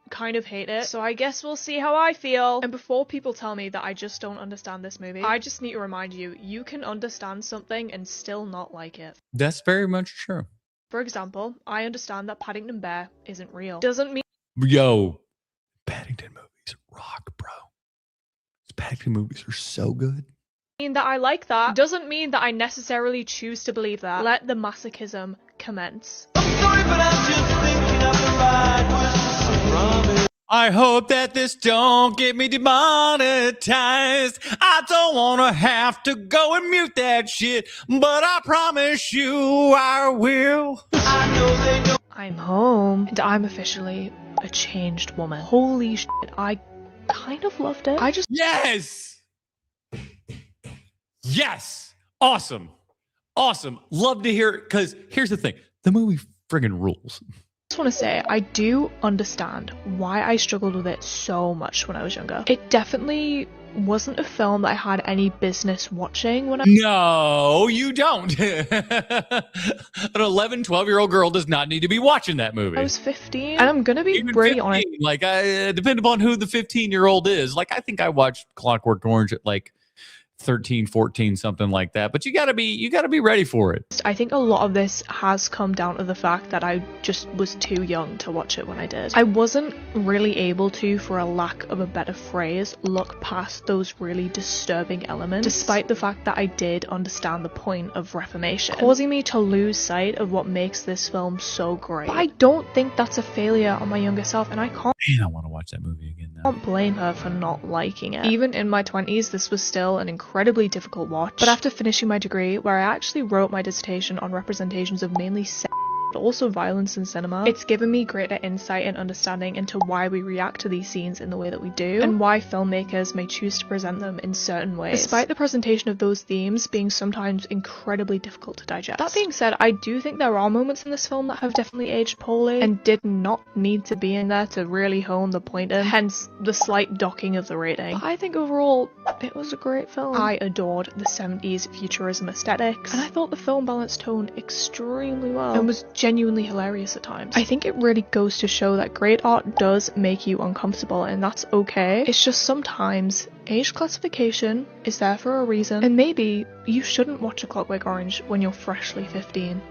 kind of hate it, so I guess we'll see how I feel. And before people tell me that I just don't understand this movie, I just need to remind you, you can understand something and still not like it. That's very much true. For example, I understand that Paddington Bear isn't real. Doesn't mean Yo, Paddington movies rock, bro. Paddington movies are so good. that I like that. Doesn't mean that I necessarily choose to believe that. Let the masochism commence. I hope that this don't get me demonetized. I don't want to have to go and mute that shit, but I promise you I will. I'm home, and I'm officially a changed woman. Holy shit, I kind of loved it. I just... Yes! Awesome. Love to hear it, because here's the thing. The movie friggin' rules. I just want to say, I do understand why I struggled with it so much when I was younger. It definitely wasn't a film that I had any business watching when I... No, you don't. An 11, 12-year-old girl does not need to be watching that movie. I was 15, and I'm gonna be Even really 15. honest. Like, depending upon who the 15-year-old is. Like, I think I watched Clockwork Orange at like 13, 14, something like that. But you gotta be ready for it. I think a lot of this has come down to the fact that I just was too young to watch it when I did. I wasn't really able to, for a lack of a better phrase, look past those really disturbing elements, despite the fact that I did understand the point of Reformation, causing me to lose sight of what makes this film so great. But I don't think that's a failure on my younger self, and I can't... Man, I want to watch that movie again now. I can't blame her for not liking it. Even in my 20s, this was still an incredibly difficult watch. But after finishing my degree, where I actually wrote my dissertation on representations of mainly sex, but also violence in cinema, it's given me greater insight and understanding into why we react to these scenes in the way that we do, and why filmmakers may choose to present them in certain ways, despite the presentation of those themes being sometimes incredibly difficult to digest. That being said, I do think there are moments in this film that have definitely aged poorly, and did not need to be in there to really hone the point in, hence the slight docking of the rating. But I think overall, it was a great film. I adored the 70s futurism aesthetics, and I thought the film balanced tone extremely well, and was genuinely hilarious at times. I think it really goes to show that great art does make you uncomfortable, and that's okay. It's just sometimes age classification is there for a reason, and maybe you shouldn't watch A Clockwork Orange when you're freshly 15.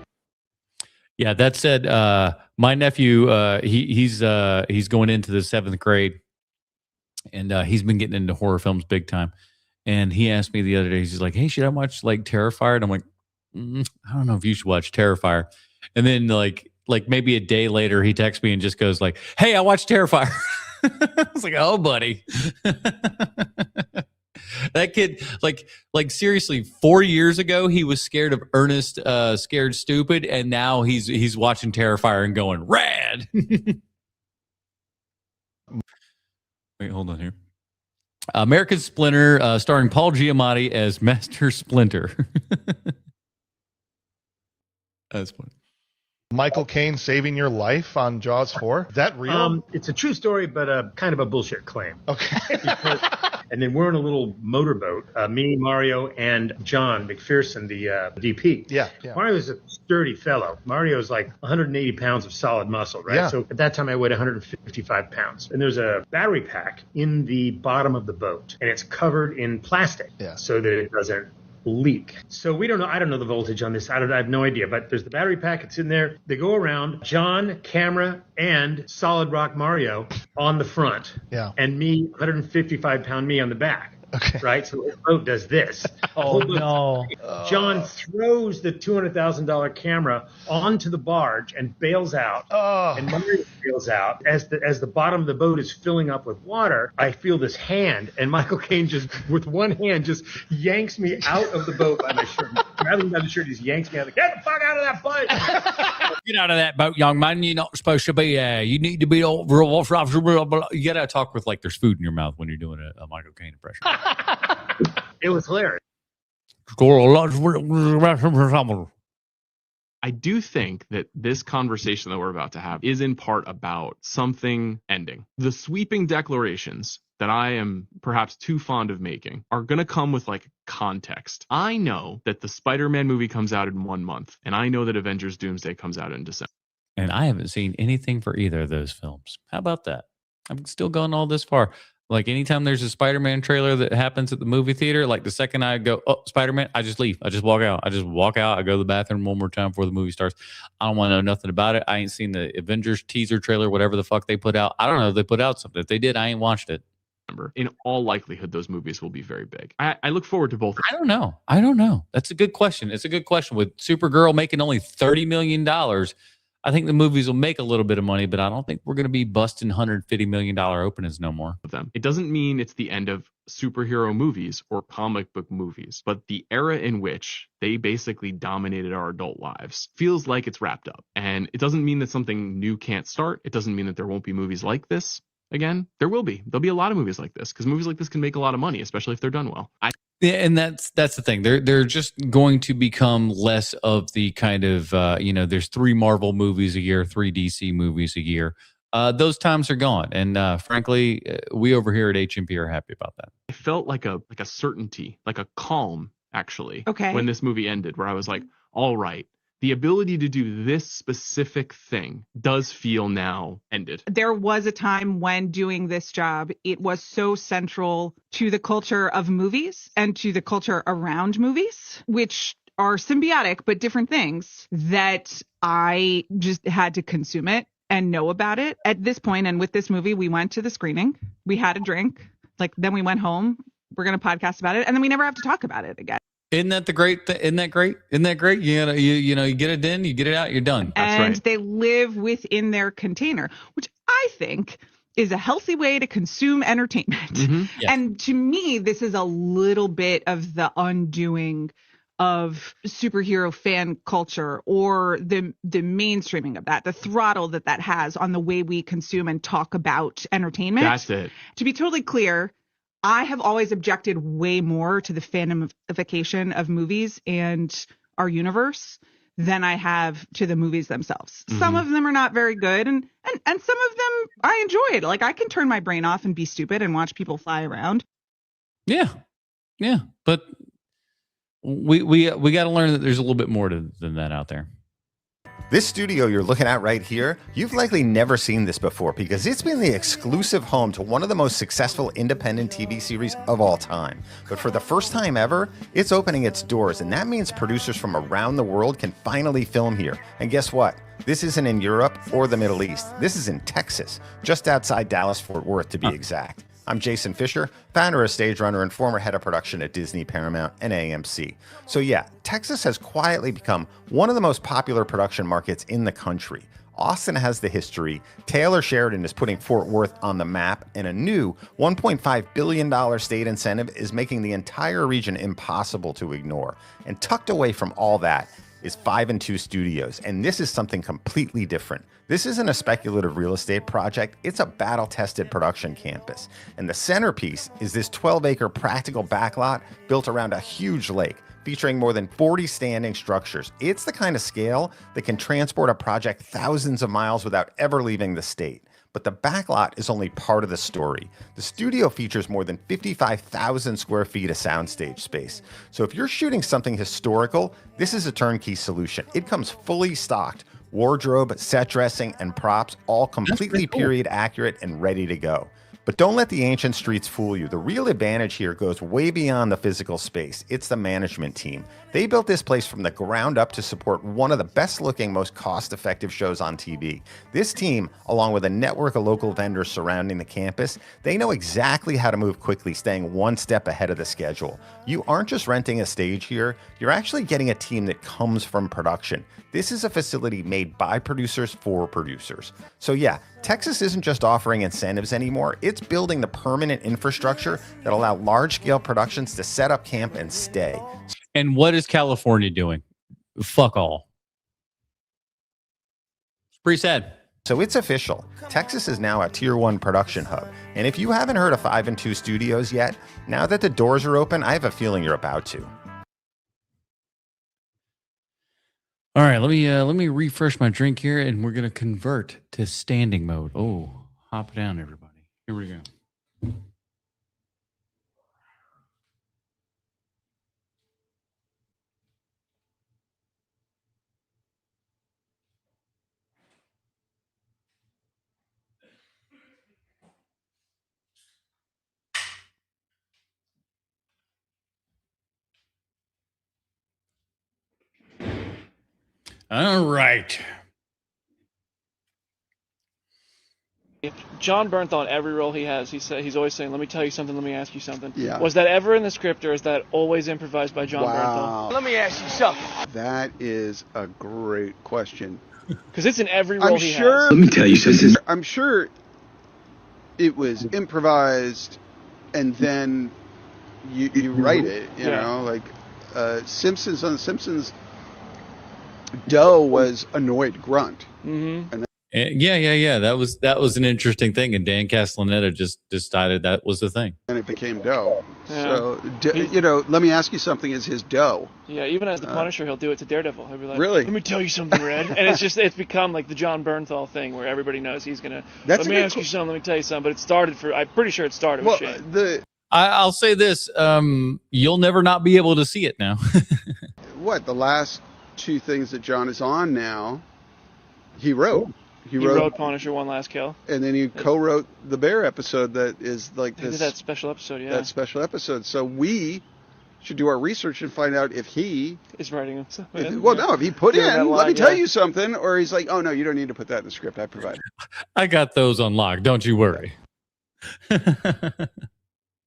Yeah, that said, my nephew, he's going into the 7th grade, and he's been getting into horror films big time. And he asked me the other day, he's like, "Hey, should I watch like Terrifier?" And I'm like, I don't know if you should watch Terrifier. And then like maybe a day later, he texts me and just goes like, "Hey, I watched Terrifier." I was like, "Oh, buddy." That kid, like seriously, 4 years ago, he was scared of Ernest, Scared Stupid, and now he's watching Terrifier and going, "Rad." Wait, hold on here. American Splinter, starring Paul Giamatti as Master Splinter. That's funny. Michael Caine saving your life on Jaws 4? Is that real? It's a true story, but kind of a bullshit claim. Okay. And then we're in a little motorboat, me, Mario, and John McPherson, the DP. Yeah. Mario's a sturdy fellow. Mario's like 180 pounds of solid muscle, right? Yeah. So at that time, I weighed 155 pounds. And there's a battery pack in the bottom of the boat, and it's covered in plastic so that it doesn't leak. So we don't know. I don't know the voltage on this. I have no idea. But there's the battery pack. It's in there. They go around. John, camera, and Solid Rock Mario on the front. Yeah. And me, 155-pound me on the back. Okay. Right? So the boat does this. Oh, no. John throws the $200,000 camera onto the barge and bails out. And Mario bails out. As the bottom of the boat is filling up with water, I feel this hand, and Michael Caine just, with one hand, just yanks me out of the boat by my shirt. Grabbing me by the shirt, he just yanks me out. Like, get the fuck out of that boat! Get out of that boat, young man. You're not supposed to be there. You need to be over. You got to talk with like there's food in your mouth when you're doing a Michael Caine impression. It was hilarious. I do think that this conversation that we're about to have is in part about something ending. The sweeping declarations that I am perhaps too fond of making are going to come with like context. I know that the Spider-Man movie comes out in 1 month, and I know that Avengers Doomsday comes out in December. And I haven't seen anything for either of those films. How about that? I'm still going all this far. Like anytime there's a Spider-Man trailer that happens at the movie theater, like the second I go, "Oh, Spider-Man," I just leave. I just walk out. I go to the bathroom one more time before the movie starts. I don't want to know nothing about it. I ain't seen the Avengers teaser trailer, whatever the fuck they put out. I don't know if they put out something. If they did, I ain't watched it. In all likelihood, those movies will be very big. I look forward to both. I don't know. That's a good question. It's a good question. With Supergirl making only $30 million, I think the movies will make a little bit of money, but I don't think we're going to be busting $150 million openings no more. It doesn't mean it's the end of superhero movies or comic book movies, but the era in which they basically dominated our adult lives feels like it's wrapped up. And it doesn't mean that something new can't start. It doesn't mean that there won't be movies like this. Again, there will be. There'll be a lot of movies like this because movies like this can make a lot of money, especially if they're done well. Yeah, and that's the thing. They're just going to become less of the kind of there's 3 Marvel movies a year, 3 DC movies a year. Those times are gone, and frankly, we over here at HMP are happy about that. I felt like a certainty, like a calm, actually. Okay. When this movie ended, where I was like, all right. The ability to do this specific thing does feel now ended. There was a time when doing this job, it was so central to the culture of movies and to the culture around movies, which are symbiotic but different things, that I just had to consume it and know about it. At this point, and with this movie, we went to the screening, we had a drink, then we went home, we're going to podcast about it, and then we never have to talk about it again. Isn't that the great? Isn't that great? Isn't that great? You get it in, you get it out, you're done. That's right. They live within their container, which I think is a healthy way to consume entertainment. Mm-hmm. Yes. And to me, this is a little bit of the undoing of superhero fan culture, or the mainstreaming of that, the throttle that has on the way we consume and talk about entertainment. That's it. To be totally clear, I have always objected way more to the fandomification of movies and our universe than I have to the movies themselves. Mm-hmm. Some of them are not very good, and some of them I enjoyed. Like, I can turn my brain off and be stupid and watch people fly around. Yeah, but we got to learn that there's a little bit more than that out there. This studio you're looking at right here, you've likely never seen this before because it's been the exclusive home to one of the most successful independent TV series of all time. But for the first time ever, it's opening its doors, and that means producers from around the world can finally film here. And guess what? This isn't in Europe or the Middle East. This is in Texas, just outside Dallas-Fort Worth to be exact. I'm Jason Fisher, founder of Stage Runner and former head of production at Disney, Paramount, and AMC. So yeah, Texas has quietly become one of the most popular production markets in the country. Austin has the history, Taylor Sheridan is putting Fort Worth on the map, and a new $1.5 billion state incentive is making the entire region impossible to ignore. And tucked away from all that is 5 and 2 Studios, and this is something completely different. This isn't a speculative real estate project, it's a battle-tested production campus. And the centerpiece is this 12-acre practical backlot built around a huge lake, featuring more than 40 standing structures. It's the kind of scale that can transport a project thousands of miles without ever leaving the state. But the backlot is only part of the story. The studio features more than 55,000 square feet of soundstage space. So if you're shooting something historical, this is a turnkey solution. It comes fully stocked. Wardrobe, set dressing, and props, all completely period accurate and ready to go. But don't let the ancient streets fool you. The real advantage here goes way beyond the physical space. It's the management team. They built this place from the ground up to support one of the best looking, most cost-effective shows on TV. This team, along with a network of local vendors surrounding the campus, they know exactly how to move quickly, staying one step ahead of the schedule. You aren't just renting a stage here, you're actually getting a team that comes from production. This is a facility made by producers for producers. So yeah, Texas isn't just offering incentives anymore, it's building the permanent infrastructure that allow large-scale productions to set up camp and stay. And what is California doing? Fuck all. It's pretty sad. So it's official. Texas is now a Tier 1 production hub. And if you haven't heard of 5 and 2 Studios yet, now that the doors are open, I have a feeling you're about to. All right, let me refresh my drink here, and we're gonna convert to standing mode. Oh, hop down, everybody. Here we go. All right. If John Bernthal, in every role he has, he's always saying, "Let me tell you something. Let me ask you something." Yeah. Was that ever in the script, or is that always improvised by John Wow. Bernthal? Let me ask you something. That is a great question. Because it's in every role he has. Let me tell you something. I'm sure it was improvised, and then you write it. You know, like Simpsons on The Simpsons. Doe was annoyed grunt. Mm-hmm. And Yeah. That was an interesting thing, and Dan Castellaneta just decided that was the thing. then it became Doe. Yeah. So, let me ask you something is his Doe. Yeah, even as the Punisher, he'll do it to Daredevil. He'll be like, Really? "Let me tell you something, Red." And it's become like the John Bernthal thing, where everybody knows he's gonna. That's Let a me good ask you something. Let me tell you something. But it started I'm pretty sure it started with Shane. I'll say this: you'll never not be able to see it now. The last 2 things that John is on now, he wrote. He wrote Punisher: One Last Kill. And then he co-wrote the Bear episode that is like He did that special episode, yeah. That special episode. So we should do our research and find out if he is writing it. If he put Doing in, that let me line, tell yeah. you something, or he's like, oh no, you don't need to put that in the script. I provided. I got those on lock. Don't you worry.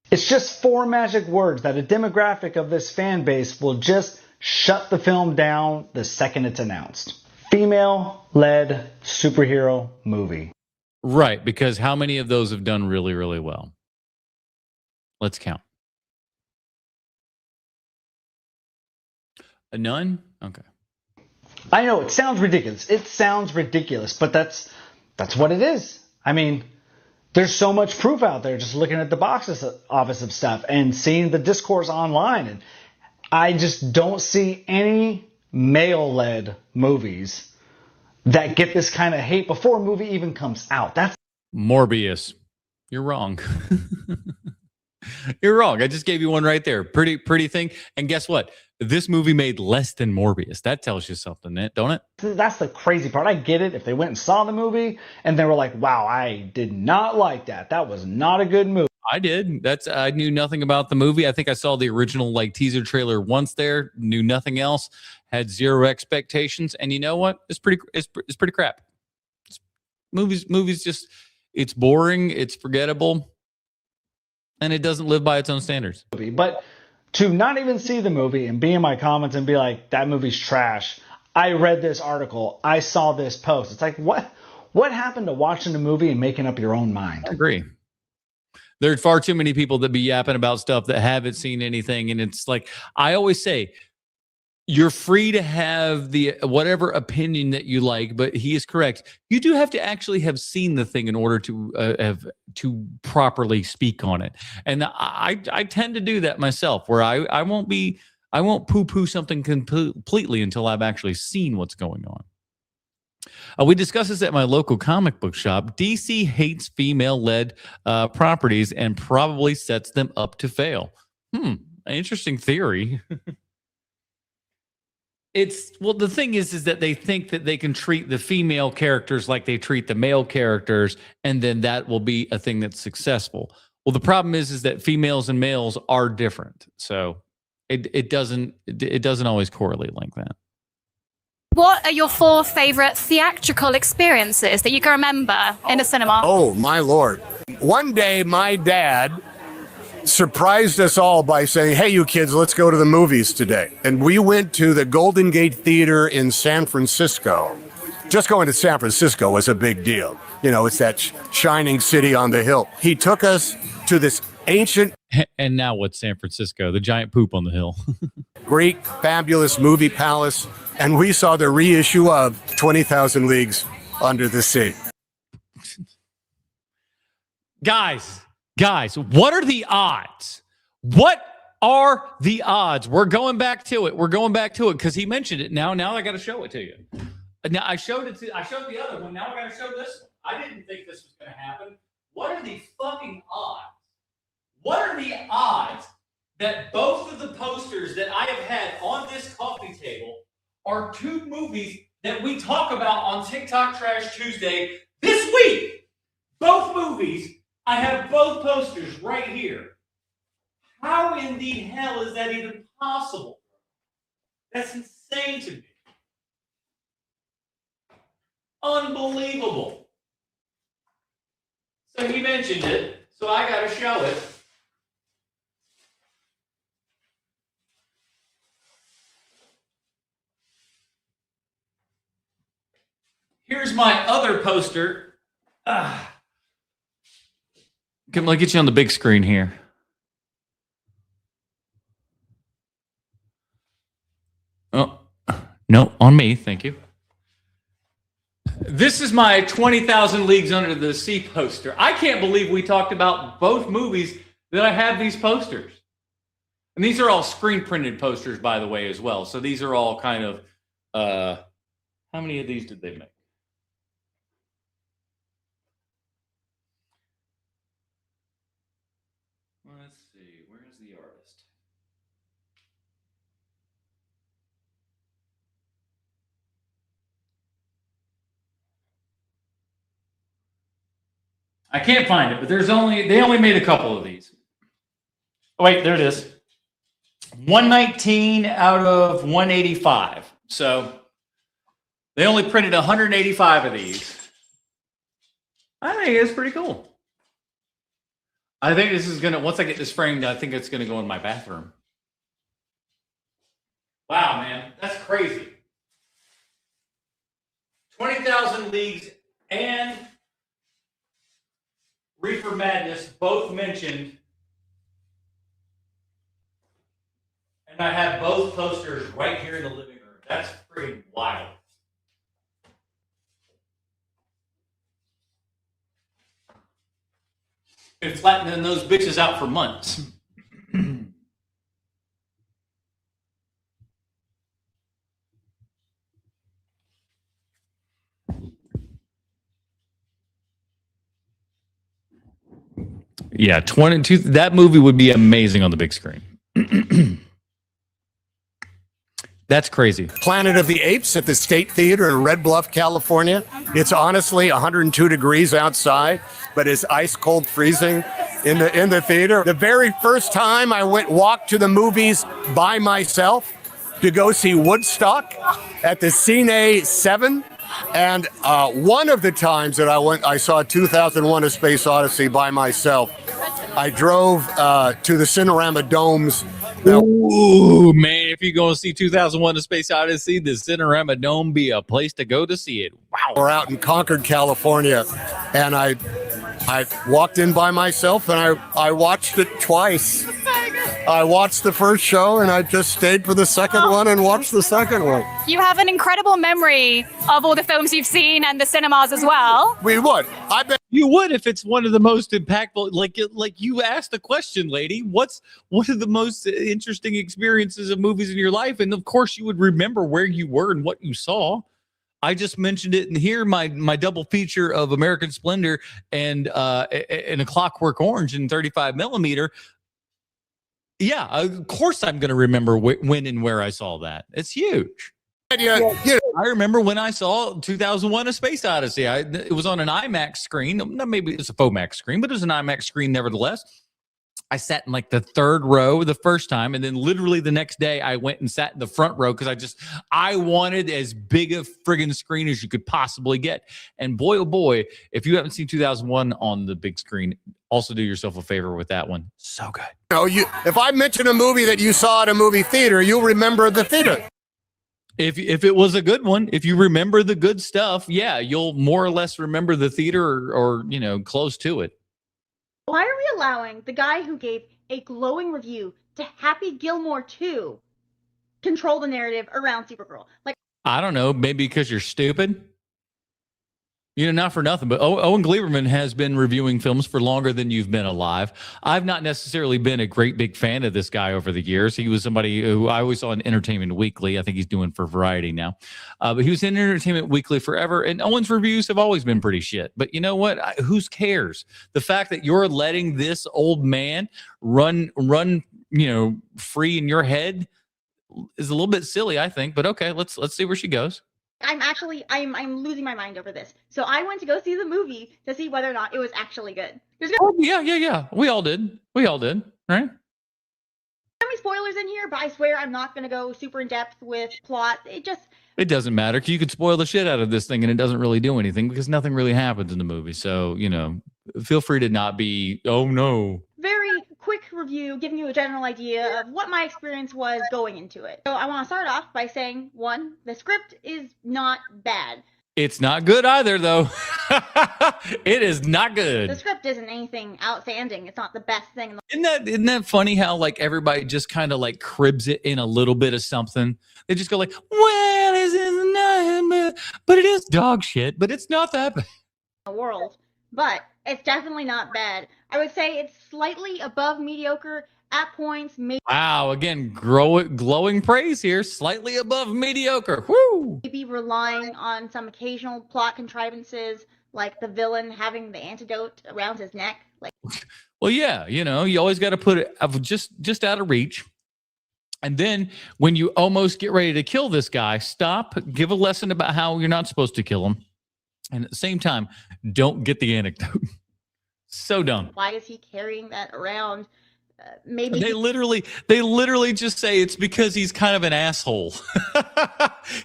It's just 4 magic words that a demographic of this fan base will just shut the film down the second it's announced. Female-led superhero movie. Right, because how many of those have done really, really well? Let's count. None? Okay. I know it sounds ridiculous. But that's what it is. I mean, there's so much proof out there just looking at the box office of stuff and seeing the discourse online, and I just don't see any male-led movies that get this kind of hate before a movie even comes out. That's Morbius. You're wrong. You're wrong. I just gave you one right there. Pretty thing. And guess what? This movie made less than Morbius. That tells you something, don't it? That's the crazy part. I get it if they went and saw the movie and they were like, wow, I did not like that. That was not a good movie. I did. I knew nothing about the movie. I think I saw the original like teaser trailer once there, knew nothing else, had zero expectations. And you know what? It's pretty crap. Movies just, it's boring, it's forgettable, and it doesn't live by its own standards. But to not even see the movie and be in my comments and be like, that movie's trash. I read this article. I saw this post. It's like, what happened to watching the movie and making up your own mind? I agree. There's far too many people that be yapping about stuff that haven't seen anything. And it's like, I always say, you're free to have the whatever opinion that you like, but he is correct. You do have to actually have seen the thing in order to have to properly speak on it. And I tend to do that myself, where I won't poo-poo something completely until I've actually seen what's going on. We discussed this at my local comic book shop. DC hates female-led properties and probably sets them up to fail. Interesting theory. The thing is that they think that they can treat the female characters like they treat the male characters, and then that will be a thing that's successful. Well, the problem is that females and males are different, so it doesn't always correlate like that. What are your 4 favorite theatrical experiences that you can remember in a cinema? Oh, my Lord. One day, my dad surprised us all by saying, hey, you kids, let's go to the movies today. And we went to the Golden Gate Theater in San Francisco. Just going to San Francisco was a big deal. You know, it's that shining city on the hill. He took us to this ancient... And now what's San Francisco? The giant poop on the hill. Great, fabulous movie palace. And we saw the reissue of 20,000 Leagues Under the Sea. Guys, what are the odds? What are the odds? We're going back to it. Because he mentioned it. Now I got to show it to you. Now I showed the other one. Now I got to show this one. I didn't think this was going to happen. What are the fucking odds? What are the odds that both of the posters that I have had on this coffee table are 2 movies that we talk about on TikTok Trash Tuesday this week? Both movies. I have both posters right here. How in the hell is that even possible? That's insane to me. Unbelievable. So he mentioned it, so I got to show it. Here's my other poster. Come, let me get you on the big screen here. Oh, no, on me. Thank you. This is my 20,000 Leagues Under the Sea poster. I can't believe we talked about both movies that I have these posters. And these are all screen printed posters, by the way, as well. So these are all kind of, how many of these did they make? Let's see, where's the artist? I can't find it, but they only made a couple of these. Oh, wait, there it is. 119 out of 185. So they only printed 185 of these. I think it's pretty cool. I think this is going to, once I get this framed, I think it's going to go in my bathroom. Wow, man, that's crazy. 20,000 Leagues and Reefer Madness both mentioned. And I have both posters right here in the living room. That's pretty wild. Been flattening those bitches out for months. Yeah, 22. That movie would be amazing on the big screen. That's crazy. Planet of the Apes at the State Theater in Red Bluff, California. It's honestly 102 degrees outside, but it's ice cold freezing in the theater. The very first time I walked to the movies by myself to go see Woodstock at the Cine 7. And one of the times that I saw 2001: A Space Odyssey by myself. I drove to the Cinerama Domes. Ooh, man, if you go and see 2001: A Space Odyssey, the Cinerama Dome be a place to go to see it. Wow. We're out in Concord, California, and I walked in by myself, and I watched it twice. I watched the first show, and I just stayed for the second one and watched the second one. You have an incredible memory of all the films you've seen and the cinemas as well. We would. I bet you would if it's one of the most impactful. Like you asked the question, lady. What are the most interesting experiences of movies in your life? And of course, you would remember where you were and what you saw. I just mentioned it, and here my double feature of American Splendor and A Clockwork Orange in 35 millimeter. Yeah, of course I'm going to remember when and where I saw that. It's huge. Yeah. I remember when I saw 2001: A Space Odyssey. It was on an IMAX screen. Maybe it's a FOMAX screen, but it was an IMAX screen nevertheless. I sat in like the third row the first time, and then literally the next day I went and sat in the front row because I wanted as big a friggin' screen as you could possibly get. And boy, oh boy, if you haven't seen 2001 on the big screen, also do yourself a favor with that one. So good. If I mention a movie that you saw at a movie theater, you'll remember the theater. If it was a good one, if you remember the good stuff, yeah, you'll more or less remember the theater or close to it. Why are we allowing the guy who gave a glowing review to Happy Gilmore 2 control the narrative around Supergirl? Like, I don't know, maybe because you're stupid. Not for nothing, but Owen Gleiberman has been reviewing films for longer than you've been alive. I've not necessarily been a great big fan of this guy over the years. He was somebody who I always saw in Entertainment Weekly. I think he's doing for Variety now. But he was in Entertainment Weekly forever, and Owen's reviews have always been pretty shit. But you know what? Who cares? The fact that you're letting this old man run free in your head is a little bit silly, I think. But okay, let's see where she goes. I'm losing my mind over this. So I went to go see the movie to see whether or not it was actually good. Yeah. We all did, right? Many spoilers in here, but I swear I'm not going to go super in depth with plot. It doesn't matter. You could spoil the shit out of this thing and it doesn't really do anything because nothing really happens in the movie. So, feel free to not be, oh no. Very quick review, giving you a general idea of what my experience was going into it. So I want to start off by saying, 1, the script is not bad. It's not good either, though. It is not good. The script isn't anything outstanding. It's not the best thing. Isn't that funny how everybody just kind of cribs it in a little bit of something? They just go well, it's not, but it is dog shit, but it's not that bad. The world, but it's definitely not bad. I would say it's slightly above mediocre at points. Wow, again, glowing praise here. Slightly above mediocre. Woo! Maybe relying on some occasional plot contrivances, like the villain having the antidote around his neck. Well, yeah, you always got to put it just out of reach. And then when you almost get ready to kill this guy, stop, give a lesson about how you're not supposed to kill him. And at the same time, don't get the anecdote. So dumb. Why is he carrying that around? Maybe they literally just say it's because he's kind of an asshole.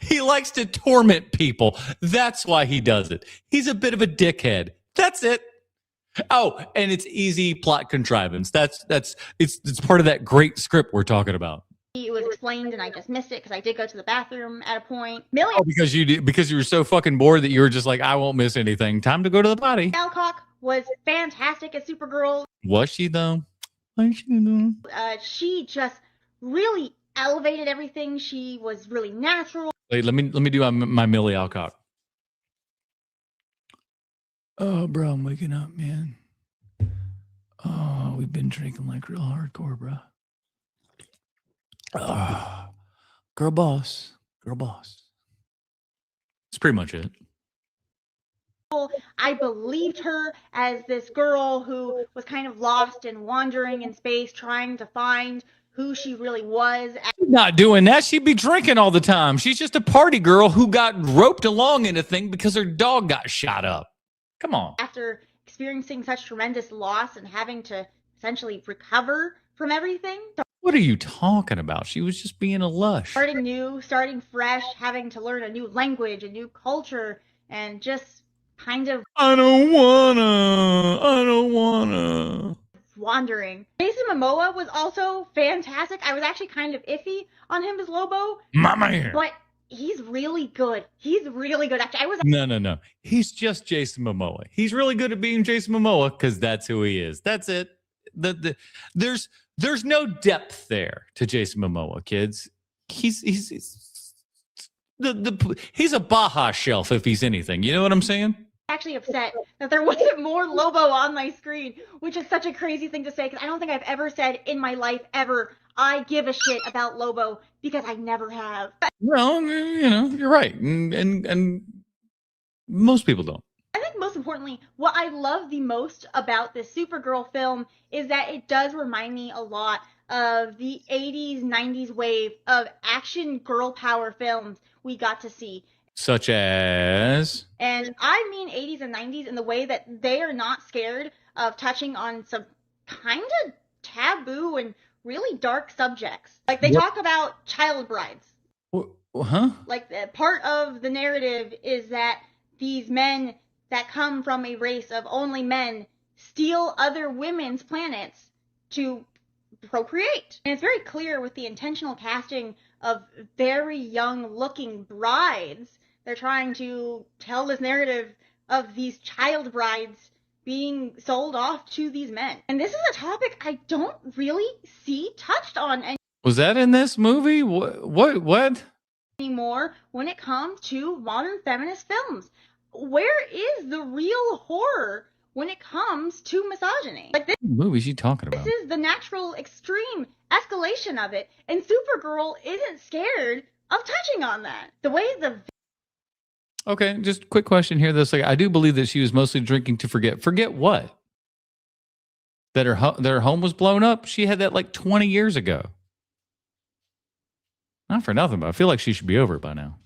He likes to torment people. That's why he does it. He's a bit of a dickhead. That's it. Oh, and it's easy plot contrivance. It's part of that great script we're talking about. It was explained and I just missed it because I did go to the bathroom at a point. Oh, because you were so fucking bored that you were just I won't miss anything. Time to go to the potty. Alcock was fantastic as Supergirl. Was she though? She just really elevated everything. She was really natural. Wait, let me do my Millie Alcock. Oh, bro, I'm waking up, man. Oh, we've been drinking real hardcore, bro. Girl boss. That's pretty much it. I believed her as this girl who was kind of lost and wandering in space, trying to find who she really was. Not doing that. She'd be drinking all the time. She's just a party girl who got roped along in a thing because her dog got shot up. Come on. After experiencing such tremendous loss and having to essentially recover from everything. What are you talking about? She was just being a lush. Starting new, starting fresh, having to learn a new language, a new culture, and just kind of I don't wanna. wandering. Jason Momoa was also fantastic. I was actually kind of iffy on him as Lobo. My man. But he's really good. He's really good. Actually, I was No. He's just Jason Momoa. He's really good at being Jason Momoa because that's who he is. That's it. There's no depth there to Jason Momoa, kids. He's a Baja shelf if he's anything. You know what I'm saying? actually upset that there wasn't more Lobo on my screen, which is such a crazy thing to say because I don't think I've ever said in my life ever, I give a shit about Lobo, because I never have. Well, you know, you're right. And most people don't. I think most importantly, what I love the most about this Supergirl film is that it does remind me a lot of the 80s, 90s wave of action girl power films we got to see. Such as? And I mean 80s and 90s in the way that they are not scared of touching on some kind of taboo and really dark subjects. Like they talk about child brides. Huh? Like part of the narrative is that these men that come from a race of only men steal other women's planets to procreate. And it's very clear with the intentional casting of very young looking brides. They're trying to tell this narrative of these child brides being sold off to these men. And this is a topic I don't really see touched on Was that in this movie? What? Anymore when it comes to modern feminist films. Where is the real horror when it comes to misogyny? Like this What movies you talking about? This is the natural extreme escalation of it, and Supergirl isn't scared of touching on that. The way the Okay, just a quick question here. This, like, I do believe that she was mostly drinking to forget. Forget what? That her home was blown up? She had that like 20 years ago. Not for nothing, but I feel like she should be over it by now.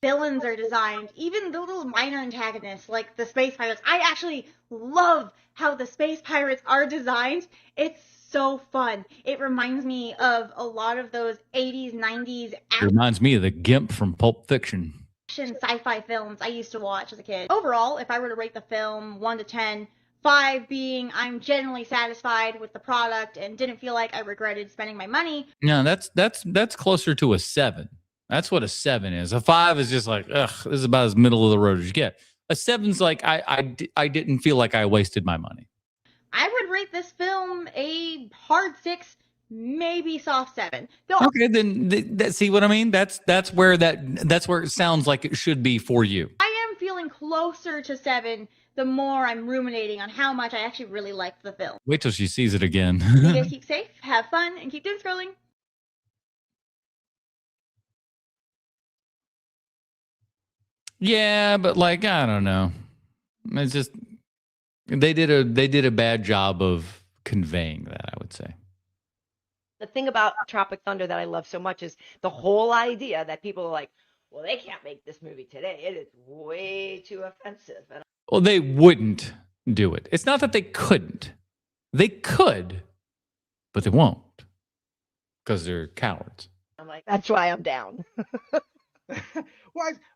villains are designed, even the little minor antagonists like the space pirates. I actually love how the space pirates are designed. It's so fun. It reminds me of a lot of those 80s, 90s It reminds me of the Gimp from Pulp Fiction. action sci-fi films I used to watch as a kid. Overall, if I were to rate the film 1 to 10, 5 being I'm generally satisfied with the product and didn't feel like I regretted spending my money. No, that's closer to a 7. That's what a 7 is. A 5 is just like, ugh, this is about as middle of the road as you get. A 7's like, I didn't feel like I wasted my money. I would rate this film a hard 6, maybe soft 7. Though Okay, then see what I mean? That's where it sounds like it should be for you. I am feeling closer to 7 the more I'm ruminating on how much I actually really liked the film. Wait till she sees it again. You guys keep safe, have fun, and keep doom scrolling. Yeah, but like, I don't know. It's just they did a bad job of conveying that, I would say. The thing about Tropic Thunder that I love so much is the whole idea that people are like, well, they can't make this movie today. It is way too offensive. And Well, they wouldn't do it. It's not that they couldn't. They could, but they won't because they're cowards. I'm like, that's why I'm down.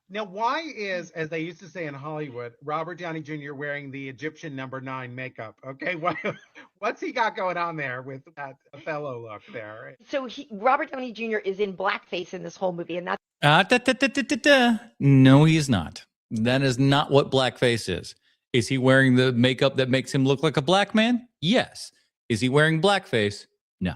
Why is, as they used to say in Hollywood, Robert Downey Jr. wearing the Egyptian number 9 makeup? Okay, what's he got going on there with that Othello look there? So Robert Downey Jr. is in blackface in this whole movie, and that's No, he is not. That is not what blackface is. Is he wearing the makeup that makes him look like a black man? Yes. Is he wearing blackface? No.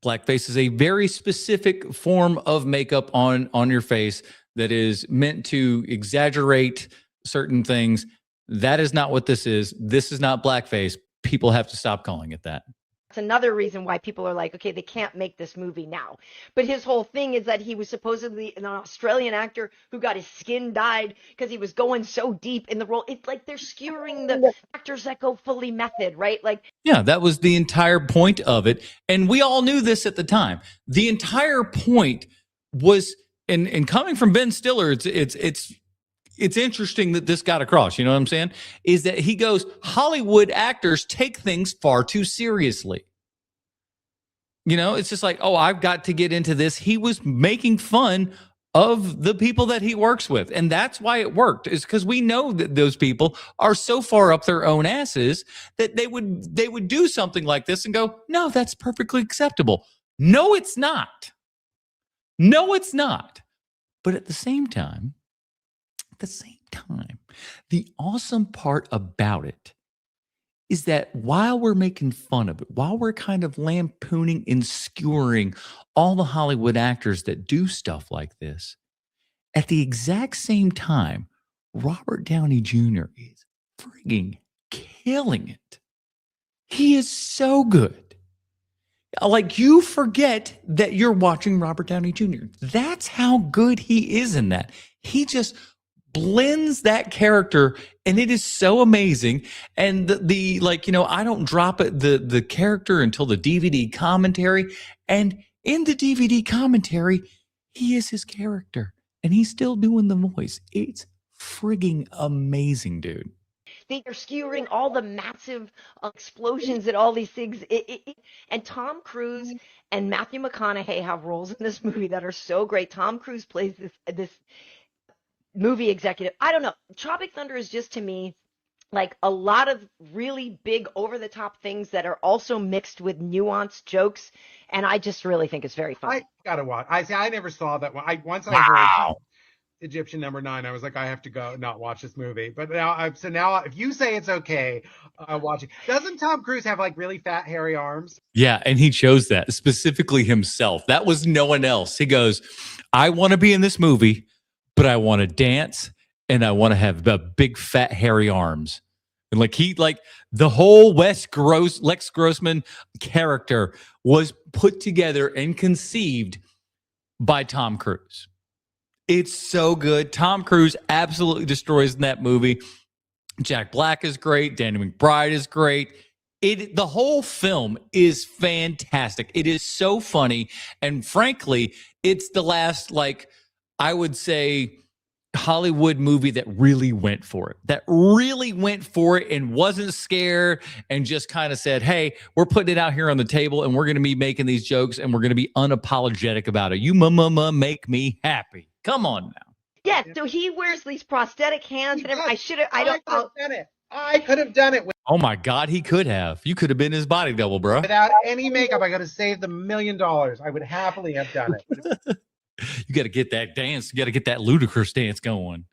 Blackface is a very specific form of makeup on your face that is meant to exaggerate certain things. That is not what this is. This is not blackface. People have to stop calling it that. That's another reason why people are like, okay, they can't make this movie now. But his whole thing is that he was supposedly an Australian actor who got his skin dyed because he was going so deep in the role. It's like they're skewering the actors that go fully method, right? Like, Yeah, that was the entire point of it. And we all knew this at the time. The entire point was, and coming from Ben Stiller, it's interesting that this got across, you know what I'm saying? Is that he goes, Hollywood actors take things far too seriously. You know, it's just like, oh, I've got to get into this. He was making fun of the people that he works with. And that's why it worked, is because we know that those people are so far up their own asses that they would do something like this and go, no, that's perfectly acceptable. No, it's not. No, it's not. But at the same time, the awesome part about it is that while we're making fun of it, while we're kind of lampooning and skewering all the Hollywood actors that do stuff like this, at the exact same time, Robert Downey Jr. is frigging killing it. He is so good. Like, you forget that you're watching Robert Downey Jr. That's how good he is in that. He just blends that character, and it is so amazing. And the like, you know, I don't drop it the character until the DVD commentary, and in the DVD commentary, he is his character, and he's still doing the voice. It's frigging amazing, dude. they're skewering all the massive explosions and all these things. And Tom Cruise and Matthew McConaughey have roles in this movie that are so great. Tom Cruise plays this movie executive. I don't know. Tropic Thunder is just, to me, like a lot of really big over-the-top things that are also mixed with nuanced jokes, and I just really think it's very fun. I gotta watch. I never saw that one. I heard Egyptian number 9, I was like, I have to go not watch this movie. But now if you say it's okay, I'll watch it. Doesn't Tom Cruise have like really fat, hairy arms? Yeah, and he chose that specifically himself. That was no one else. He goes, I want to be in this movie, but I want to dance and I want to have the big fat hairy arms. And like the whole Lex Grossman character was put together and conceived by Tom Cruise. It's so good. Tom Cruise absolutely destroys in that movie. Jack Black is great. Danny McBride is great. The whole film is fantastic. It is so funny. And frankly, it's the last, I would say, Hollywood movie that really went for it, and wasn't scared and just kind of said, hey, we're putting it out here on the table and we're going to be making these jokes and we're going to be unapologetic about it. You make me happy. Come on now. Yeah, so he wears these prosthetic hands and everything. I could have done it Oh my God, he could have. You could have been his body double, bro. without any makeup. I could have saved the $1 million. I would happily have done it. You got to get that dance. You got to get that ludicrous dance going.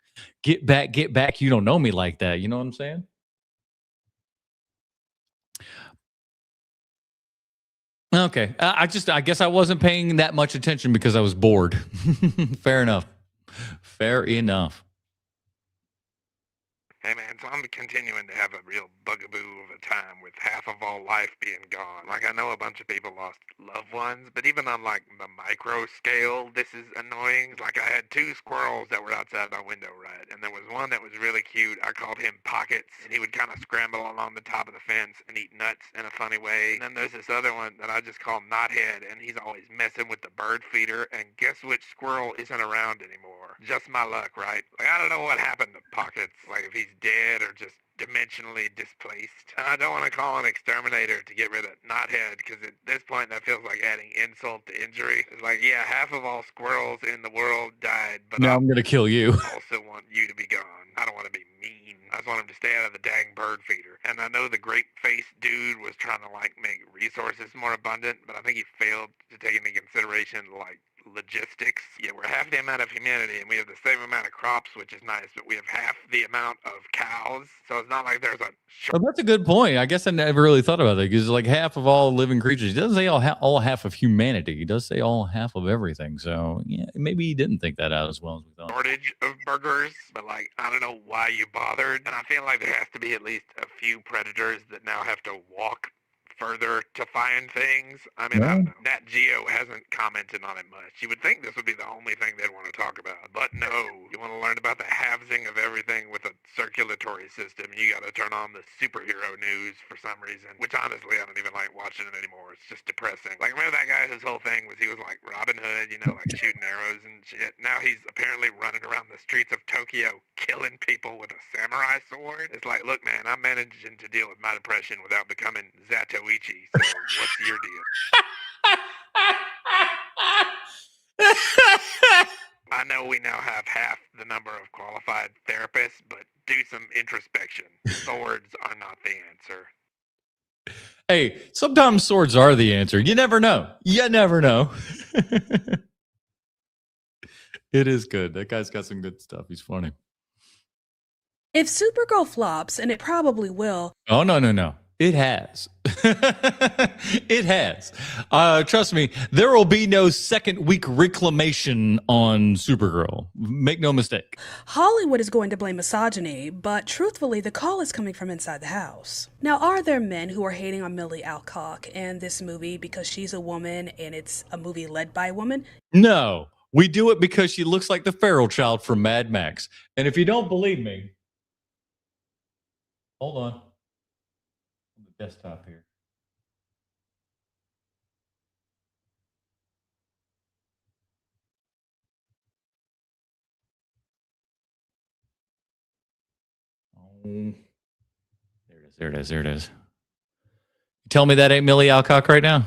Get back. You don't know me like that. You know what I'm saying? Okay. I guess I wasn't paying that much attention because I was bored. Fair enough. Hey man, so I'm continuing to have a real bugaboo of a time with half of all life being gone. Like, I know a bunch of people lost loved ones, but even on like the micro scale, this is annoying. Like, I had 2 squirrels that were outside my window, right? And there was one that was really cute. I called him Pockets, and he would kind of scramble along the top of the fence and eat nuts in a funny way. And then there's this other one that I just call Knothead, and he's always messing with the bird feeder. And guess which squirrel isn't around anymore? Just my luck, right? Like, I don't know what happened to Pockets. Like, if he's dead or just dimensionally displaced. I don't want to call an exterminator to get rid of Knothead, because at this point that feels like adding insult to injury. It's like, yeah, half of all squirrels in the world died, but Now I'm going to kill you. I also want you to be gone. I don't want to be mean. I just want him to stay out of the dang bird feeder. And I know the grape-faced dude was trying to make resources more abundant, but I think he failed to take into consideration logistics. Yeah, we're half the amount of humanity and we have the same amount of crops, which is nice, but we have half the amount of cows. So it's not like there's a Oh, that's a good point. I guess I never really thought about that, because like half of all living creatures. He doesn't say all half of humanity. He does say all half of everything. So yeah, maybe he didn't think that out as well as we thought. shortage of burgers, but I don't know why you bothered. And I feel like there has to be at least a few predators that now have to walk further to find things. I mean, I don't know. Nat Geo hasn't commented on it much. You would think this would be the only thing they'd want to talk about, but no. You want to learn about the halvesing of everything with a circulatory system, you got to turn on the superhero news for some reason, which honestly I don't even like watching it anymore. It's just depressing. Like, remember that guy, his whole thing was he was like Robin Hood, you know, like shooting arrows and shit. Now he's apparently running around the streets of Tokyo killing people with a samurai sword. It's like, look, man, I'm managing to deal with my depression without becoming Zatoichi, so what's your deal? I know we now have half the number of qualified therapists, but do some introspection. Swords are not the answer. Hey, sometimes swords are the answer. You never know. You never know. It is good. That guy's got some good stuff. He's funny. If Supergirl flops, and it probably will. Oh, no. It has. It has. Trust me, there will be no second week reclamation on Supergirl. Make no mistake. Hollywood is going to blame misogyny, but truthfully, the call is coming from inside the house. Now, are there men who are hating on Millie Alcock and this movie because she's a woman and it's a movie led by a woman? No, we do it because she looks like the feral child from Mad Max. And if you don't believe me, hold on. Desktop here. Oh, there it is. You tell me that ain't Millie Alcock right now?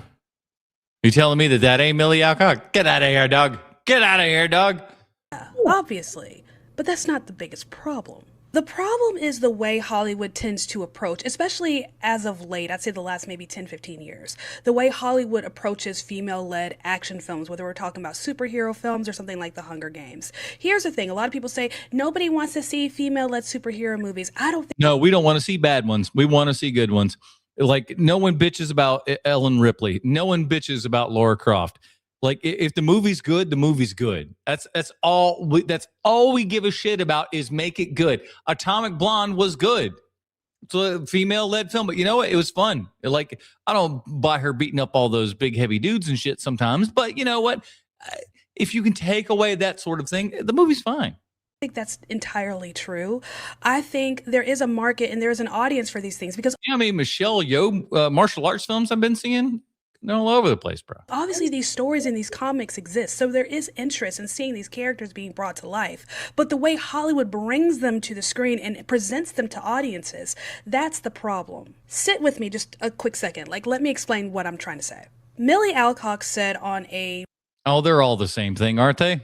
You telling me that ain't Millie Alcock? Get out of here, dog. Get out of here, dog. Yeah, obviously, but that's not the biggest problem. The problem is the way Hollywood tends to approach, especially as of late, I'd say the last maybe 10, 15 years, the way Hollywood approaches female-led action films, whether we're talking about superhero films or something like The Hunger Games. Here's the thing. A lot of people say, nobody wants to see female-led superhero movies. I don't think... No, we don't want to see bad ones. We want to see good ones. Like, no one bitches about Ellen Ripley. No one bitches about Laura Croft. Like, if the movie's good, the movie's good. That's all we give a shit about is make it good. Atomic Blonde was good. It's a female-led film, but you know what? It was fun. Like, I don't buy her beating up all those big, heavy dudes and shit sometimes, but you know what? If you can take away that sort of thing, the movie's fine. I think that's entirely true. I think there is a market and there is an audience for these things because... Yeah, I mean, Michelle Yeoh, martial arts films I've been seeing, they're all over the place, bro. Obviously, these stories and these comics exist, so there is interest in seeing these characters being brought to life. But the way Hollywood brings them to the screen and presents them to audiences, that's the problem. Sit with me just a quick second. Like, let me explain what I'm trying to say. Millie Alcock said on a... Oh, they're all the same thing, aren't they?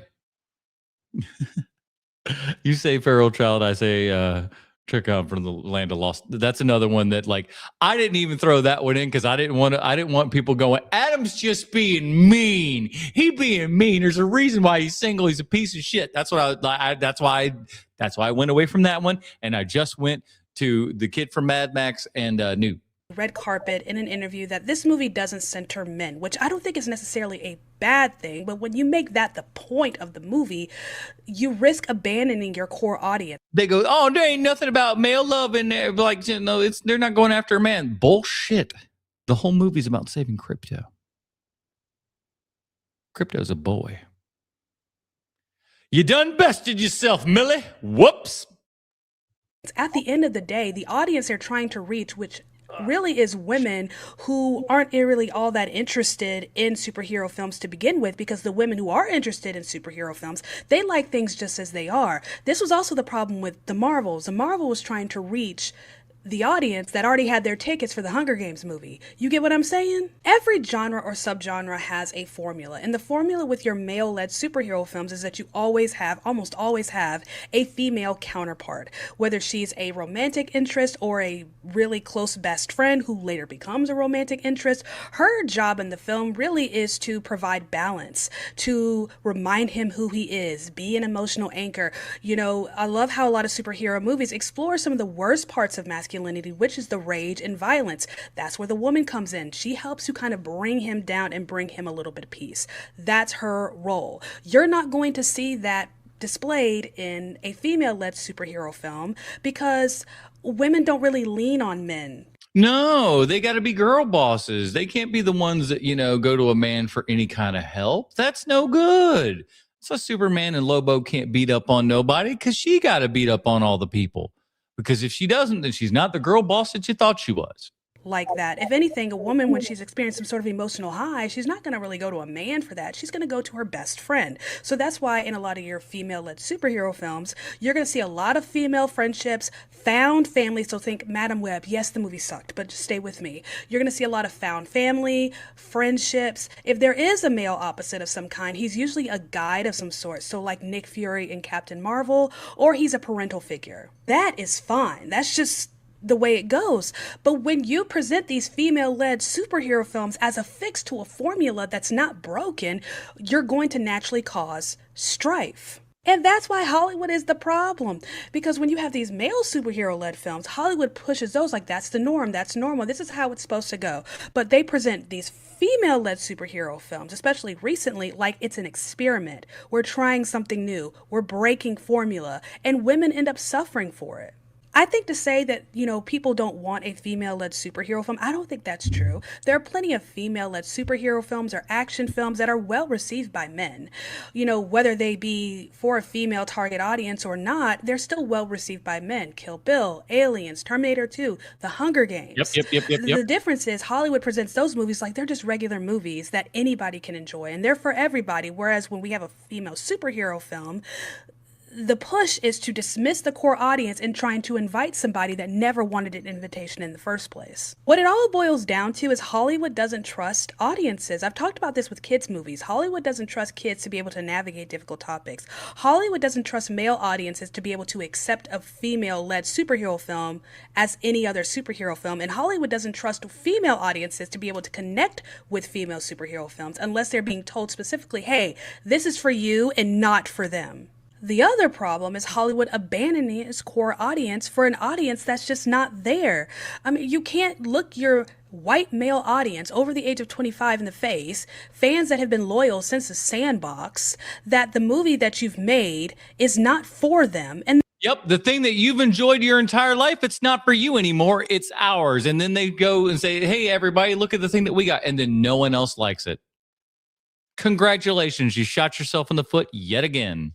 You say feral child, I say... Trick out from the land of lost. That's another one that, like, I didn't even throw that one in because I didn't want people going, Adam's just being mean. He being mean. There's a reason why he's single. He's a piece of shit. That's what that's why I went away from that one. And I just went to the kid from Mad Max and New. Red carpet in an interview that this movie doesn't center men, which I don't think is necessarily a bad thing, but when you make that the point of the movie, you risk abandoning your core audience. They go, oh, there ain't nothing about male love in there. Like, you know, they're not going after a man. Bullshit. The whole movie's about saving Crypto. Crypto's a boy. You done bested yourself, Millie. Whoops. At the end of the day, the audience they're trying to reach, which really is women who aren't really all that interested in superhero films to begin with, because the women who are interested in superhero films, they like things just as they are. This was also the problem with the Marvels. The Marvel was trying to reach the audience that already had their tickets for the Hunger Games movie. You get what I'm saying? Every genre or subgenre has a formula, and the formula with your male-led superhero films is that you almost always have a female counterpart, whether she's a romantic interest or a really close best friend who later becomes a romantic interest. Her job in the film really is to provide balance, to remind him who he is, be an emotional anchor. You know, I love how a lot of superhero movies explore some of the worst parts of masculinity, which is the rage and violence. That's where the woman comes in. She helps to kind of bring him down and bring him a little bit of peace. That's her role. You're not going to see that displayed in a female-led superhero film because women don't really lean on men. No, they got to be girl bosses. They can't be the ones that, go to a man for any kind of help. That's no good. So Superman and Lobo can't beat up on nobody because she got to beat up on all the people. Because if she doesn't, then she's not the girl boss that you thought she was. Like that. If anything, a woman, when she's experienced some sort of emotional high, she's not going to really go to a man for that. She's going to go to her best friend. So that's why in a lot of your female-led superhero films, you're going to see a lot of female friendships, found family. So think Madam Web. Yes, the movie sucked, but just stay with me. You're going to see a lot of found family, friendships. If there is a male opposite of some kind, he's usually a guide of some sort. So like Nick Fury in Captain Marvel, or he's a parental figure. That is fine. That's just the way it goes. But when you present these female-led superhero films as a fix to a formula that's not broken, you're going to naturally cause strife. And that's why Hollywood is the problem. Because when you have these male superhero-led films, Hollywood pushes those like that's the norm, that's normal, this is how it's supposed to go. But they present these female-led superhero films, especially recently, like it's an experiment. We're trying something new, we're breaking formula, and women end up suffering for it. I think to say that, people don't want a female-led superhero film, I don't think that's true. There are plenty of female-led superhero films or action films that are well received by men. Whether they be for a female target audience or not, they're still well received by men. Kill Bill, Aliens, Terminator 2, The Hunger Games. Yep. The difference is Hollywood presents those movies like they're just regular movies that anybody can enjoy, and they're for everybody. Whereas when we have a female superhero film, the push is to dismiss the core audience and trying to invite somebody that never wanted an invitation in the first place. What it all boils down to is Hollywood doesn't trust audiences. I've talked about this with kids' movies. Hollywood doesn't trust kids to be able to navigate difficult topics. Hollywood doesn't trust male audiences to be able to accept a female-led superhero film as any other superhero film. And Hollywood doesn't trust female audiences to be able to connect with female superhero films unless they're being told specifically, hey, this is for you and not for them. The other problem is Hollywood abandoning its core audience for an audience that's just not there. I mean, you can't look your white male audience over the age of 25 in the face, fans that have been loyal since the Sandbox, that the movie that you've made is not for them. And Yep, the thing that you've enjoyed your entire life, it's not for you anymore, it's ours. And then they go and say, hey, everybody, look at the thing that we got. And then no one else likes it. Congratulations, you shot yourself in the foot yet again.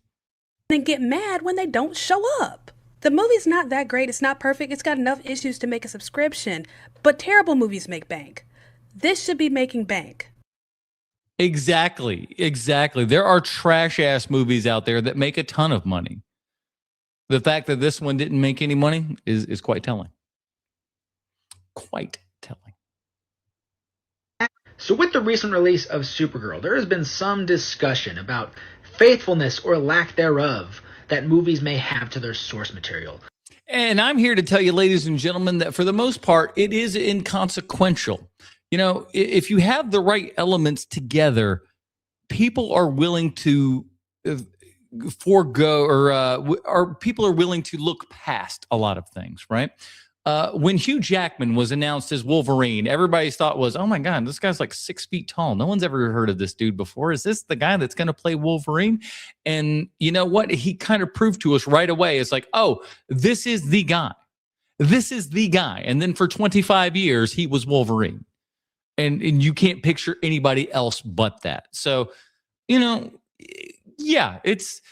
Then get mad when they don't show up. The movie's not that great. It's not perfect. It's got enough issues to make a subscription. But terrible movies make bank. This should be making bank. Exactly. There are trash-ass movies out there that make a ton of money. The fact that this one didn't make any money is quite telling. Quite telling. So with the recent release of Supergirl, there has been some discussion about faithfulness or lack thereof that movies may have to their source material. And I'm here to tell you, ladies and gentlemen, that for the most part, it is inconsequential. If you have the right elements together, people are willing to forego or people are willing to look past a lot of things, right? When Hugh Jackman was announced as Wolverine, everybody's thought was, oh my God, this guy's like 6 feet tall. No one's ever heard of this dude before. Is this the guy that's going to play Wolverine? And you know what? He kind of proved to us right away. It's like, oh, this is the guy. This is the guy. And then for 25 years, he was Wolverine. And you can't picture anybody else but that. So, yeah, it's...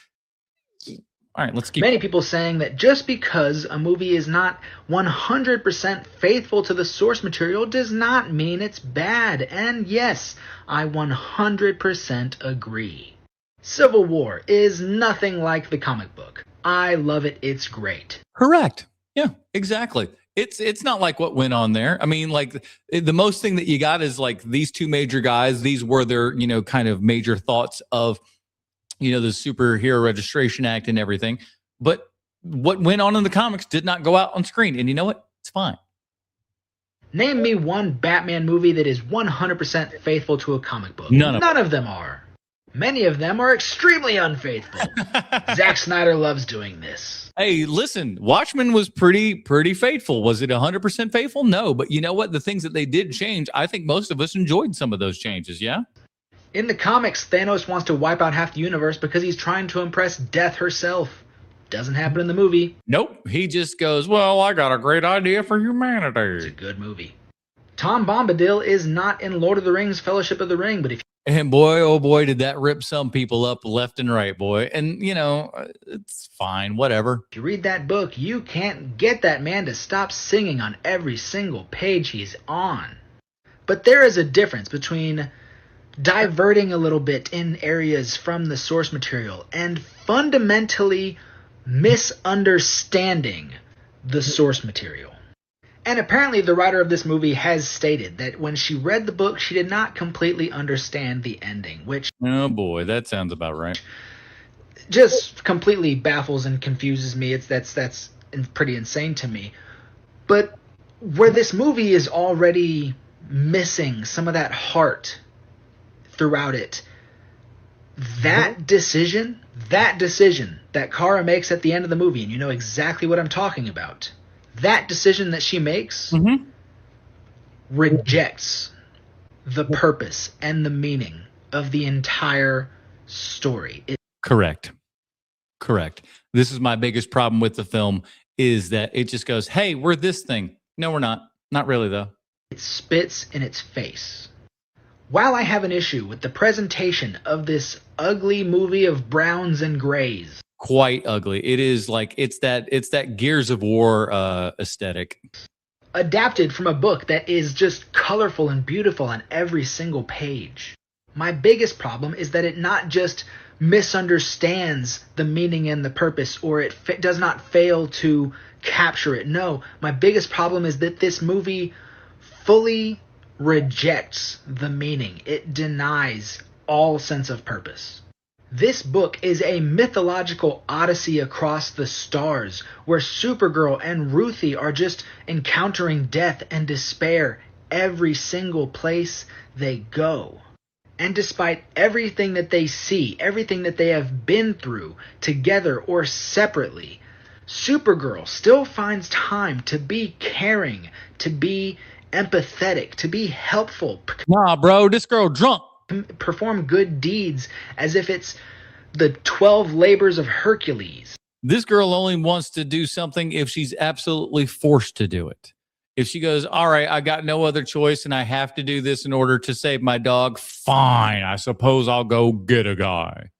All right, let's keep. Many people saying that just because a movie is not 100% faithful to the source material does not mean it's bad. And yes, I 100% agree. Civil War is nothing like the comic book. I love it. It's great. Correct. Yeah, exactly. It's not like what went on there. I mean, like the most thing that you got is like these two major guys. These were their, kind of major thoughts of the Superhero Registration Act and everything. But what went on in the comics did not go out on screen. And you know what? It's fine. Name me one Batman movie that is 100% faithful to a comic book. None of them are. Many of them are extremely unfaithful. Zack Snyder loves doing this. Hey, listen, Watchmen was pretty faithful. Was it 100% faithful? No. But you know what? The things that they did change, I think most of us enjoyed some of those changes. Yeah. In the comics, Thanos wants to wipe out half the universe because he's trying to impress Death herself. Doesn't happen in the movie. Nope. He just goes, well, I got a great idea for humanity. It's a good movie. Tom Bombadil is not in Lord of the Rings Fellowship of the Ring, but if And boy, oh boy, did that rip some people up left and right, boy. And, you know, it's fine, whatever. you read that book, you can't get that man to stop singing on every single page he's on. But there is a difference between diverting a little bit in areas from the source material and fundamentally misunderstanding the source material. And apparently the writer of this movie has stated that when she read the book, she did not completely understand the ending, which... Oh boy, that sounds about right. Just completely baffles and confuses me. That's pretty insane to me. But where this movie is already missing some of that heart throughout it, that decision that Kara makes at the end of the movie, and you know exactly what I'm talking about, that decision that she makes rejects the purpose and the meaning of the entire story. Correct. This is my biggest problem with the film, is that it just goes, hey, we're this thing. No, we're not. Not really, though. It spits in its face. While I have an issue with the presentation of this ugly movie of browns and grays, Quite ugly. It is like it's that Gears of War aesthetic. adapted from a book that is just colorful and beautiful on every single page. My biggest problem is that it not just misunderstands the meaning and the purpose, or it does not fail to capture it. No, my biggest problem is that this movie fully rejects the meaning. It denies all sense of purpose. This book is a mythological odyssey across the stars, where Supergirl and Ruthie are just encountering death and despair every single place they go. And despite everything that they see, everything that they have been through, together or separately, Supergirl still finds time to be caring, to be empathetic, to be helpful. Nah, bro, this girl drunk. Perform good deeds as if it's the 12 labors of Hercules. This girl only wants to do something if she's absolutely forced to do it. If she goes, all right, I got no other choice and I have to do this in order to save my dog, fine, I suppose I'll go get a guy.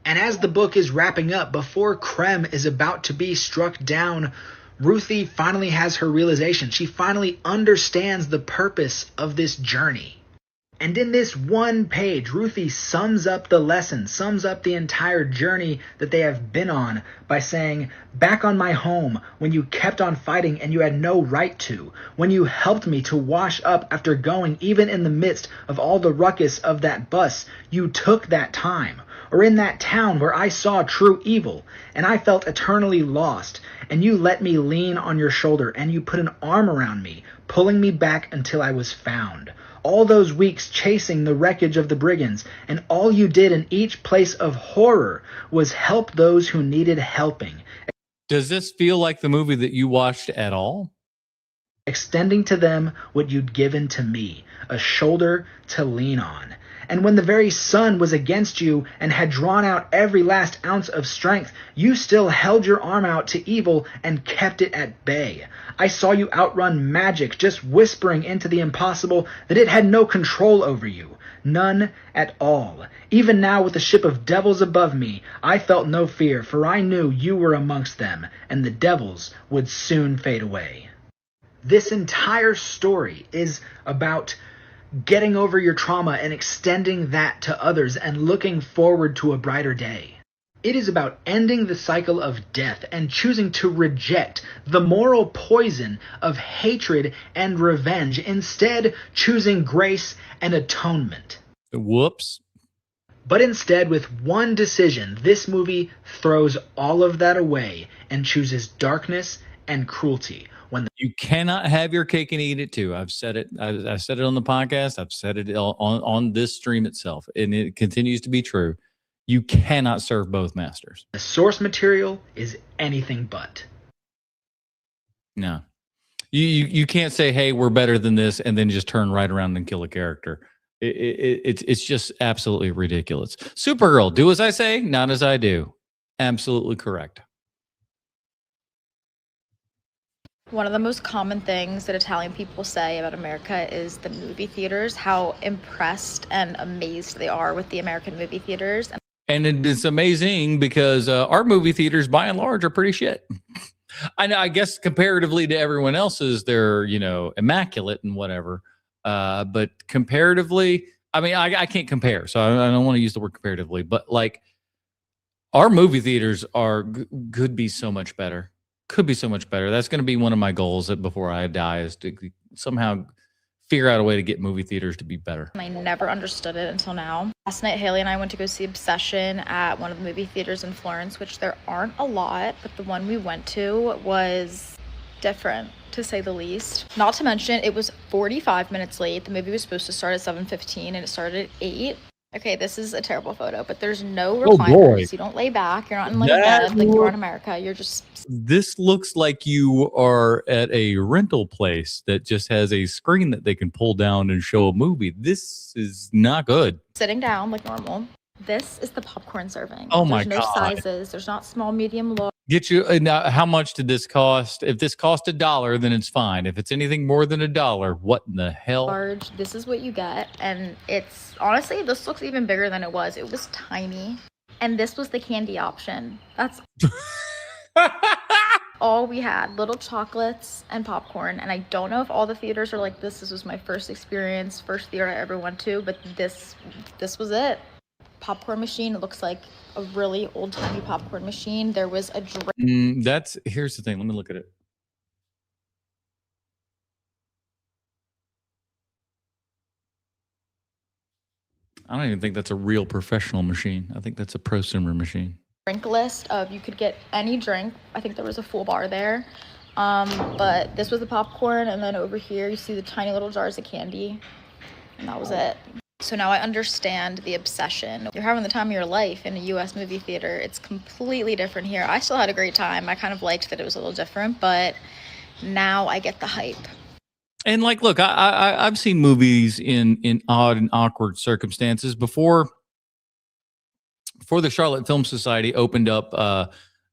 And as the book is wrapping up, before Krem is about to be struck down, Ruthie finally has her realization. She finally understands the purpose of this journey. And in this one page, Ruthie sums up the lesson, sums up the entire journey that they have been on by saying, back on my home, when you kept on fighting and you had no right to, when you helped me to wash up after going even in the midst of all the ruckus of that bus, you took that time. Or in that town where I saw true evil, and I felt eternally lost, and you let me lean on your shoulder, and you put an arm around me, pulling me back until I was found. All those weeks chasing the wreckage of the brigands, and all you did in each place of horror was help those who needed helping. Does this feel like the movie that you watched at all? Extending to them what you'd given to me, a shoulder to lean on. And when the very sun was against you and had drawn out every last ounce of strength, you still held your arm out to evil and kept it at bay. I saw you outrun magic, just whispering into the impossible that it had no control over you. None at all. Even now with the ship of devils above me, I felt no fear, for I knew you were amongst them, and the devils would soon fade away. This entire story is about getting over your trauma and extending that to others and looking forward to a brighter day. It is about ending the cycle of death and choosing to reject the moral poison of hatred and revenge, instead choosing grace and atonement. Whoops. But instead, with one decision, this movie throws all of that away and chooses darkness and cruelty. You cannot have your cake and eat it too. I've said it. I said it on the podcast. I've said it on this stream itself, and it continues to be true. You cannot serve both masters. The source material is anything but. No, you can't say, "Hey, we're better than this," and then just turn right around and kill a character. It's just absolutely ridiculous. Supergirl, do as I say, not as I do. absolutely correct. One of the most common things that Italian people say about America is the movie theaters, how impressed and amazed they are with the American movie theaters. And it's amazing because our movie theaters, by and large, are pretty shit. I know, I guess comparatively to everyone else's, they're, immaculate and whatever. But comparatively, I mean, I can't compare, so I don't want to use the word comparatively, but like our movie theaters could be so much better. Could be so much better. That's going to be one of my goals before I die, is to somehow figure out a way to get movie theaters to be better. I never understood it until now. Last night, Haley and I went to go see Obsession at one of the movie theaters in Florence, which there aren't a lot, but the one we went to was different, to say the least. Not to mention, it was 45 minutes late. The movie was supposed to start at 7:15 and it started at 8. Okay, this is a terrible photo, but there's no recliners. You don't lay back. You're not in like a bed like you are in America. You're just... This looks like you are at a rental place that just has a screen that they can pull down and show a movie. This is not good. sitting down like normal. This is the popcorn serving. Oh my There's no God. sizes. There's not small, medium, large. Get you now. How much did this cost? If this cost $1, then it's fine. If it's anything more than $1, what in the hell? This is what you get, and it's honestly, this looks even bigger than it was. It was tiny, and this was the candy option. That's all we had: little chocolates and popcorn. And I don't know if all the theaters are like this. This was my first experience, first theater I ever went to, but this was it. Popcorn machine. It looks like a really old-timey popcorn machine. There was a drink. Here's the thing. Let me look at it. I don't even think that's a real professional machine. I think that's a prosumer machine. Drink list of you could get any drink. I think there was a full bar there. But this was the popcorn, and then over here you see the tiny little jars of candy, and that was it. So now I understand the obsession. You're having the time of your life in a US movie theater. It's completely different here. I still had a great time. I kind of liked that it was a little different, but now I get the hype. And like, look, I've seen movies in odd and awkward circumstances before. Before the Charlotte Film Society opened up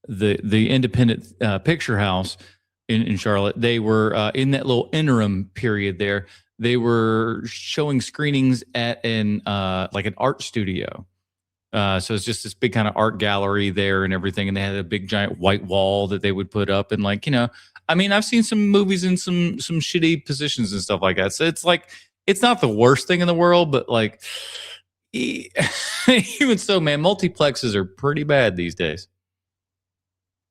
the independent picture house in Charlotte, they were in that little interim period there. They were showing screenings at an art studio. So it's just this big kind of art gallery there and everything. And they had a big giant white wall that they would put up. And I mean, I've seen some movies in some shitty positions and stuff like that. So it's like, it's not the worst thing in the world, but like, even so, man, multiplexes are pretty bad these days.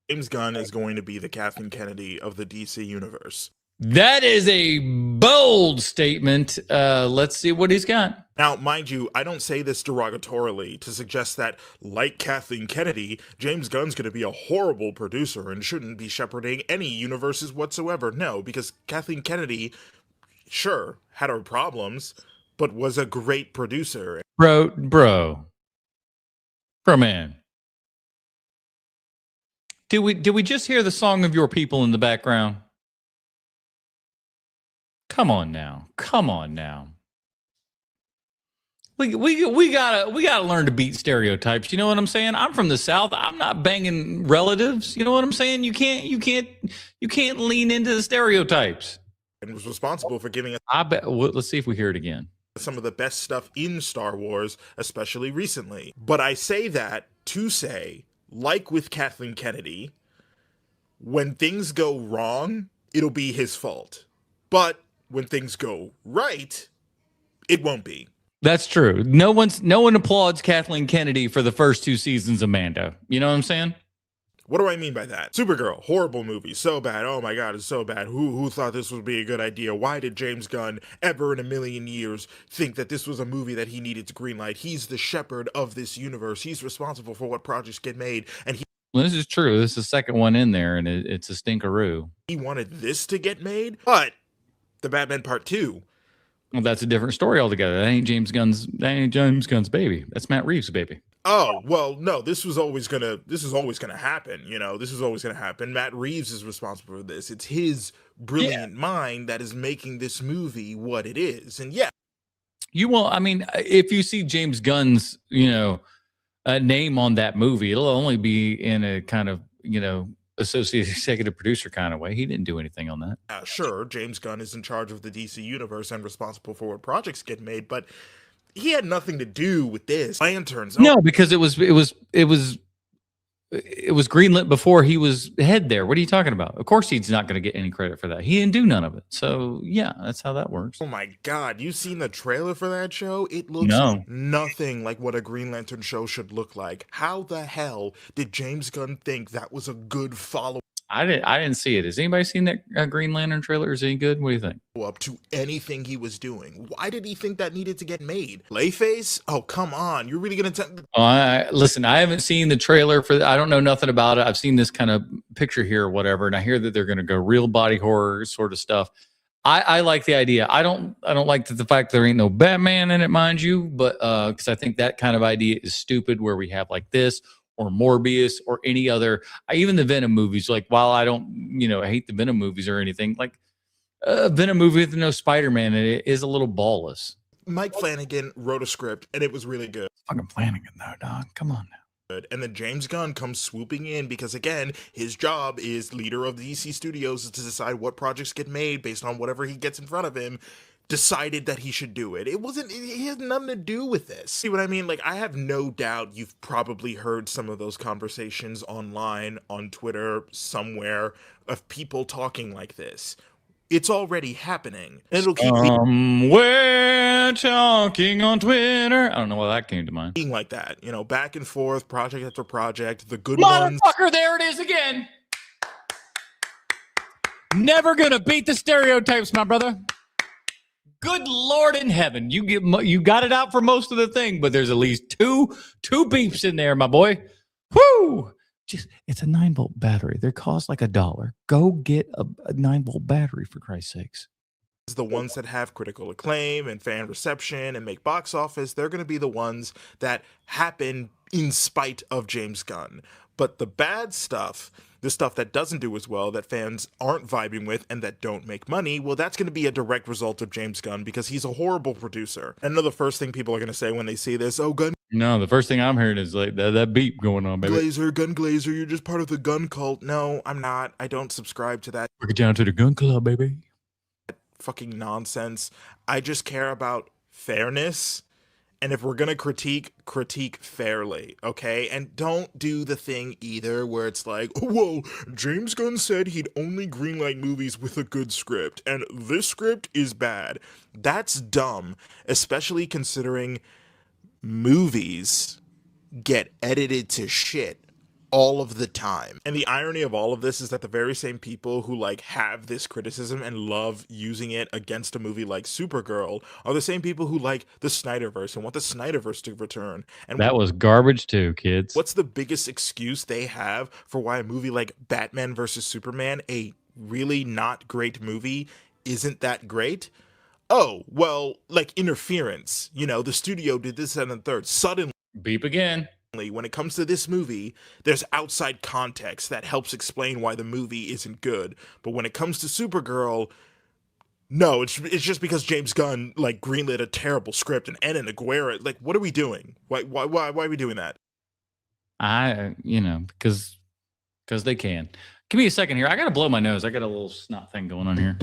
James Gunn is going to be the Kathleen Kennedy of the DC universe. That is a bold statement. Let's see what he's got. Now, mind you, I don't say this derogatorily to suggest that, like Kathleen Kennedy, James Gunn's going to be a horrible producer and shouldn't be shepherding any universes whatsoever. No, because Kathleen Kennedy, sure, had her problems, but was a great producer. Bro, man. Did we just hear the song of your people in the background? Come on now. We gotta learn to beat stereotypes. You know what I'm saying? I'm from the South. I'm not banging relatives. You know what I'm saying? You can't lean into the stereotypes. And was responsible for giving us, I bet. Let's see if we hear it again. Some of the best stuff in Star Wars, especially recently. But I say that to say, like with Kathleen Kennedy, when things go wrong, it'll be his fault. But when things go right, it won't be. That's true. No one applauds Kathleen Kennedy for the first 2 seasons of Mando. You know what I'm saying? What do I mean by that? SUPERGIRL, horrible movie, so bad. Oh my God, it's so bad. Who thought this would be a good idea? Why did James Gunn ever in a million years think that this was a movie that he needed to greenlight? He's the shepherd of this universe. He's responsible for what projects get made, and well, this is true. This is the second one in there, and it's a stinkeroo. He wanted this to get made, but the Batman Part 2. Well, that's a different story altogether. That ain't James Gunn's baby. That's Matt Reeves' baby. Oh, well, no, this is always gonna happen, you know. This is always gonna happen. Matt Reeves is responsible for this. It's his brilliant mind that is making this movie what it is. And yeah. I mean, if you see James Gunn's, name on that movie. It'll only be in a kind of, associate executive producer kind of way. He didn't do anything on that. Sure, James Gunn is in charge of the DC universe and responsible for what projects get made, but he had nothing to do with this. Lanterns. No, because it was greenlit before he was head there. What are you talking about? Of course he's not going to get any credit for that. He didn't do none of it. So yeah, that's how that works. Oh my God, you seen the trailer for that show? It looks nothing like what a Green Lantern show should look like. How the hell did James Gunn think that was a good follow? I didn't see it. Has anybody seen that Green Lantern trailer? Is it any good? What do you think? Up to anything he was doing. Why did he think that needed to get made? Layface? Oh, come on. You're really going to listen, I haven't seen the trailer for I don't know nothing about it. I've seen this kind of picture here or whatever, and I hear that they're going to go real body horror sort of stuff. I like the idea. I don't like the fact there ain't no Batman in it, mind you, but because I think that kind of idea is stupid where we have like this or Morbius or any other, even the Venom movies. Like, while I don't, I hate the Venom movies or anything, like a Venom movie with no Spider-Man in it is a little ballless. Mike Flanagan wrote a script and it was really good. Fucking Flanagan though, dog. Come on now. And then James Gunn comes swooping in because, again, his job is leader of the DC Studios is to decide what projects get made based on whatever he gets in front of him. Decided that he should do it. He had nothing to do with this. See what I mean? Like, I have no doubt you've probably heard some of those conversations online, on Twitter, somewhere, of people talking like this. It's already happening. And it'll keep somewhere talking on Twitter. I don't know why that came to mind. Being like that, back and forth, project after project, the good ones. Motherfucker, there it is again. Never gonna beat the stereotypes, my brother. Good Lord in heaven. You got it out for most of the thing, but there's at least two beeps in there, my boy. Whoo! It's a 9-volt battery. They cost like $1. Go get a 9-volt battery, for Christ's sakes. The ones that have critical acclaim and fan reception and make box office, they're going to be the ones that happen in spite of James Gunn. But the bad stuff, the stuff that doesn't do as well, that fans aren't vibing with and that don't make money, well, that's going to be a direct result of James Gunn because he's a horrible producer. And the first thing people are going to say when they see this, oh, Gunn. No, the first thing I'm hearing is like that beep going on, baby. Gun Glazer, you're just part of the gun cult. No, I'm not. I don't subscribe to that. Work it down to the gun club, baby. Fucking nonsense. I just care about fairness. And if we're going to critique fairly, okay? And don't do the thing either where it's like, oh, whoa, James Gunn said he'd only greenlight movies with a good script, and this script is bad. That's dumb, especially considering movies get edited to shit all of the time. And the irony of all of this is that the very same people who have this criticism and love using it against a movie like Supergirl are the same people who like the Snyderverse and want the Snyderverse to return. And that was garbage too, kids. What's the biggest excuse they have for why a movie like Batman versus Superman, a really not great movie, isn't that great? Oh, well, interference. The studio did this and the third. Suddenly. Beep again. When it comes to this movie, there's outside context that helps explain why the movie isn't good. But when it comes to Supergirl, no, it's just because James Gunn greenlit a terrible script and Anna Aguirre. What are we doing? Why are we doing that? Because they can. Give me a second here. I gotta blow my nose. I got a little snot thing going on here.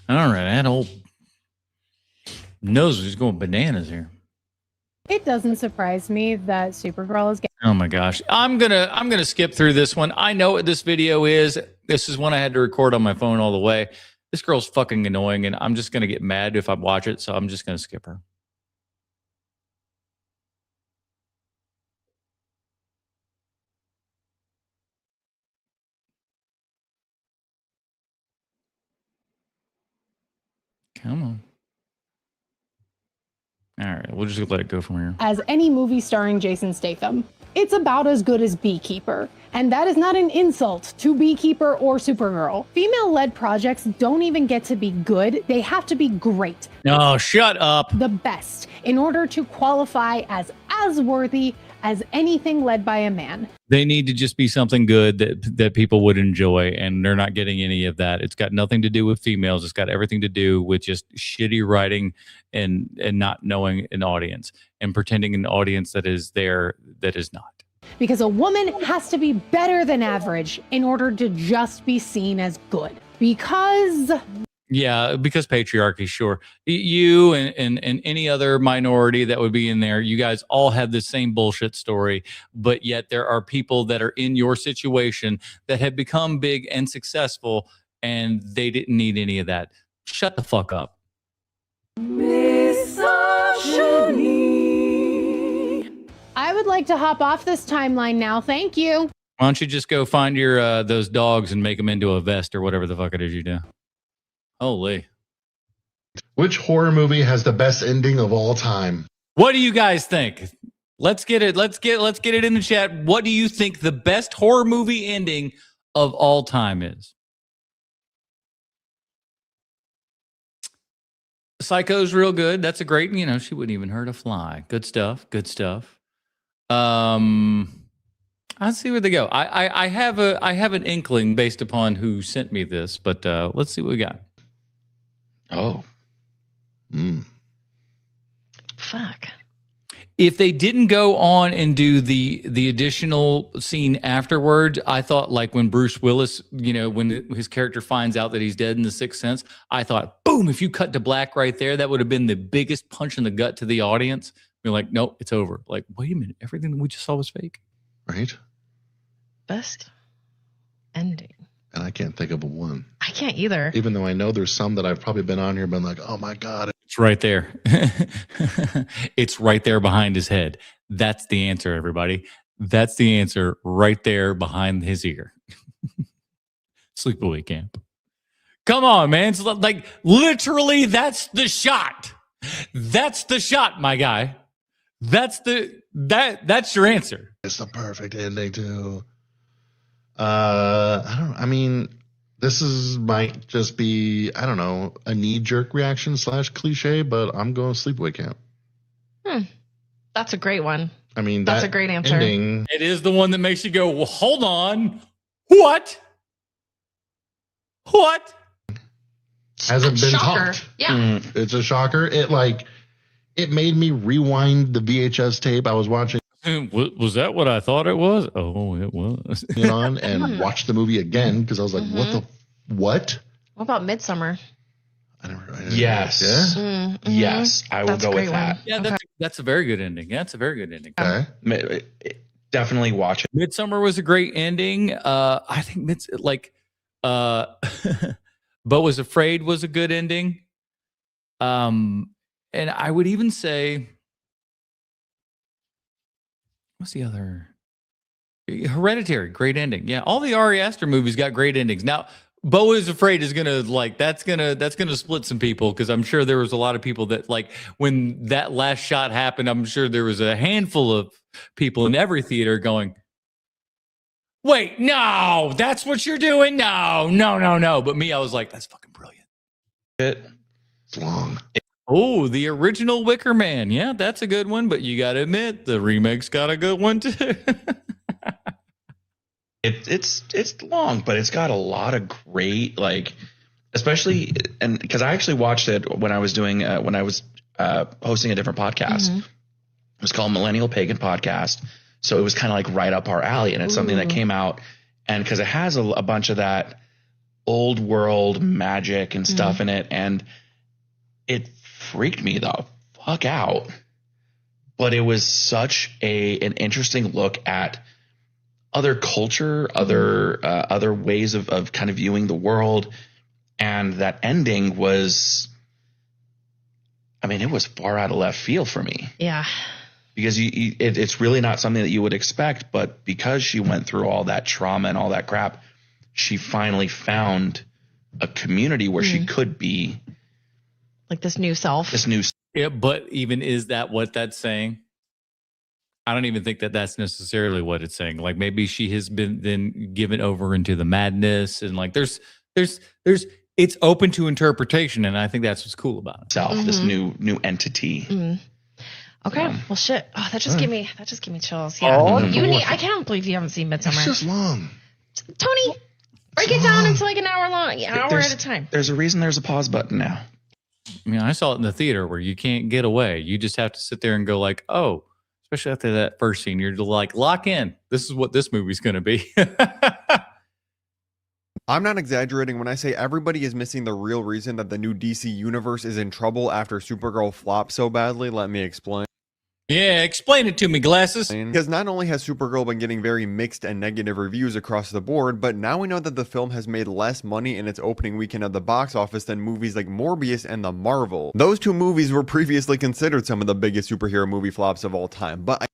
All right, that old nose is going bananas here. It doesn't surprise me that Supergirl is getting. Oh my gosh. I'm gonna skip through this one. I know what this video is. This is one I had to record on my phone all the way. This girl's fucking annoying, and I'm just gonna get mad if I watch it, so I'm just gonna skip her. Come on. All right, we'll just let it go from here. As any movie starring Jason Statham. It's about as good as Beekeeper. And that is not an insult to Beekeeper or Supergirl. Female-led projects don't even get to be good. They have to be great. No, shut up. The best in order to qualify as worthy as anything led by a man. They need to just be something good that people would enjoy, and they're not getting any of that. It's got nothing to do with females. It's got everything to do with just shitty writing and not knowing an audience and pretending an audience that is there that is not. Because a woman has to be better than average in order to just be seen as good. Because patriarchy, sure. You and any other minority that would be in there, you guys all have the same bullshit story, but yet there are people that are in your situation that have become big and successful, and they didn't need any of that. Shut the fuck up. I would like to hop off this timeline now. Thank you. Why don't you just go find your those dogs and make them into a vest or whatever the fuck it is you do? Holy. Which horror movie has the best ending of all time? What do you guys think? Let's get it in the chat. What do you think the best horror movie ending of all time is? Psycho's real good. That's a great, she wouldn't even hurt a fly. Good stuff. Good stuff. I'll see where they go. I have an inkling based upon who sent me this, but let's see what we got. Oh. Fuck. If they didn't go on and do the additional scene afterwards, I thought like when Bruce Willis, when his character finds out that he's dead in The Sixth Sense, I thought, boom, if you cut to black right there, that would have been the biggest punch in the gut to the audience. We're like, nope, it's over. Like, wait a minute, everything that we just saw was fake. Right? Best ending. And I can't think of a one. I can't either. Even though I know there's some that I've probably been on here been like, oh my God. It's right there. It's right there behind his head. That's the answer, everybody. That's the answer right there behind his ear. Sleepaway Camp. Come on, man. It's like literally that's the shot. That's the shot, my guy. That's your answer. It's the perfect ending too. This might just be, I don't know, a knee-jerk reaction / cliche, but I'm going Sleepaway Camp. That's a great one. That's a great answer. Ending, it is the one that makes you go, well, hold on. What? Hasn't been Shocker. talked. Yeah. It's a shocker. It made me rewind the VHS tape I was watching. Was that what I thought it was? Oh, it was. And watch the movie again because I was like, what? What about Midsommar? Yes. Yeah? Yes, I will That's a go great with that. Yeah, that's a very good ending. That's a very good ending. Okay. Definitely watch it. Midsommar was a great ending. I think Beau Was Afraid was a good ending. And I would even say, what's the other? Hereditary, great ending. Yeah, all the Ari Aster movies got great endings. Now, Beau Is Afraid is gonna that's gonna split some people because I'm sure there was a lot of people that when that last shot happened. I'm sure there was a handful of people in every theater going, "Wait, no, that's what you're doing? No." But me, I was like, "That's fucking brilliant." It's long. Oh, the original Wicker Man. Yeah, that's a good one. But you got to admit, the remake's got a good one too. It's long, but it's got a lot of great, especially, and because I actually watched it when I was doing hosting a different podcast. Mm-hmm. It was called Millennial Pagan Podcast, so it was kind of right up our alley, and it's something that came out, and because it has a bunch of that old world magic and stuff in it, and it freaked me the fuck out. but it was such an interesting look at other culture, other ways of kind of viewing the world. And that ending was, I mean, it was far out of left field for me. Yeah. Because it's really not something that you would expect, but because she went through all that trauma and all that crap, she finally found a community where she could be like this new self. Yeah, but even is that what that's saying? I don't even think that that's necessarily what it's saying. Like maybe she has been then given over into the madness, and like there's it's open to interpretation, and I think that's what's cool about it. Self, this new entity. Okay, well, shit. Oh, that just gave me chills. Yeah, I can't believe you haven't seen Midsummer. It's just long. Tony, break it down into like an hour long, an hour at a time. There's a reason there's a pause button now. I mean, I saw it in the theater where you can't get away. You just have to sit there and go like, oh, especially after that first scene, you're like, lock in. This is what this movie's going to be. I'm not exaggerating when I say everybody is missing the real reason that the new DC universe is in trouble after Supergirl flopped so badly. Let me explain. Yeah, explain it to me, glasses. Because not only has Supergirl been getting very mixed and negative reviews across the board, but now we know that the film has made less money in its opening weekend at the box office than movies like Morbius and The Marvel. Those two movies were previously considered some of the biggest superhero movie flops of all time, but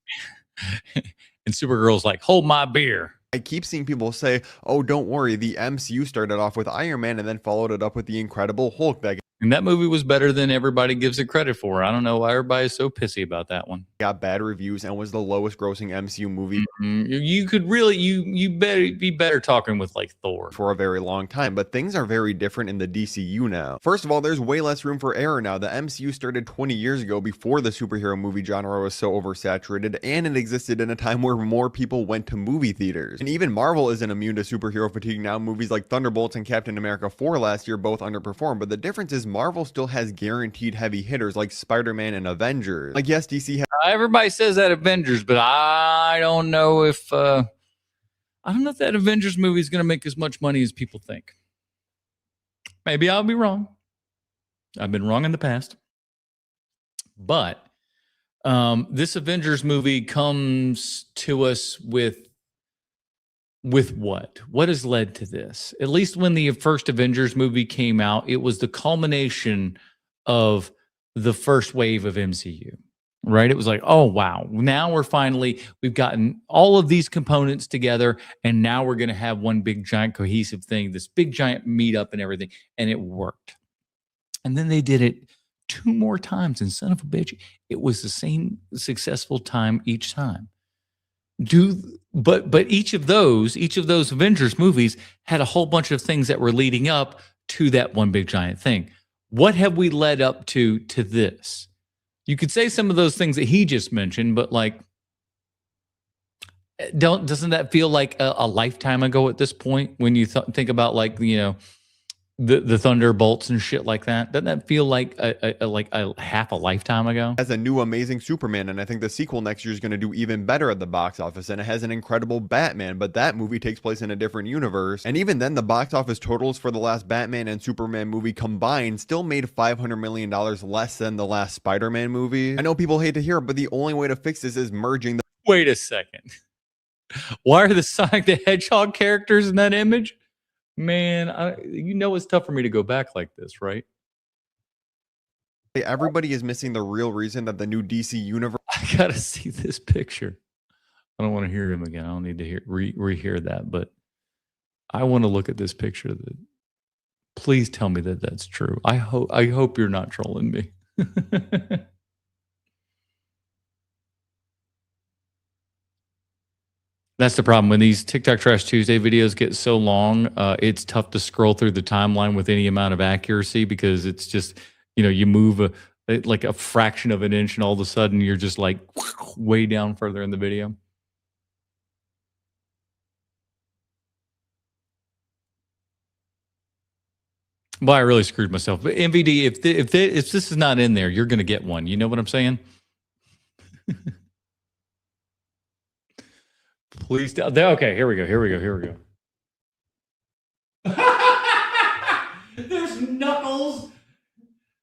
and Supergirl's like, hold my beer. I keep seeing people say, oh, don't worry, the MCU started off with Iron Man and then followed it up with the Incredible Hulk that And that movie was better than everybody gives it credit for. I don't know why everybody's so pissy about that one. got bad reviews and was the lowest grossing MCU movie. You could really, you better be better talking with like Thor for a very long time, but things are very different in the DCU now. First of all, there's way less room for error now. The MCU started 20 years ago before the superhero movie genre was so oversaturated, and it existed in a time where more people went to movie theaters. And even Marvel isn't immune to superhero fatigue now. Movies like Thunderbolts and Captain America 4 last year both underperformed, but the difference is Marvel still has guaranteed heavy hitters like Spider-Man and Avengers. Like, yes, DC has everybody says that Avengers, but I don't know if that Avengers movie is going to make as much money as people think. Maybe I'll be wrong. I've been wrong in the past. But this Avengers movie comes to us with what? What has led to this? At least when the first Avengers movie came out, it was the culmination of the first wave of MCU, right? It was like, oh, wow. Now we've gotten all of these components together, and now we're going to have one big, giant, cohesive thing, this big, giant meetup and everything, and it worked. And then they did it 2 more times, and son of a bitch, it was the same successful time each time. But each of those Avengers movies had a whole bunch of things that were leading up to that one big giant thing. What have we led up to this? You could say some of those things that he just mentioned, but like, doesn't that feel like a lifetime ago at this point? When you think about like, you know, the Thunderbolts and shit like that, doesn't that feel like a half a lifetime ago? Has a new Amazing Superman, and I think the sequel next year is going to do even better at the box office. And it has an incredible Batman, but that movie takes place in a different universe. And even then, the box office totals for the last Batman and Superman movie combined still made $500 million less than the last Spider-Man movie. I know people hate to hear it, but the only way to fix this is merging the— Wait a second. Why are the Sonic the Hedgehog characters in that image? Man, it's tough for me to go back like this, right? Everybody is missing the real reason that the new DC universe— I gotta see this picture. I don't want to hear him again. I don't need to rehear that, but I want to look at this picture. Please tell me that that's true. I hope you're not trolling me. That's the problem. When these TikTok Trash Tuesday videos get so long, it's tough to scroll through the timeline with any amount of accuracy, because it's just, you move like a fraction of an inch and all of a sudden you're just like way down further in the video. Well, I really screwed myself. But MVD, if this is not in there, you're going to get one. You know what I'm saying? Please tell. Okay, here we go.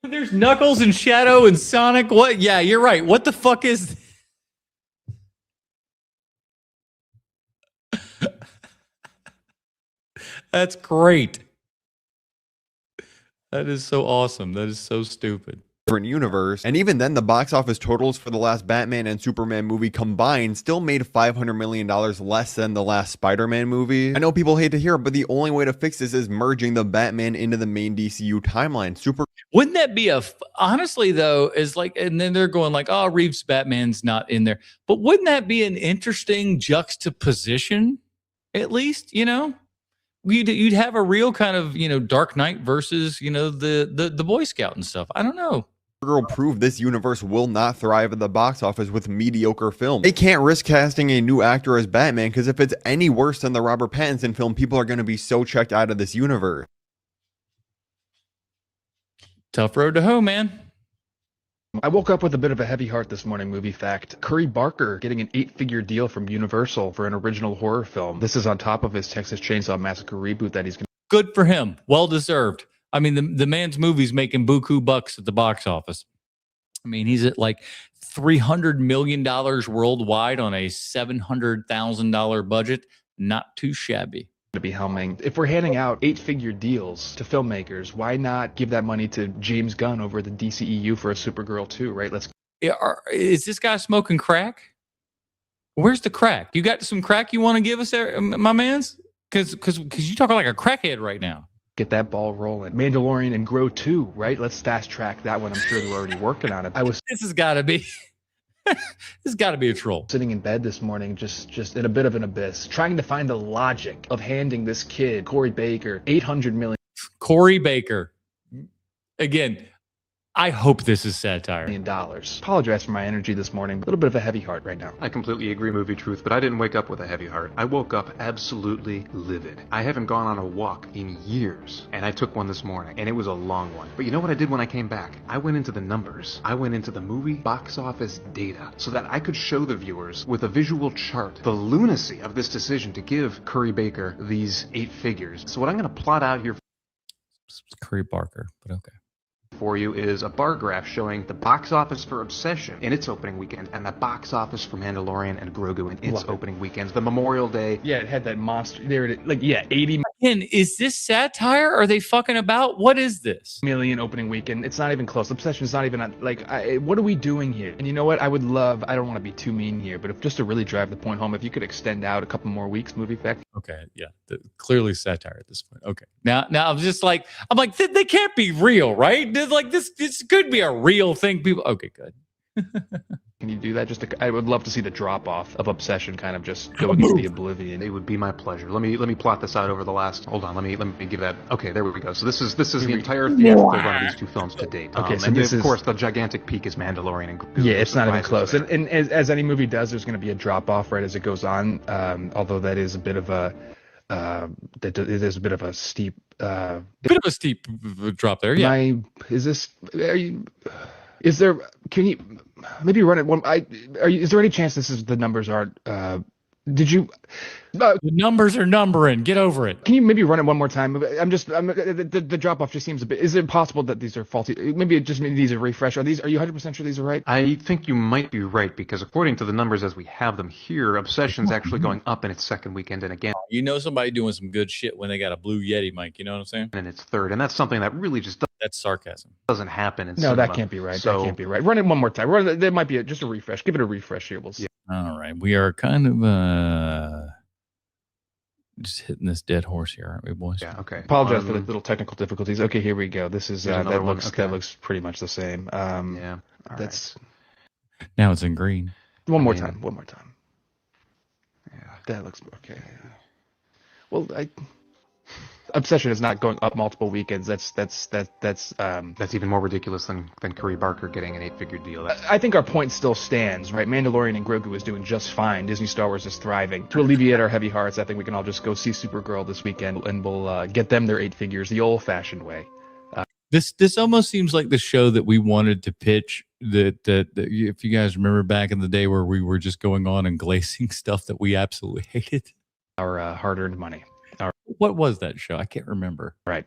There's Knuckles and Shadow and Sonic. What? Yeah, you're right. What the fuck is That's great. That is so awesome. That is so stupid. Different universe, and even then the box office totals for the last Batman and Superman movie combined still made $500 million less than the last Spider-Man movie. I know people hate to hear it, but the only way to fix this is merging the Batman into the main DCU timeline. Wouldn't that be honestly though, is like, and then they're going like, oh, Reeves Batman's not in there, but wouldn't that be an interesting juxtaposition? At least, you know, you'd have a real kind of, you know, Dark Knight versus, you know, the Boy Scout and stuff. I don't know. Supergirl proved this universe will not thrive at the box office with mediocre films. They can't risk casting a new actor as Batman because if it's any worse than the Robert Pattinson film, people are going to be so checked out of this universe. Tough road to hoe, man. I woke up with a bit of a heavy heart this morning, movie fact. Curry Barker getting an 8-figure deal from Universal for an original horror film. This is on top of his Texas Chainsaw Massacre reboot that he's going to... Good for him. Well deserved. I mean, the man's movie's making buku bucks at the box office. I mean, he's at like $300 million worldwide on a $700,000 budget. Not too shabby. To be helming. If we're handing out 8-figure deals to filmmakers, why not give that money to James Gunn over the DCEU for a Supergirl 2, right? Is this guy smoking crack? Where's the crack? You got some crack you want to give us there, my mans? Because you talking like a crackhead right now. Get that ball rolling. Mandalorian and Grow 2, right? Let's fast track that one. I'm sure they're already working on it. This has got to be... This has got to be a troll. Sitting in bed this morning, just in a bit of an abyss, trying to find the logic of handing this kid, Corey Baker, $800 million. Corey Baker. Again, I hope this is satire. Apologize for my energy this morning. A little bit of a heavy heart right now. I completely agree, Movie Truth, but I didn't wake up with a heavy heart. I woke up absolutely livid. I haven't gone on a walk in years, and I took one this morning, and it was a long one. But you know what I did when I came back? I went into the numbers. I went into the movie box office data so that I could show the viewers with a visual chart the lunacy of this decision to give Curry Baker these 8 figures. So what I'm going to plot out here Curry Barker, but okay. For you is a bar graph showing the box office for Obsession in its opening weekend and the box office for Mandalorian and Grogu in its opening weekends. The Memorial Day. Yeah, it had that monster. There it is. Like, yeah, 80 million. Is this satire? Are they fucking about? What is this? million opening weekend. It's not even close. Obsession's not even what are we doing here? And you know what? I would love, I don't want to be too mean here, but if just to really drive the point home, if you could extend out a couple more weeks, movie fact. Okay, yeah. Clearly satire at this point. Okay. Now I'm just like, they can't be real, right? Like this could be a real thing. People, okay, good. Can you do that? I would love to see the drop off of Obsession kind of just going into the oblivion. It would be my pleasure. Let me plot this out over the last. Hold on. Let me give that. Okay, there we go. So this is the entire theatrical run of these 2 films to date. Okay, so and this of course the gigantic peak is Mandalorian and Grogu. Yeah, it's not even close. And as any movie does, there's going to be a drop off right as it goes on. Although that is a bit of a. It is a bit of a steep drop there. Yeah. Can you maybe run it one? Is there any chance the numbers aren't? The numbers are numbering. Get over it. Can you maybe run it one more time? The drop off just seems a bit. Is it possible that these are faulty? Maybe it just needs a refresh. Are you 100% sure these are right? I think you might be right because according to the numbers as we have them here, Obsession's actually going up in its second weekend and again. You know somebody doing some good shit when they got a blue Yeti mic. You know what I'm saying? And its third, and that's something that really just that's sarcasm. Doesn't happen in No, cinema. that can't be right. That can't be right. Run it one more time. There might be just a refresh. Give it a refresh here. We'll see. All right, we are kind of just hitting this dead horse here, aren't we, boys? Yeah. Okay. Apologize for the little technical difficulties. Okay, here we go. This is that looks Okay. that looks pretty much the same. Yeah. That's Now it's in green. One more time. Yeah, that looks okay. Well, Obsession is not going up multiple weekends. That's even more ridiculous than Curry Barker getting an 8-figure deal. I think our point still stands, right? Mandalorian and Grogu is doing just fine. Disney Star Wars is thriving. To alleviate our heavy hearts, I think we can all just go see Supergirl this weekend, and we'll get them their 8 figures the old-fashioned way. This almost seems like the show that we wanted to pitch. That if you guys remember back in the day where we were just going on and glazing stuff that we absolutely hated. Our hard-earned money. What was that show? I can't remember. Right.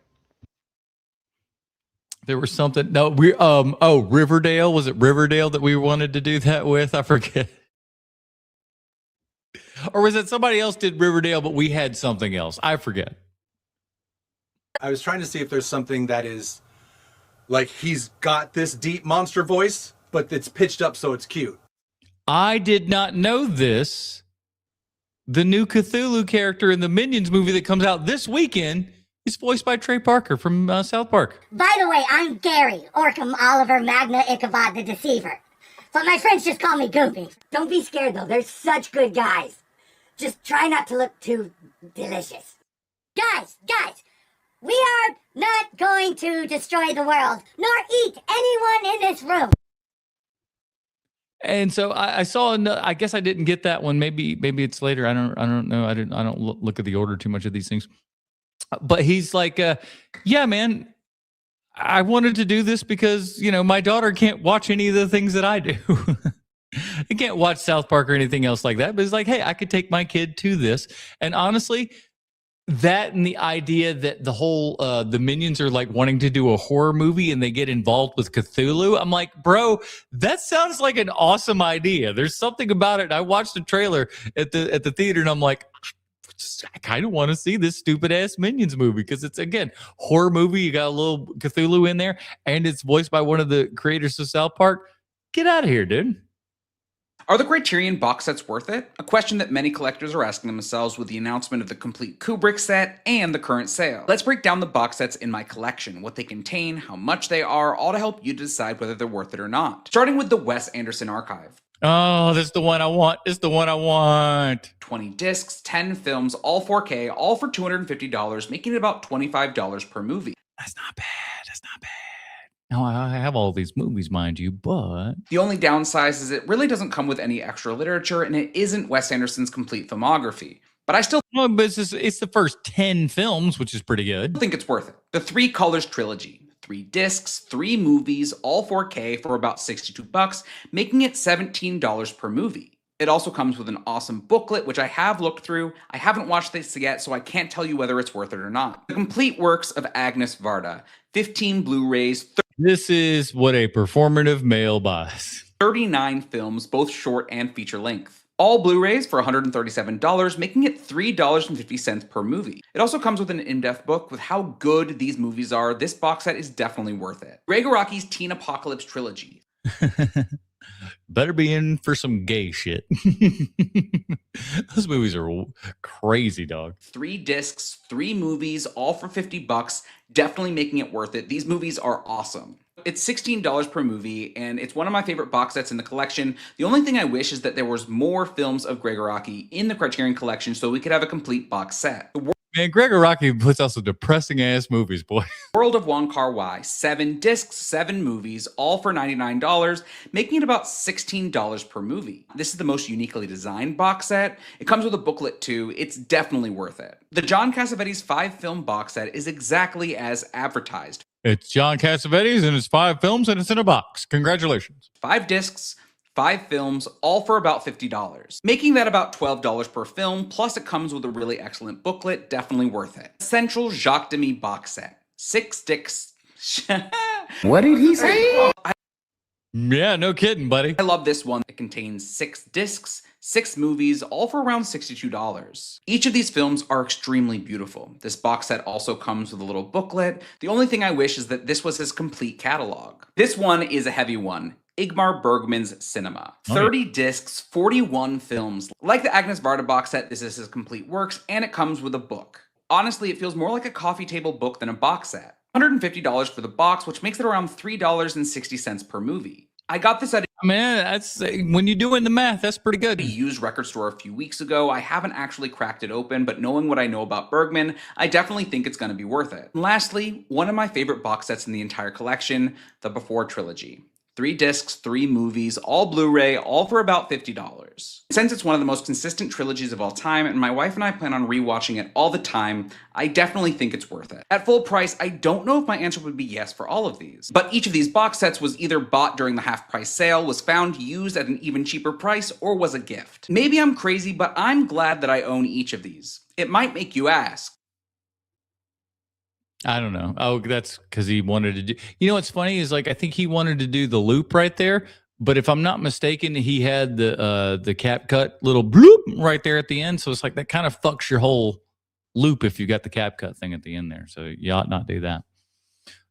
There was something. No, Riverdale. Was it Riverdale that we wanted to do that with? I forget. Or was it somebody else did Riverdale, but we had something else? I forget. I was trying to see if there's something that is like he's got this deep monster voice, but it's pitched up so it's cute. I did not know this. The new Cthulhu character in the Minions movie that comes out this weekend is voiced by Trey Parker from South Park. By the way, I'm Gary, Orcam Oliver Magna Ichabod the Deceiver. But my friends just call me Goopy. Don't be scared, though. They're such good guys. Just try not to look too delicious. Guys, we are not going to destroy the world, nor eat anyone in this room. And so I saw. I guess I didn't get that one. Maybe it's later. I don't know. I don't look at the order too much of these things. But he's like, yeah, man. I wanted to do this because my daughter can't watch any of the things that I do. I can't watch South Park or anything else like that. But it's like, hey, I could take my kid to this. And honestly, that and the idea that the whole the Minions are like wanting to do a horror movie and they get involved with Cthulhu. I'm like, bro, that sounds like an awesome idea. There's something about it. I watched the trailer at the theater and I'm like, I kind of want to see this stupid ass Minions movie because it's, again, horror movie. You got a little Cthulhu in there and it's voiced by one of the creators of South Park. Get out of here, dude. Are the Criterion box sets worth it? A question that many collectors are asking themselves with the announcement of the complete Kubrick set and the current sale. Let's break down the box sets in my collection, what they contain, how much they are, all to help you decide whether they're worth it or not. Starting with the Wes Anderson Archive. Oh, this is the one I want. It's the one I want. 20 discs, 10 films, all 4K, all for $250, making it about $25 per movie. That's not bad. That's not bad. Now, I have all these movies, mind you, but... The only downside is it really doesn't come with any extra literature, and it isn't Wes Anderson's complete filmography. But I still... Well, but it's the first 10 films, which is pretty good. I think it's worth it. The Three Colors Trilogy. 3 discs, 3 movies, all 4K for about $62, making it $17 per movie. It also comes with an awesome booklet, which I have looked through. I haven't watched this yet, so I can't tell you whether it's worth it or not. The complete works of Agnes Varda. 15 Blu-rays. This is what a performative male buys. 39 films, both short and feature length. All Blu-rays for $137, making it $3.50 per movie. It also comes with an in-depth book with how good these movies are. This box set is definitely worth it. Greg Araki's Teen Apocalypse Trilogy. Better be in for some gay shit. Those movies are crazy, dog. 3 discs, 3 movies, all for $50, definitely making it worth it. These movies are awesome. It's $16 per movie, and it's one of my favorite box sets in the collection. The only thing I wish is that there was more films of Greg Araki in the Criterion collection so we could have a complete box set. Man, Greg Araki puts out some depressing-ass movies, boy. World of Wong Kar-wai, 7 discs, 7 movies, all for $99, making it about $16 per movie. This is the most uniquely designed box set. It comes with a booklet too. It's definitely worth it. The John Cassavetes 5-film box set is exactly as advertised. It's John Cassavetes and it's 5 films and it's in a box. Congratulations. 5 discs, 5 films, all for about $50, making that about $12 per film, plus it comes with a really excellent booklet, definitely worth it. Essential Jacques Demy box set, 6 discs. What did he say? Yeah, no kidding, buddy. I love this one. It contains 6 discs, 6 movies, all for around $62. Each of these films are extremely beautiful. This box set also comes with a little booklet. The only thing I wish is that this was his complete catalog. This one is a heavy one. Ingmar Bergman's Cinema. 30 discs, 41 films. Like the Agnes Varda box set, this is his complete works, and it comes with a book. Honestly, it feels more like a coffee table book than a box set. $150 for the box, which makes it around $3.60 per movie. I got this at Man, that's when you're doing the math, that's pretty good. a used record store a few weeks ago. I haven't actually cracked it open, but knowing what I know about Bergman, I definitely think it's going to be worth it. And lastly, one of my favorite box sets in the entire collection, the Before Trilogy. 3 discs, 3 movies, all Blu-ray, all for about $50. Since it's one of the most consistent trilogies of all time, and my wife and I plan on rewatching it all the time, I definitely think it's worth it. At full price, I don't know if my answer would be yes for all of these, but each of these box sets was either bought during the half-price sale, was found used at an even cheaper price, or was a gift. Maybe I'm crazy, but I'm glad that I own each of these. It might make you ask, I don't know. Oh, that's because he wanted to do. You know what's funny is, like, I think he wanted to do the loop right there, but if I'm not mistaken, he had the cap cut little bloop right there at the end. So it's like that kind of fucks your whole loop if you got the cap cut thing at the end there. So you ought not do that.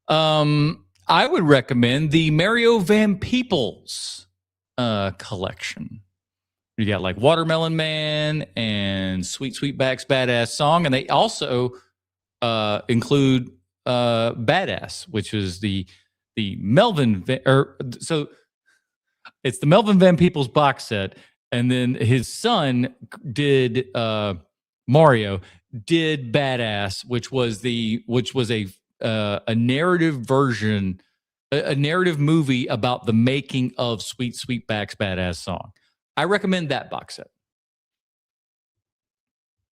I would recommend the Mario Van Peebles collection. You got like Watermelon Man and Sweet Sweetback's Badass Song, and they also include Badass, which is the Melvin so it's the Melvin Van Peebles box set, and then his son did Mario did Badass, which was a narrative version, a narrative movie about the making of Sweet Sweetback's Badass Song. I recommend that box set.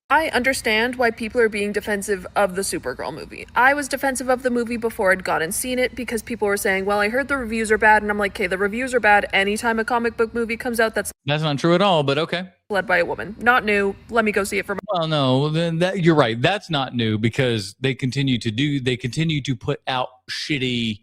I understand why people are being defensive of the Supergirl movie. I was defensive of the movie before I'd gone and seen it because people were saying, well, I heard the reviews are bad, and I'm like, okay, the reviews are bad anytime a comic book movie comes out that's not true at all, but okay. Led by a woman. Not new. Let me go see it for Well, no, then you're right. That's not new because they continue to put out shitty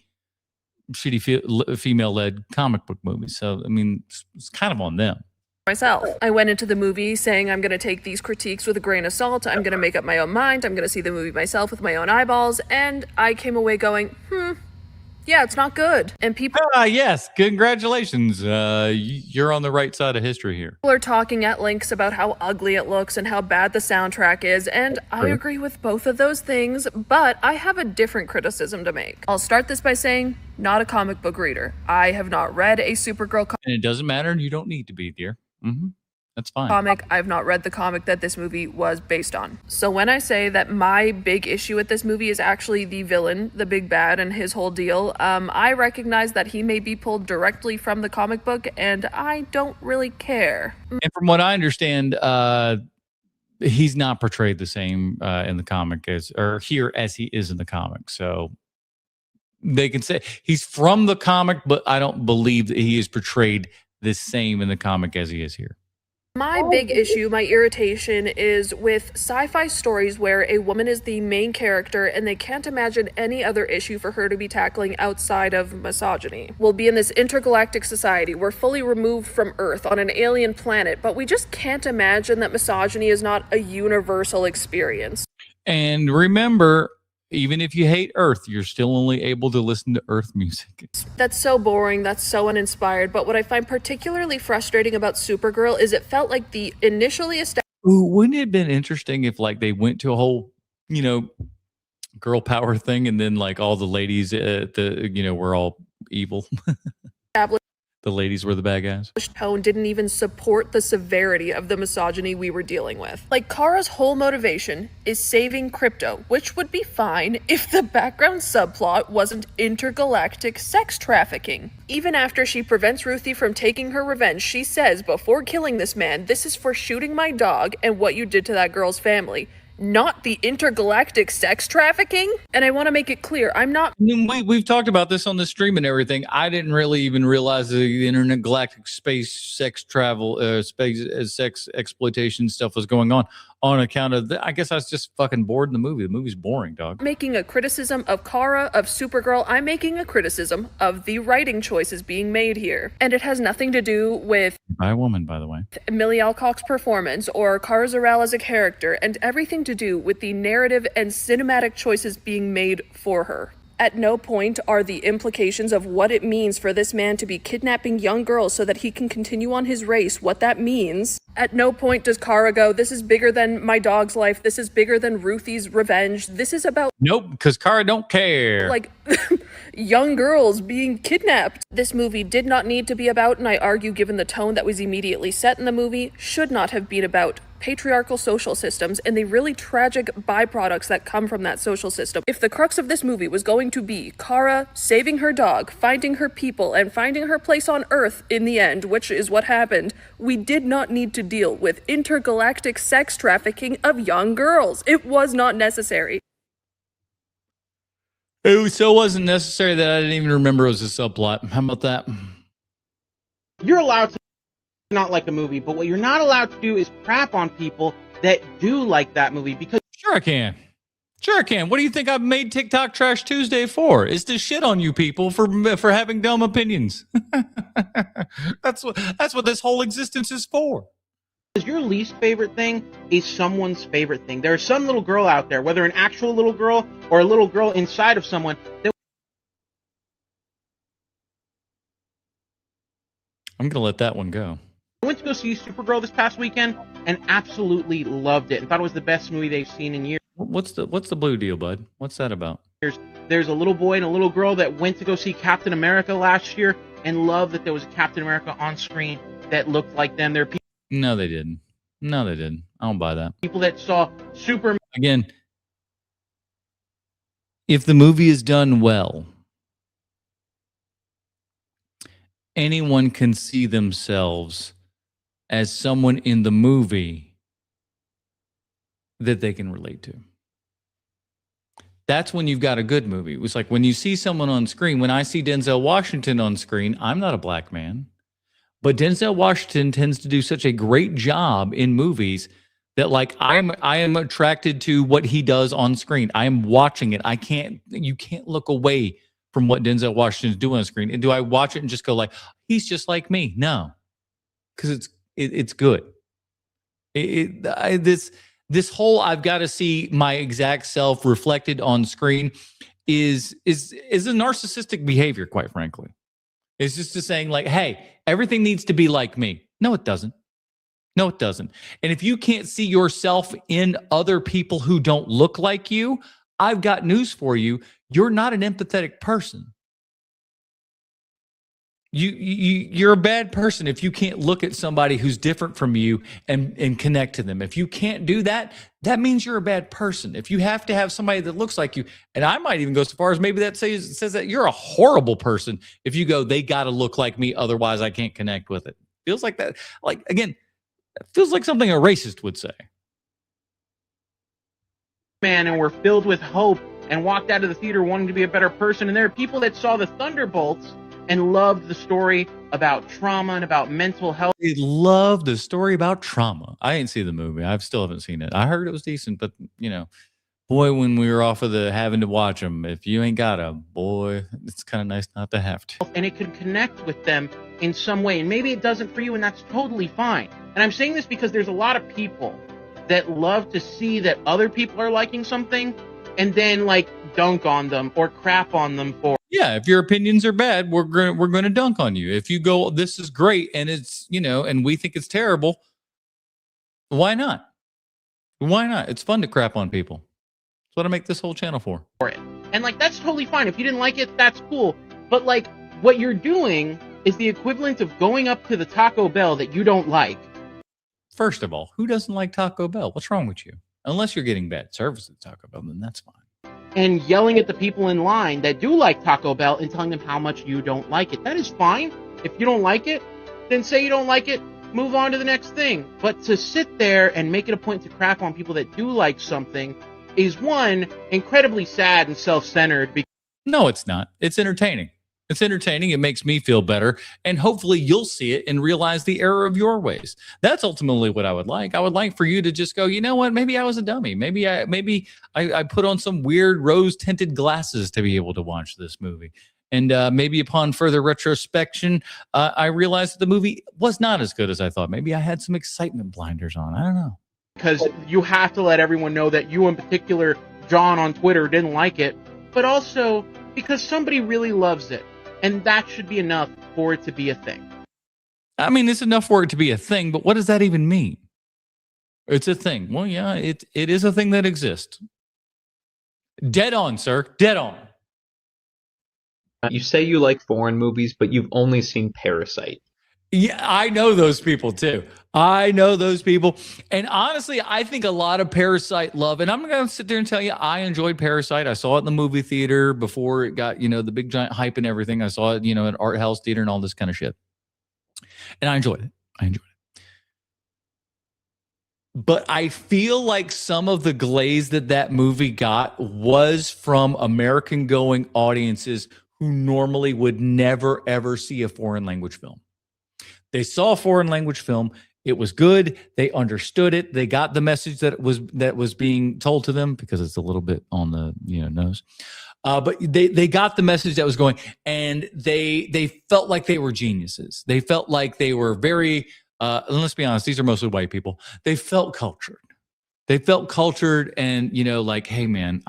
female-led comic book movies. So, I mean, it's kind of on them. myself. I went into the movie saying I'm going to take these critiques with a grain of salt. I'm going to make up my own mind. I'm going to see the movie myself with my own eyeballs. And I came away going, yeah, it's not good. And people yes, congratulations. You're on the right side of history here. People are talking at lengths about how ugly it looks and how bad the soundtrack is, and I agree with both of those things, but I have a different criticism to make. I'll start this by saying, not a comic book reader. I have not read a Supergirl comic. And it doesn't matter, and you don't need to be, dear. That's fine. I've not read the comic that this movie was based on. So when I say that my big issue with this movie is actually the villain, the big bad, and his whole deal, I recognize that he may be pulled directly from the comic book, and I don't really care. And from what I understand, he's not portrayed the same in the comic as he is in the comic. So they can say he's from the comic, but I don't believe that he is portrayed the same in the comic as he is here. My big issue, my irritation, is with sci-fi stories where a woman is the main character and they can't imagine any other issue for her to be tackling outside of misogyny. We'll be in this intergalactic society. We're fully removed from Earth on an alien planet, but we just can't imagine that misogyny is not a universal experience. And remember, even if you hate Earth, you're still only able to listen to Earth music. That's so boring. That's so uninspired. But what I find particularly frustrating about Supergirl is it felt like the initially established... Ooh, wouldn't it have been interesting if like they went to a whole, girl power thing and then like all the ladies were all evil. The ladies were the bad guys. Tone didn't even support the severity of the misogyny we were dealing with. Like, Kara's whole motivation is saving Krypto, which would be fine if the background subplot wasn't intergalactic sex trafficking. Even after she prevents Ruthie from taking her revenge, she says before killing this man, "This is for shooting my dog and what you did to that girl's family." Not the intergalactic sex trafficking. And I want to make it clear, I'm not... We've talked about this on the stream and everything. I didn't really even realize the intergalactic space sex travel, sex exploitation stuff was going on account of... I guess I was just fucking bored in the movie. The movie's boring, dog. Making a criticism of Kara, of Supergirl. I'm making a criticism of the writing choices being made here. And it has nothing to do with... By a woman, by the way. Millie Alcock's performance or Kara Zor-El as a character, and everything to do with the narrative and cinematic choices being made for her. At no point are the implications of what it means for this man to be kidnapping young girls so that he can continue on his race, what that means. At no point does Kara go, "This is bigger than my dog's life. This is bigger than Ruthie's revenge. This is about..." Nope, because Kara don't care. Like, young girls being kidnapped. This movie did not need to be about, and I argue given the tone that was immediately set in the movie, should not have been about patriarchal social systems and the really tragic byproducts that come from that social system. If the crux of this movie was going to be Kara saving her dog, finding her people, and finding her place on Earth in the end, which is what happened, we did not need to deal with intergalactic sex trafficking of young girls. It was not necessary. It so wasn't necessary that I didn't even remember it was a subplot. How about that? You're allowed to not like a movie, but what you're not allowed to do is crap on people that do like that movie, because... Sure I can. Sure I can. What do you think I've made TikTok Trash Tuesday for? Is to shit on you people for having dumb opinions. That's what this whole existence is for. Because your least favorite thing is someone's favorite thing. There's some little girl out there, whether an actual little girl or a little girl inside of someone, that I'm gonna let that one go. I went to go see Supergirl this past weekend and absolutely loved it and thought it was the best movie they've seen in years. What's the blue deal, bud? What's that about? There's a little boy and a little girl that went to go see Captain America last year and loved that there was a Captain America on screen that looked like them. There are No, they didn't. No, they didn't. I don't buy that. people that saw Superman. Again, if the movie is done well, anyone can see themselves as someone in the movie that they can relate to. That's when you've got a good movie. It was like when you see someone on screen, when I see Denzel Washington on screen, I'm not a black man, but Denzel Washington tends to do such a great job in movies that like I am attracted to what he does on screen. I am watching it. You can't look away from what Denzel Washington is doing on screen. And do I watch it and just go like, he's just like me? No, because it's good. This whole I've got to see my exact self reflected on screen is a narcissistic behavior, quite frankly. It's just saying like, hey, everything needs to be like me. No, it doesn't. No, it doesn't. And if you can't see yourself in other people who don't look like you, I've got news for you. You're not an empathetic person. You're a bad person if you can't look at somebody who's different from you and connect to them. If you can't do that, that means you're a bad person. If you have to have somebody that looks like you, and I might even go so far as maybe that says that you're a horrible person if you go, they got to look like me, otherwise I can't connect with it. Feels like that. Like, again, it feels like something a racist would say. Man, and were filled with hope and walked out of the theater wanting to be a better person. And there are people that saw the Thunderbolts and loved the story about trauma and about mental health. They love the story about trauma. I didn't see the movie. I still haven't seen it. I heard it was decent, but boy, when we were off of the having to watch them, if you ain't got a boy, it's kind of nice not to have to. And it could connect with them in some way. And maybe it doesn't for you, and that's totally fine. And I'm saying this because there's a lot of people that love to see that other people are liking something and then like dunk on them or crap on them for. Yeah, if your opinions are bad, we're gonna dunk on you. If you go, this is great, and it's and we think it's terrible, why not? Why not? It's fun to crap on people. That's what I make this whole channel for. And like that's totally fine. If you didn't like it, that's cool. But like what you're doing is the equivalent of going up to the Taco Bell that you don't like. First of all, who doesn't like Taco Bell? What's wrong with you? Unless you're getting bad service at Taco Bell, then that's fine. And yelling at the people in line that do like Taco Bell and telling them how much you don't like it. That is fine. If you don't like it, then say you don't like it, move on to the next thing. But to sit there and make it a point to crap on people that do like something is, one, incredibly sad and self-centered. No, it's not. It's entertaining. It's entertaining. It makes me feel better. And hopefully you'll see it and realize the error of your ways. That's ultimately what I would like. I would like for you to just go, you know what? Maybe I was a dummy. Maybe I put on some weird rose-tinted glasses to be able to watch this movie. And maybe upon further retrospection, I realized that the movie was not as good as I thought. Maybe I had some excitement blinders on. I don't know. Because you have to let everyone know that you in particular, John on Twitter, didn't like it. But also because somebody really loves it. And that should be enough for it to be a thing. I mean, it's enough for it to be a thing, but what does that even mean? It's a thing. Well, yeah, it is a thing that exists. Dead on, sir. Dead on. You say you like foreign movies, but you've only seen Parasite. Yeah, I know those people too. I know those people. And honestly, I think a lot of Parasite love, and I'm going to sit there and tell you, I enjoyed Parasite. I saw it in the movie theater before it got, the big giant hype and everything. I saw it, at art house theater and all this kind of shit. And I enjoyed it. But I feel like some of the glaze that movie got was from American going audiences who normally would never, ever see a foreign language film. They saw a foreign language film. It was good. They understood it. They got the message that was being told to them, because it's a little bit on the nose. But they got the message that was going, and they felt like they were geniuses. They felt like they were very and let's be honest, these are mostly white people. They felt cultured. They felt cultured, and like, hey man,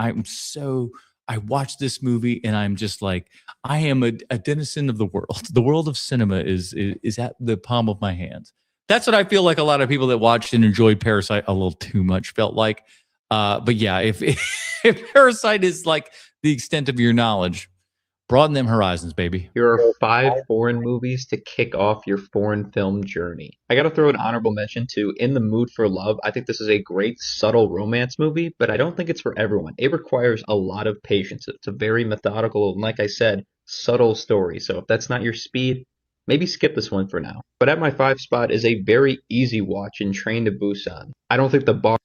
I watched this movie and I'm just like, I am a denizen of the world. The world of cinema is at the palm of my hands. That's what I feel like a lot of people that watched and enjoyed Parasite a little too much felt like. But yeah, if Parasite is like the extent of your knowledge, broaden them horizons, baby. Here are 5 foreign movies to kick off your foreign film journey. I gotta throw an honorable mention to In the Mood for Love. I think this is a great, subtle romance movie, but I don't think it's for everyone. It requires a lot of patience. It's a very methodical, and like I said, subtle story. So if that's not your speed, maybe skip this one for now. But at my 5 spot is a very easy watch in Train to Busan. I don't think the bar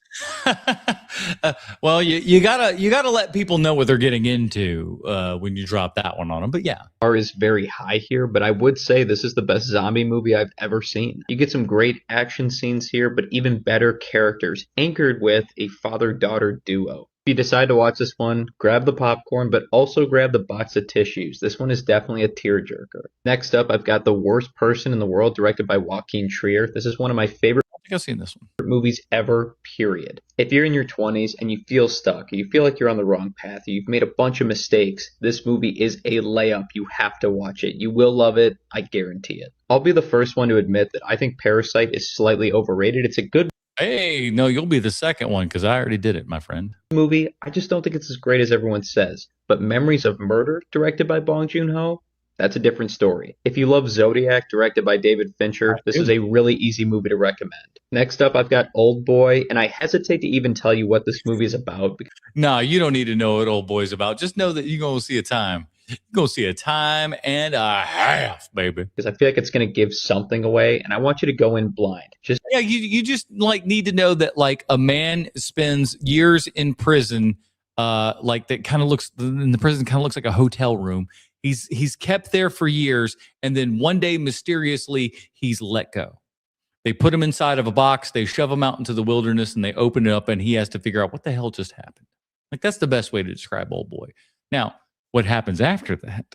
well, you gotta let people know what they're getting into when you drop that one on them. But yeah, bar is very high here, but I would say this is the best zombie movie I've ever seen. You get some great action scenes here, but even better characters, anchored with a father-daughter duo. If you decide to watch this one, grab the popcorn, but also grab the box of tissues. This one is definitely a tearjerker. Next up, I've got The Worst Person in the World, directed by Joaquin Trier. This is one of my favorite I've seen this one. Movies ever, period. If you're in your 20s and you feel stuck, you feel like you're on the wrong path, you've made a bunch of mistakes, this movie is a layup. You have to watch it. You will love it. I guarantee it. I'll be the first one to admit that I think Parasite is slightly overrated. It's a good Hey, no, you'll be the second one because I already did it, my friend. movie. I just don't think it's as great as everyone says. But Memories of Murder, directed by Bong Joon-ho, that's a different story. If you love Zodiac, directed by David Fincher, this is a really easy movie to recommend. Next up, I've got Old Boy, and I hesitate to even tell you what this movie is about. No, you don't need to know what Old Boy's about. Just know that you're going to see a time. You're going to see a time and a half, baby. Because I feel like it's going to give something away, and I want you to go in blind. Yeah, you just like need to know that like a man spends years in prison, like that kind of looks in the prison kind of looks like a hotel room. He's kept there for years, and then one day mysteriously he's let go. They put him inside of a box, they shove him out into the wilderness, and they open it up, and he has to figure out what the hell just happened. Like that's the best way to describe Old Boy. Now, what happens after that?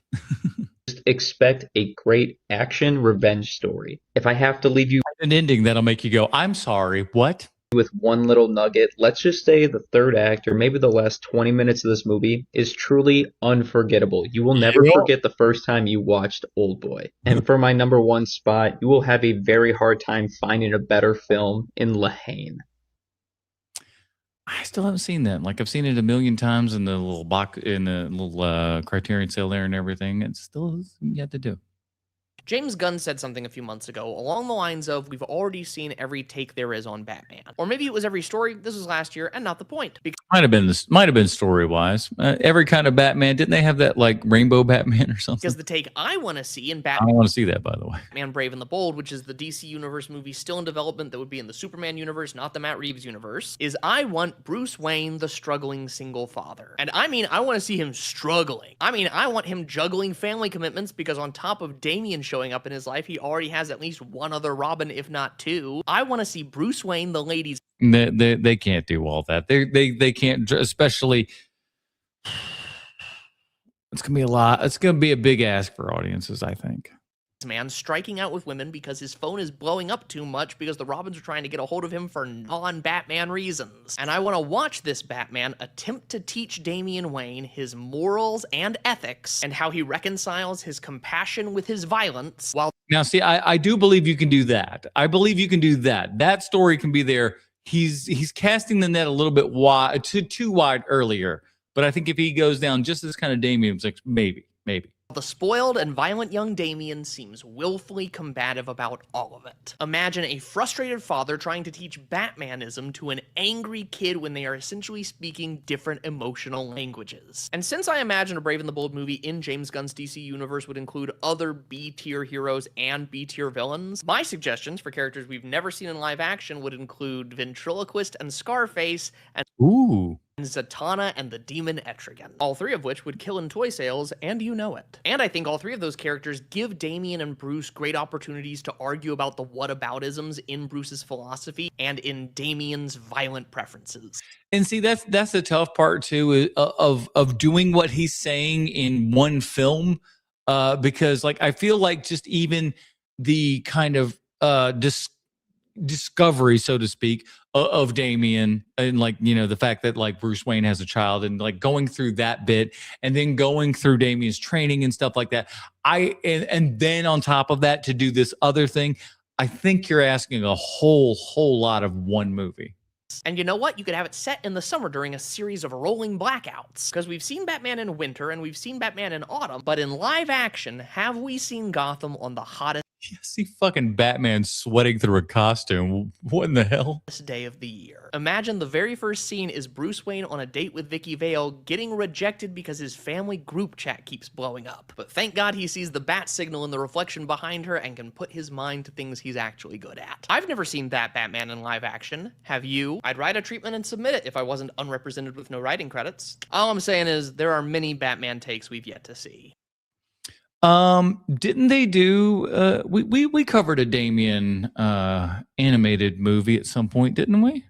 Just expect a great action revenge story. If I have to leave you an ending that'll make you go, I'm sorry, what? With one little nugget, let's just say the third act or maybe the last 20 minutes of this movie is truly unforgettable. You will never forget the first time you watched Old Boy. And for my number 1 spot, you will have a very hard time finding a better film in La Haine. I still haven't seen that. Like I've seen it a million times in the little box in the little Criterion sale there and everything. It's still yet to do. James Gunn said something a few months ago along the lines of, we've already seen every take there is on Batman. Or maybe it was every story, this was last year, and not the point. Might have been story-wise. Every kind of Batman. Didn't they have that like rainbow Batman or something? Because the take I want to see in I Batman... don't want to see that, by the way. Batman Brave and the Bold, which is the DC Universe movie still in development that would be in the Superman universe, not the Matt Reeves universe, is I want Bruce Wayne, the struggling single father. And I mean, I want to see him struggling. I mean, I want him juggling family commitments because on top of Damian showing up in his life, he already has at least one other Robin, if not 2. I want to see Bruce Wayne, the ladies. They can't do all that. They can't, especially. It's gonna be a lot. It's gonna be a big ask for audiences, I think. Man striking out with women because his phone is blowing up too much because the Robins are trying to get a hold of him for non-Batman reasons. And I want to watch this Batman attempt to teach Damian Wayne his morals and ethics and how he reconciles his compassion with his violence while... Now, see, I do believe you can do that. I believe you can do that. That story can be there. He's casting the net a little bit wide, too wide earlier. But I think if he goes down just this kind of Damian, it's like maybe. The spoiled and violent young Damian seems willfully combative about all of it. Imagine a frustrated father trying to teach Batmanism to an angry kid when they are essentially speaking different emotional languages. And since I imagine a Brave and the Bold movie in James Gunn's DC universe would include other B-tier heroes and B-tier villains, my suggestions for characters we've never seen in live action would include Ventriloquist and Scarface and Zatanna and the Demon Etrigan, all 3 of which would kill in toy sales, and you know it. And I think all 3 of those characters give Damian and Bruce great opportunities to argue about the whataboutisms in Bruce's philosophy and in Damian's violent preferences. And see, that's the tough part too of doing what he's saying in one film, because like I feel like just even the kind of discovery, so to speak, of Damian, and like, you know, the fact that like Bruce Wayne has a child, and like going through that bit, and then going through Damian's training and stuff like that. And then on top of that, to do this other thing, I think you're asking a whole lot of one movie. And you know what? You could have it set in the summer during a series of rolling blackouts. Because we've seen Batman in winter and we've seen Batman in autumn, but in live action, have we seen Gotham on the hottest See fucking Batman sweating through a costume. What in the hell? day of the year? Imagine the very first scene is Bruce Wayne on a date with Vicky Vale getting rejected because his family group chat keeps blowing up. But thank God he sees the bat signal in the reflection behind her and can put his mind to things he's actually good at. I've never seen that Batman in live action. Have you? I'd write a treatment and submit it if I wasn't unrepresented with no writing credits. All I'm saying is there are many Batman takes we've yet to see. Didn't they do we covered a Damian animated movie at some point, didn't we?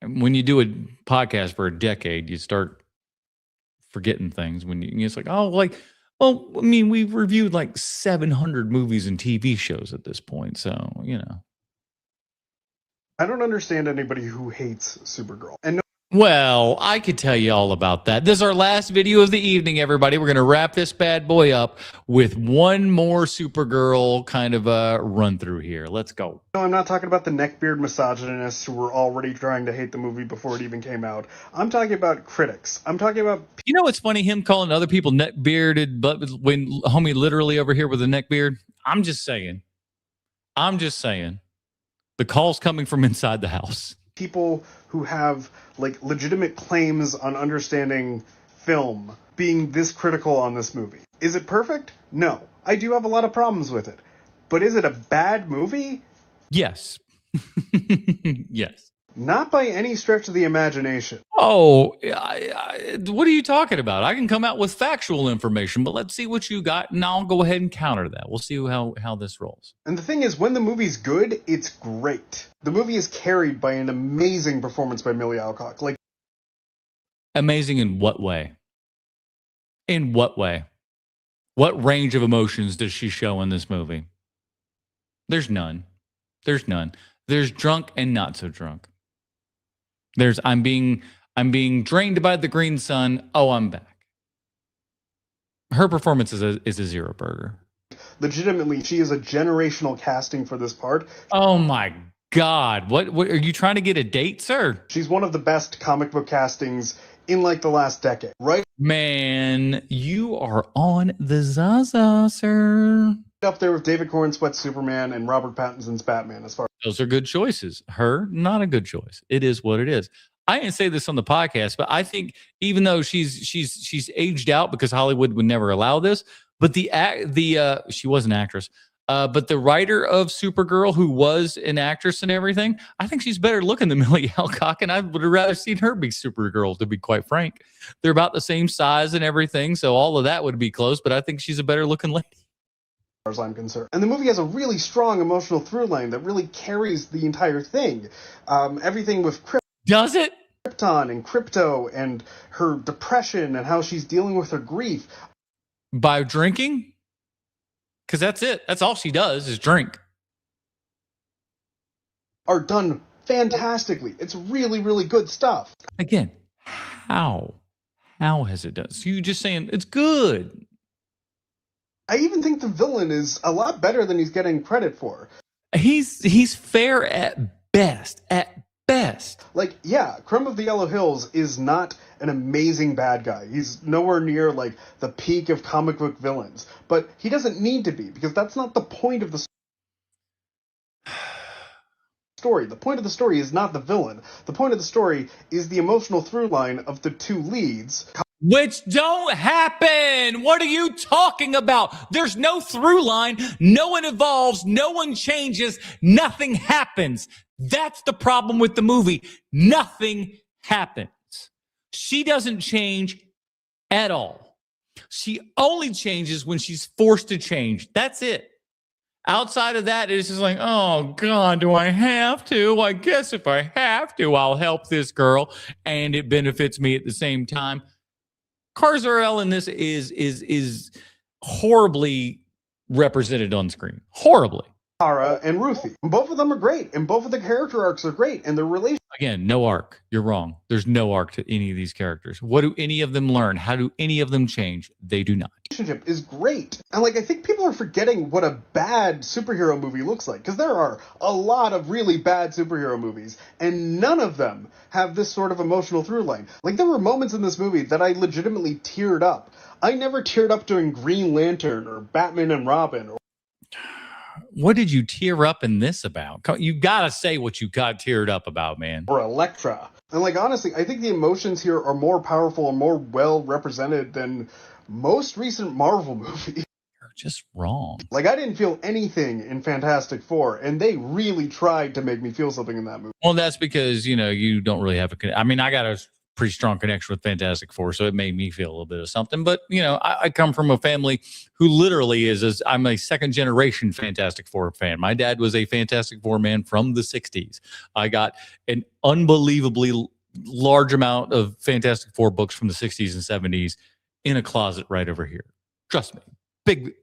When you do a podcast for a decade, you start forgetting things. When it's like, oh, like, well, I mean, we've reviewed like 700 movies and TV shows at this point, so you know. I don't understand anybody who hates Supergirl. And Well, I could tell you all about that. This is our last video of the evening, everybody. We're going to wrap this bad boy up with one more Supergirl kind of a run through here. Let's go. No, I'm not talking about the neckbeard misogynists who were already trying to hate the movie before it even came out. I'm talking about critics. I'm talking about... You know what's funny? Him calling other people neck-bearded, but when homie literally over here with a neck beard. I'm just saying. The call's coming from inside the house. People who have like legitimate claims on understanding film being this critical on this movie. Is it perfect? No. I do have a lot of problems with it. But is it a bad movie? Yes. Yes. Not by any stretch of the imagination. Oh, what are you talking about? I can come out with factual information, but let's see what you got, and I'll go ahead and counter that. We'll see how this rolls. And the thing is, when the movie's good, it's great. The movie is carried by an amazing performance by Millie Alcock. Like, amazing in what way? In what way? What range of emotions does she show in this movie? There's none. There's none. There's drunk and not so drunk. There's I'm being drained by the green sun. Oh, I'm back. Her performance is a zero burger. Legitimately, she is a generational casting for this part. Oh my God. What are you trying to get a date, sir? She's one of the best comic book castings in like the last decade, right? Man, you are on the Zaza, sir. Up there with David Cornsweet's Superman and Robert Pattinson's Batman as far. Those are good choices. Her, not a good choice. It is what it is. I didn't say this on the podcast, but I think even though she's aged out because Hollywood would never allow this, but she was an actress. But the writer of Supergirl, who was an actress and everything, I think she's better looking than Millie Alcock, and I would have rather seen her be Supergirl, to be quite frank. They're about the same size and everything, so all of that would be close, but I think she's a better looking lady. As far as I'm concerned. And the movie has a really strong emotional through line that really carries the entire thing. Everything with Does it? Krypton and Crypto and her depression and how she's dealing with her grief. By drinking? Because that's it. That's all she does is drink. Are done fantastically. It's really, really good stuff. Again, how? How has it done? So you're just saying it's good. I even think the villain is a lot better than he's getting credit for. He's fair at best. At best. Like, yeah, Crumb of the Yellow Hills is not an amazing bad guy. He's nowhere near, like, the peak of comic book villains. But he doesn't need to be, because that's not the point of the story. The point of the story is not the villain. The point of the story is the emotional through line of the two leads. Which don't happen. What are you talking about? There's no through line. No one evolves. No one changes. Nothing happens. That's the problem with the movie. Nothing happens. She doesn't change at all. She only changes when she's forced to change. That's it. Outside of that, it's just like, oh, God, do I have to? I guess if I have to, I'll help this girl, and it benefits me at the same time. Kar-El in this is horribly represented on screen. Horribly. Tara and Ruthie. Both of them are great, and both of the character arcs are great, and the relationship. Again, no arc. You're wrong. There's no arc to any of these characters. What do any of them learn? How do any of them change? They do not. Relationship is great. And like I think people are forgetting what a bad superhero movie looks like, because there are a lot of really bad superhero movies, and none of them have this sort of emotional through line. Like there were moments in this movie that I legitimately teared up. I never teared up during Green Lantern or Batman and Robin. What did you tear up in this about? You gotta say what you got teared up about, man. Or Elektra. And like honestly, I think the emotions here are more powerful and more well represented than most recent Marvel movies. You're just wrong. Like I didn't feel anything in Fantastic Four, and they really tried to make me feel something in that movie. Well, that's because, you don't really have I mean, I got a pretty strong connection with Fantastic Four, so it made me feel a little bit of something. But, I come from a family who literally I'm a second generation Fantastic Four fan. My dad was a Fantastic Four man from the 60s. I got an unbelievably large amount of Fantastic Four books from the 60s and 70s in a closet right over here. Trust me.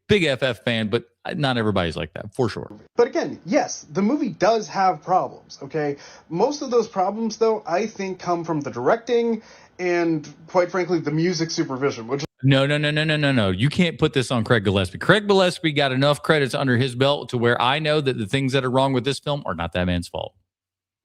Big FF fan, but not everybody's like that, for sure. But again, yes, the movie does have problems, okay? Most of those problems, though, I think come from the directing and, quite frankly, the music supervision, which... No. You can't put this on Craig Gillespie. Craig Gillespie got enough credits under his belt to where I know that the things that are wrong with this film are not that man's fault.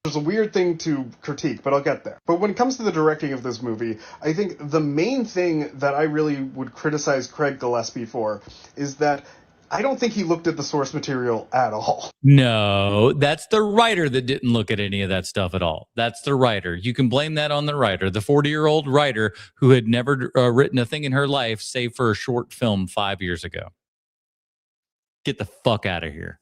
There's a weird thing to critique, but I'll get there. But when it comes to the directing of this movie, I think the main thing that I really would criticize Craig Gillespie for is that I don't think he looked at the source material at all. No, that's the writer that didn't look at any of that stuff at all. That's the writer. You can blame that on the writer, the 40-year-old writer who had never written a thing in her life save for a short film 5 years ago. Get the fuck out of here.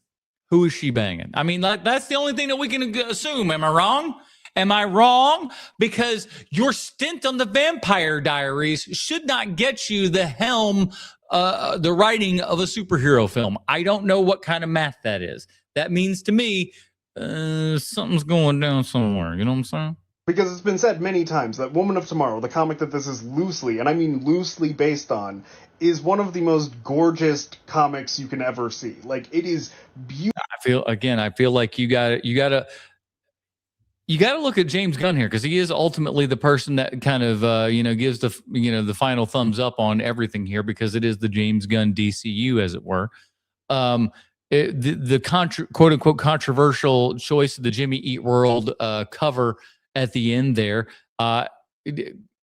Who is she banging? I mean, that's the only thing that we can assume. Am I wrong? Am I wrong? Because your stint on the Vampire Diaries should not get you the helm, the writing of a superhero film. I don't know what kind of math that is. That means to me, something's going down somewhere. You know what I'm saying? Because it's been said many times that Woman of Tomorrow, the comic that this is loosely, and I mean loosely based on, is one of the most gorgeous comics you can ever see. Like, it is beautiful. I feel like you got to look at James Gunn here, because he is ultimately the person that kind of gives the final thumbs up on everything here, because it is the James Gunn DCU, as it were. The quote unquote controversial choice of the Jimmy Eat World cover at the end there.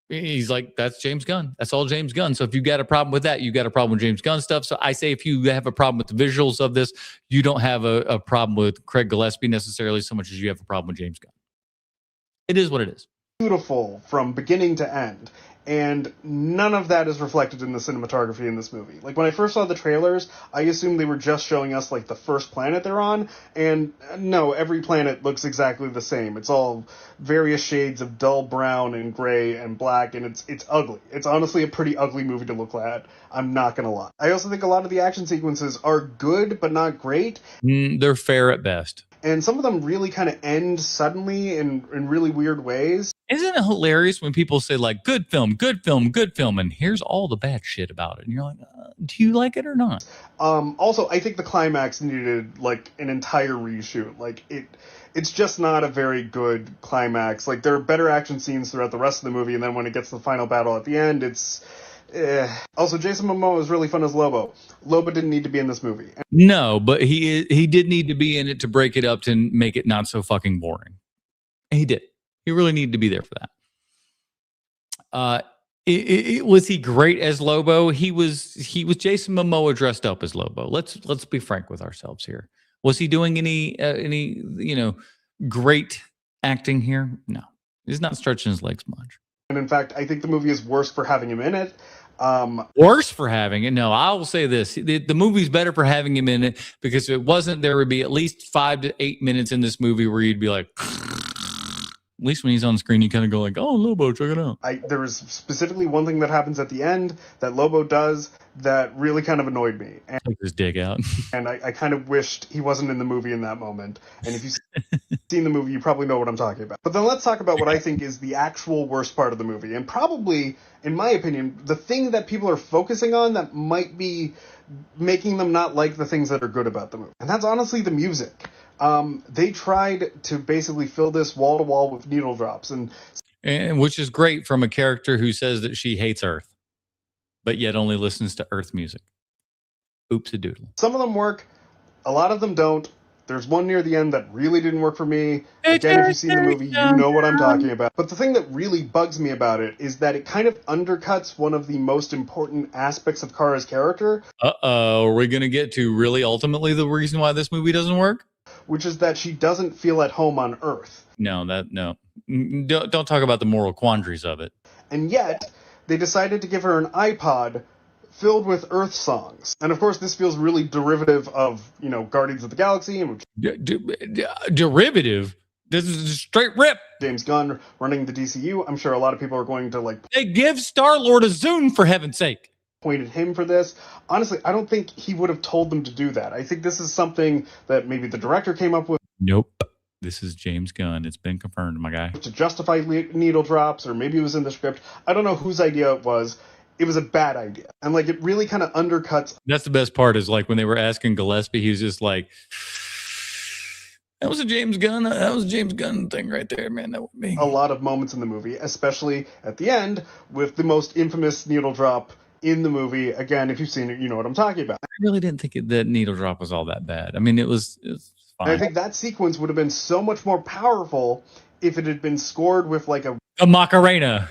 He's like, that's James Gunn. That's all James Gunn. So if you got a problem with that, you got a problem with James Gunn stuff. So I say, if you have a problem with the visuals of this, you don't have a problem with Craig Gillespie necessarily so much as you have a problem with James Gunn. It is what it is. Beautiful from beginning to end. And none of that is reflected in the cinematography in this movie. Like, when I first saw the trailers, I assumed they were just showing us, like, the first planet they're on. And no, every planet looks exactly the same. It's all various shades of dull brown and gray and black, and it's ugly. It's honestly a pretty ugly movie to look at. I'm not gonna lie. I also think a lot of the action sequences are good, but not great. They're fair at best. And some of them really kind of end suddenly in really weird ways. Isn't it hilarious when people say, like, good film, and here's all the bad shit about it, and you're like, do you like it or not? Also, I think the climax needed, like, an entire reshoot. Like, it's just not a very good climax. Like, there are better action scenes throughout the rest of the movie, and then when it gets to the final battle at the end, it's... Also, Jason Momoa is really fun as Lobo. Lobo didn't need to be in this movie. No, but he did need to be in it to break it up, to make it not so fucking boring. And he did. He really needed to be there for that. Was he great as Lobo? He was Jason Momoa dressed up as Lobo. Let's be frank with ourselves here. Was he doing any great acting here? No. He's not stretching his legs much. And in fact, I think the movie is worse for having him in it. Worse for having it? No, I will say this. The movie's better for having him in it, because if it wasn't, there would be at least 5 to 8 minutes in this movie where you'd be like, At least when he's on screen, you kind of go like, "Oh, Lobo, check it out." There is specifically one thing that happens at the end that Lobo does that really kind of annoyed me. And, Take his dick out. and I kind of wished he wasn't in the movie in that moment. And if you've seen the movie, you probably know what I'm talking about. But then let's talk about what I think is the actual worst part of the movie. And probably, in my opinion, the thing that people are focusing on that might be making them not like the things that are good about the movie. And that's honestly the music. They tried to basically fill this wall to wall with needle drops, and which is great from a character who says that she hates Earth, but yet only listens to Earth music. Oops a doodle. Some of them work, a lot of them don't. There's one near the end that really didn't work for me. Again, if you've seen the movie, you know what I'm talking about. But the thing that really bugs me about it is that it kind of undercuts one of the most important aspects of Kara's character. Are we going to get to really ultimately the reason why this movie doesn't work? Which is that she doesn't feel at home on Earth. No. Don't talk about the moral quandaries of it. And yet, they decided to give her an iPod filled with Earth songs. And of course, this feels really derivative of, Guardians of the Galaxy. And derivative? This is a straight rip. James Gunn running the DCU. I'm sure a lot of people are going to They give Star-Lord a Zune, for heaven's sake. Pointed him for this. Honestly, I don't think he would have told them to do that. I think this is something that maybe the director came up with. Nope. This is James Gunn. It's been confirmed, my guy. To justify needle drops, or maybe it was in the script. I don't know whose idea it was. It was a bad idea. And it really kind of undercuts. That's the best part is when they were asking Gillespie, he was just like, that was a James Gunn thing right there, man. That would be a lot of moments in the movie, especially at the end with the most infamous needle drop in the movie. Again, if you've seen it, you know what I'm talking about. I really didn't think that needle drop was all that bad. I mean, it was fine. And I think that sequence would have been so much more powerful if it had been scored with a Macarena.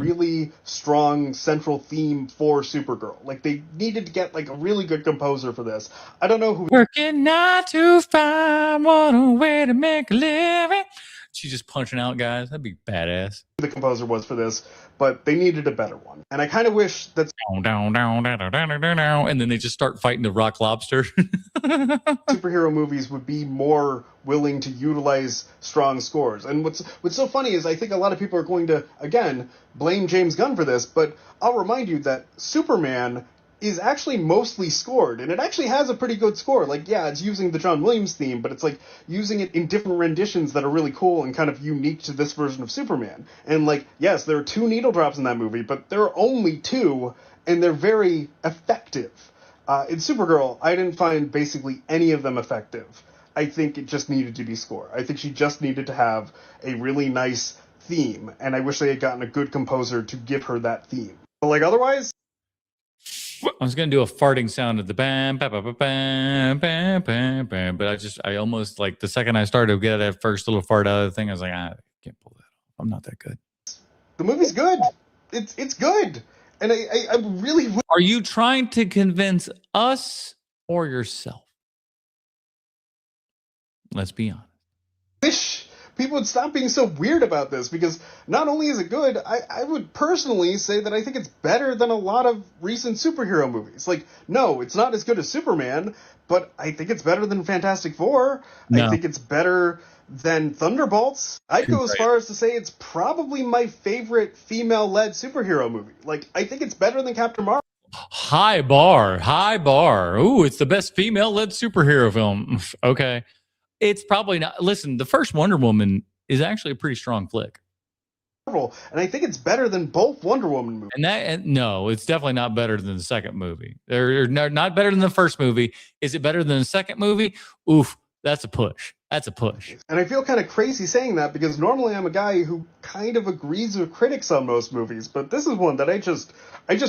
Really strong central theme for Supergirl. They needed to get a really good composer for this. I don't know who. Working 9 to 5, what a way to make a living. She's just punching out guys. That'd be badass. The composer was for this, but they needed a better one. And I kind of wish that and then they just start fighting the rock lobster. Superhero movies would be more willing to utilize strong scores. And what's so funny is I think a lot of people are going to, again, blame James Gunn for this, but I'll remind you that Superman is actually mostly scored, and it actually has a pretty good score. It's using the John Williams theme, but it's using it in different renditions that are really cool and kind of unique to this version of Superman. And yes, there are 2 needle drops in that movie, but there are only 2, and they're very effective. In Supergirl, I didn't find basically any of them effective. I think it just needed to be scored. I think she just needed to have a really nice theme, and I wish they had gotten a good composer to give her that theme. But otherwise, I was gonna do a farting sound at the bam, bam, bam, bam, bam, bam, bam, but I almost the second I started to get that first little fart out of the thing, I was like, I can't pull that off. I'm not that good. The movie's good. It's good, and I really. Are you trying to convince us or yourself? Let's be honest. Wish people would stop being so weird about this, because not only is it good, I would personally say that I think it's better than a lot of recent superhero movies. No, it's not as good as Superman, but I think it's better than Fantastic Four. No. I think it's better than Thunderbolts. I'd go as far as to say it's probably my favorite female-led superhero movie. I think it's better than Captain Marvel. High bar. Ooh, it's the best female-led superhero film. Okay. It's probably not. Listen, the first Wonder Woman is actually a pretty strong flick. And I think it's better than both Wonder Woman movies. And no, it's definitely not better than the second movie. They're not better than the first movie. Is it better than the second movie? Oof, that's a push. And I feel kind of crazy saying that, because normally I'm a guy who kind of agrees with critics on most movies, but this is one that I just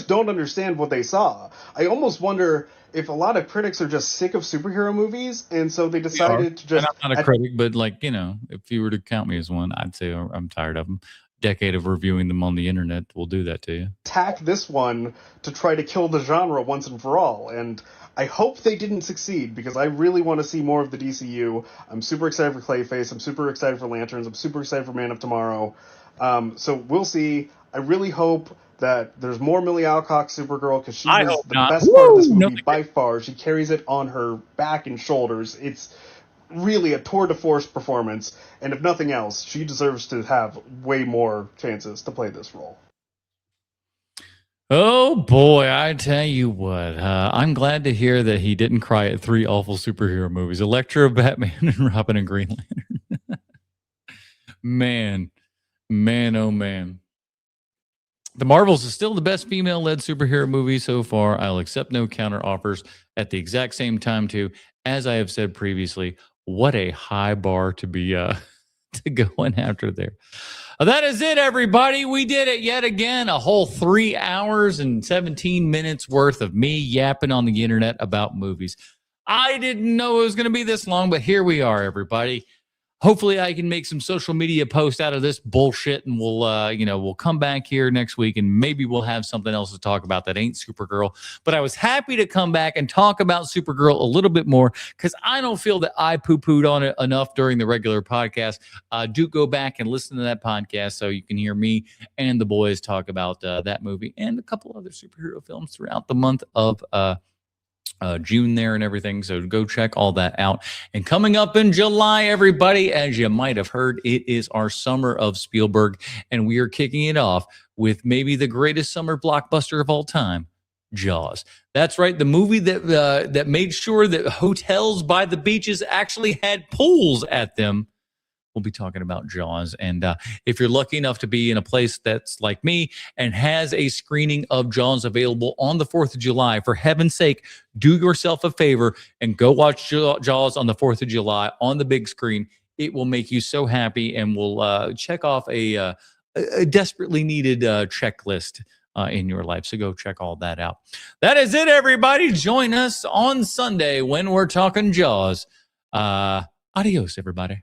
don't understand what they saw. I almost wonder if a lot of critics are just sick of superhero movies, and so they decided to just... And I'm not a critic, but if you were to count me as one, I'd say I'm tired of them. Decade of reviewing them on the internet will do that to you. Attack this one to try to kill the genre once and for all, and I hope they didn't succeed, because I really want to see more of the DCU. I'm super excited for Clayface. I'm super excited for Lanterns. I'm super excited for Man of Tomorrow. So we'll see. I really hope that there's more Millie Alcock Supergirl, because she is the best part of this movie by far. She carries it on her back and shoulders. It's really a tour de force performance, and if nothing else, she deserves to have way more chances to play this role. Oh boy, I tell you what, I'm glad to hear that he didn't cry at 3 awful superhero movies: Elektra, Batman, and Robin and Green Lantern. Man, oh man. The Marvels is still the best female-led superhero movie so far. I'll accept no counter offers at the exact same time too. As I have said previously, what a high bar to be to going after there. That is it, everybody. We did it yet again. A whole 3 hours and 17 minutes worth of me yapping on the internet about movies. I didn't know it was going to be this long, but here we are, everybody. Hopefully I can make some social media posts out of this bullshit, and we'll come back here next week, and maybe we'll have something else to talk about that ain't Supergirl. But I was happy to come back and talk about Supergirl a little bit more, because I don't feel that I poo-pooed on it enough during the regular podcast. Do go back and listen to that podcast so you can hear me and the boys talk about that movie and a couple other superhero films throughout the month of June there and everything. So go check all that out. And coming up in July, everybody, as you might have heard, it is our summer of Spielberg, and we are kicking it off with maybe the greatest summer blockbuster of all time, Jaws. That's right, the movie that made sure that hotels by the beaches actually had pools at them. We'll be talking about Jaws. And if you're lucky enough to be in a place that's like me and has a screening of Jaws available on the 4th of July, for heaven's sake, do yourself a favor and go watch Jaws on the 4th of July on the big screen. It will make you so happy, and will check off a desperately needed checklist in your life. So go check all that out. That is it, everybody. Join us on Sunday when we're talking Jaws. Adios, everybody.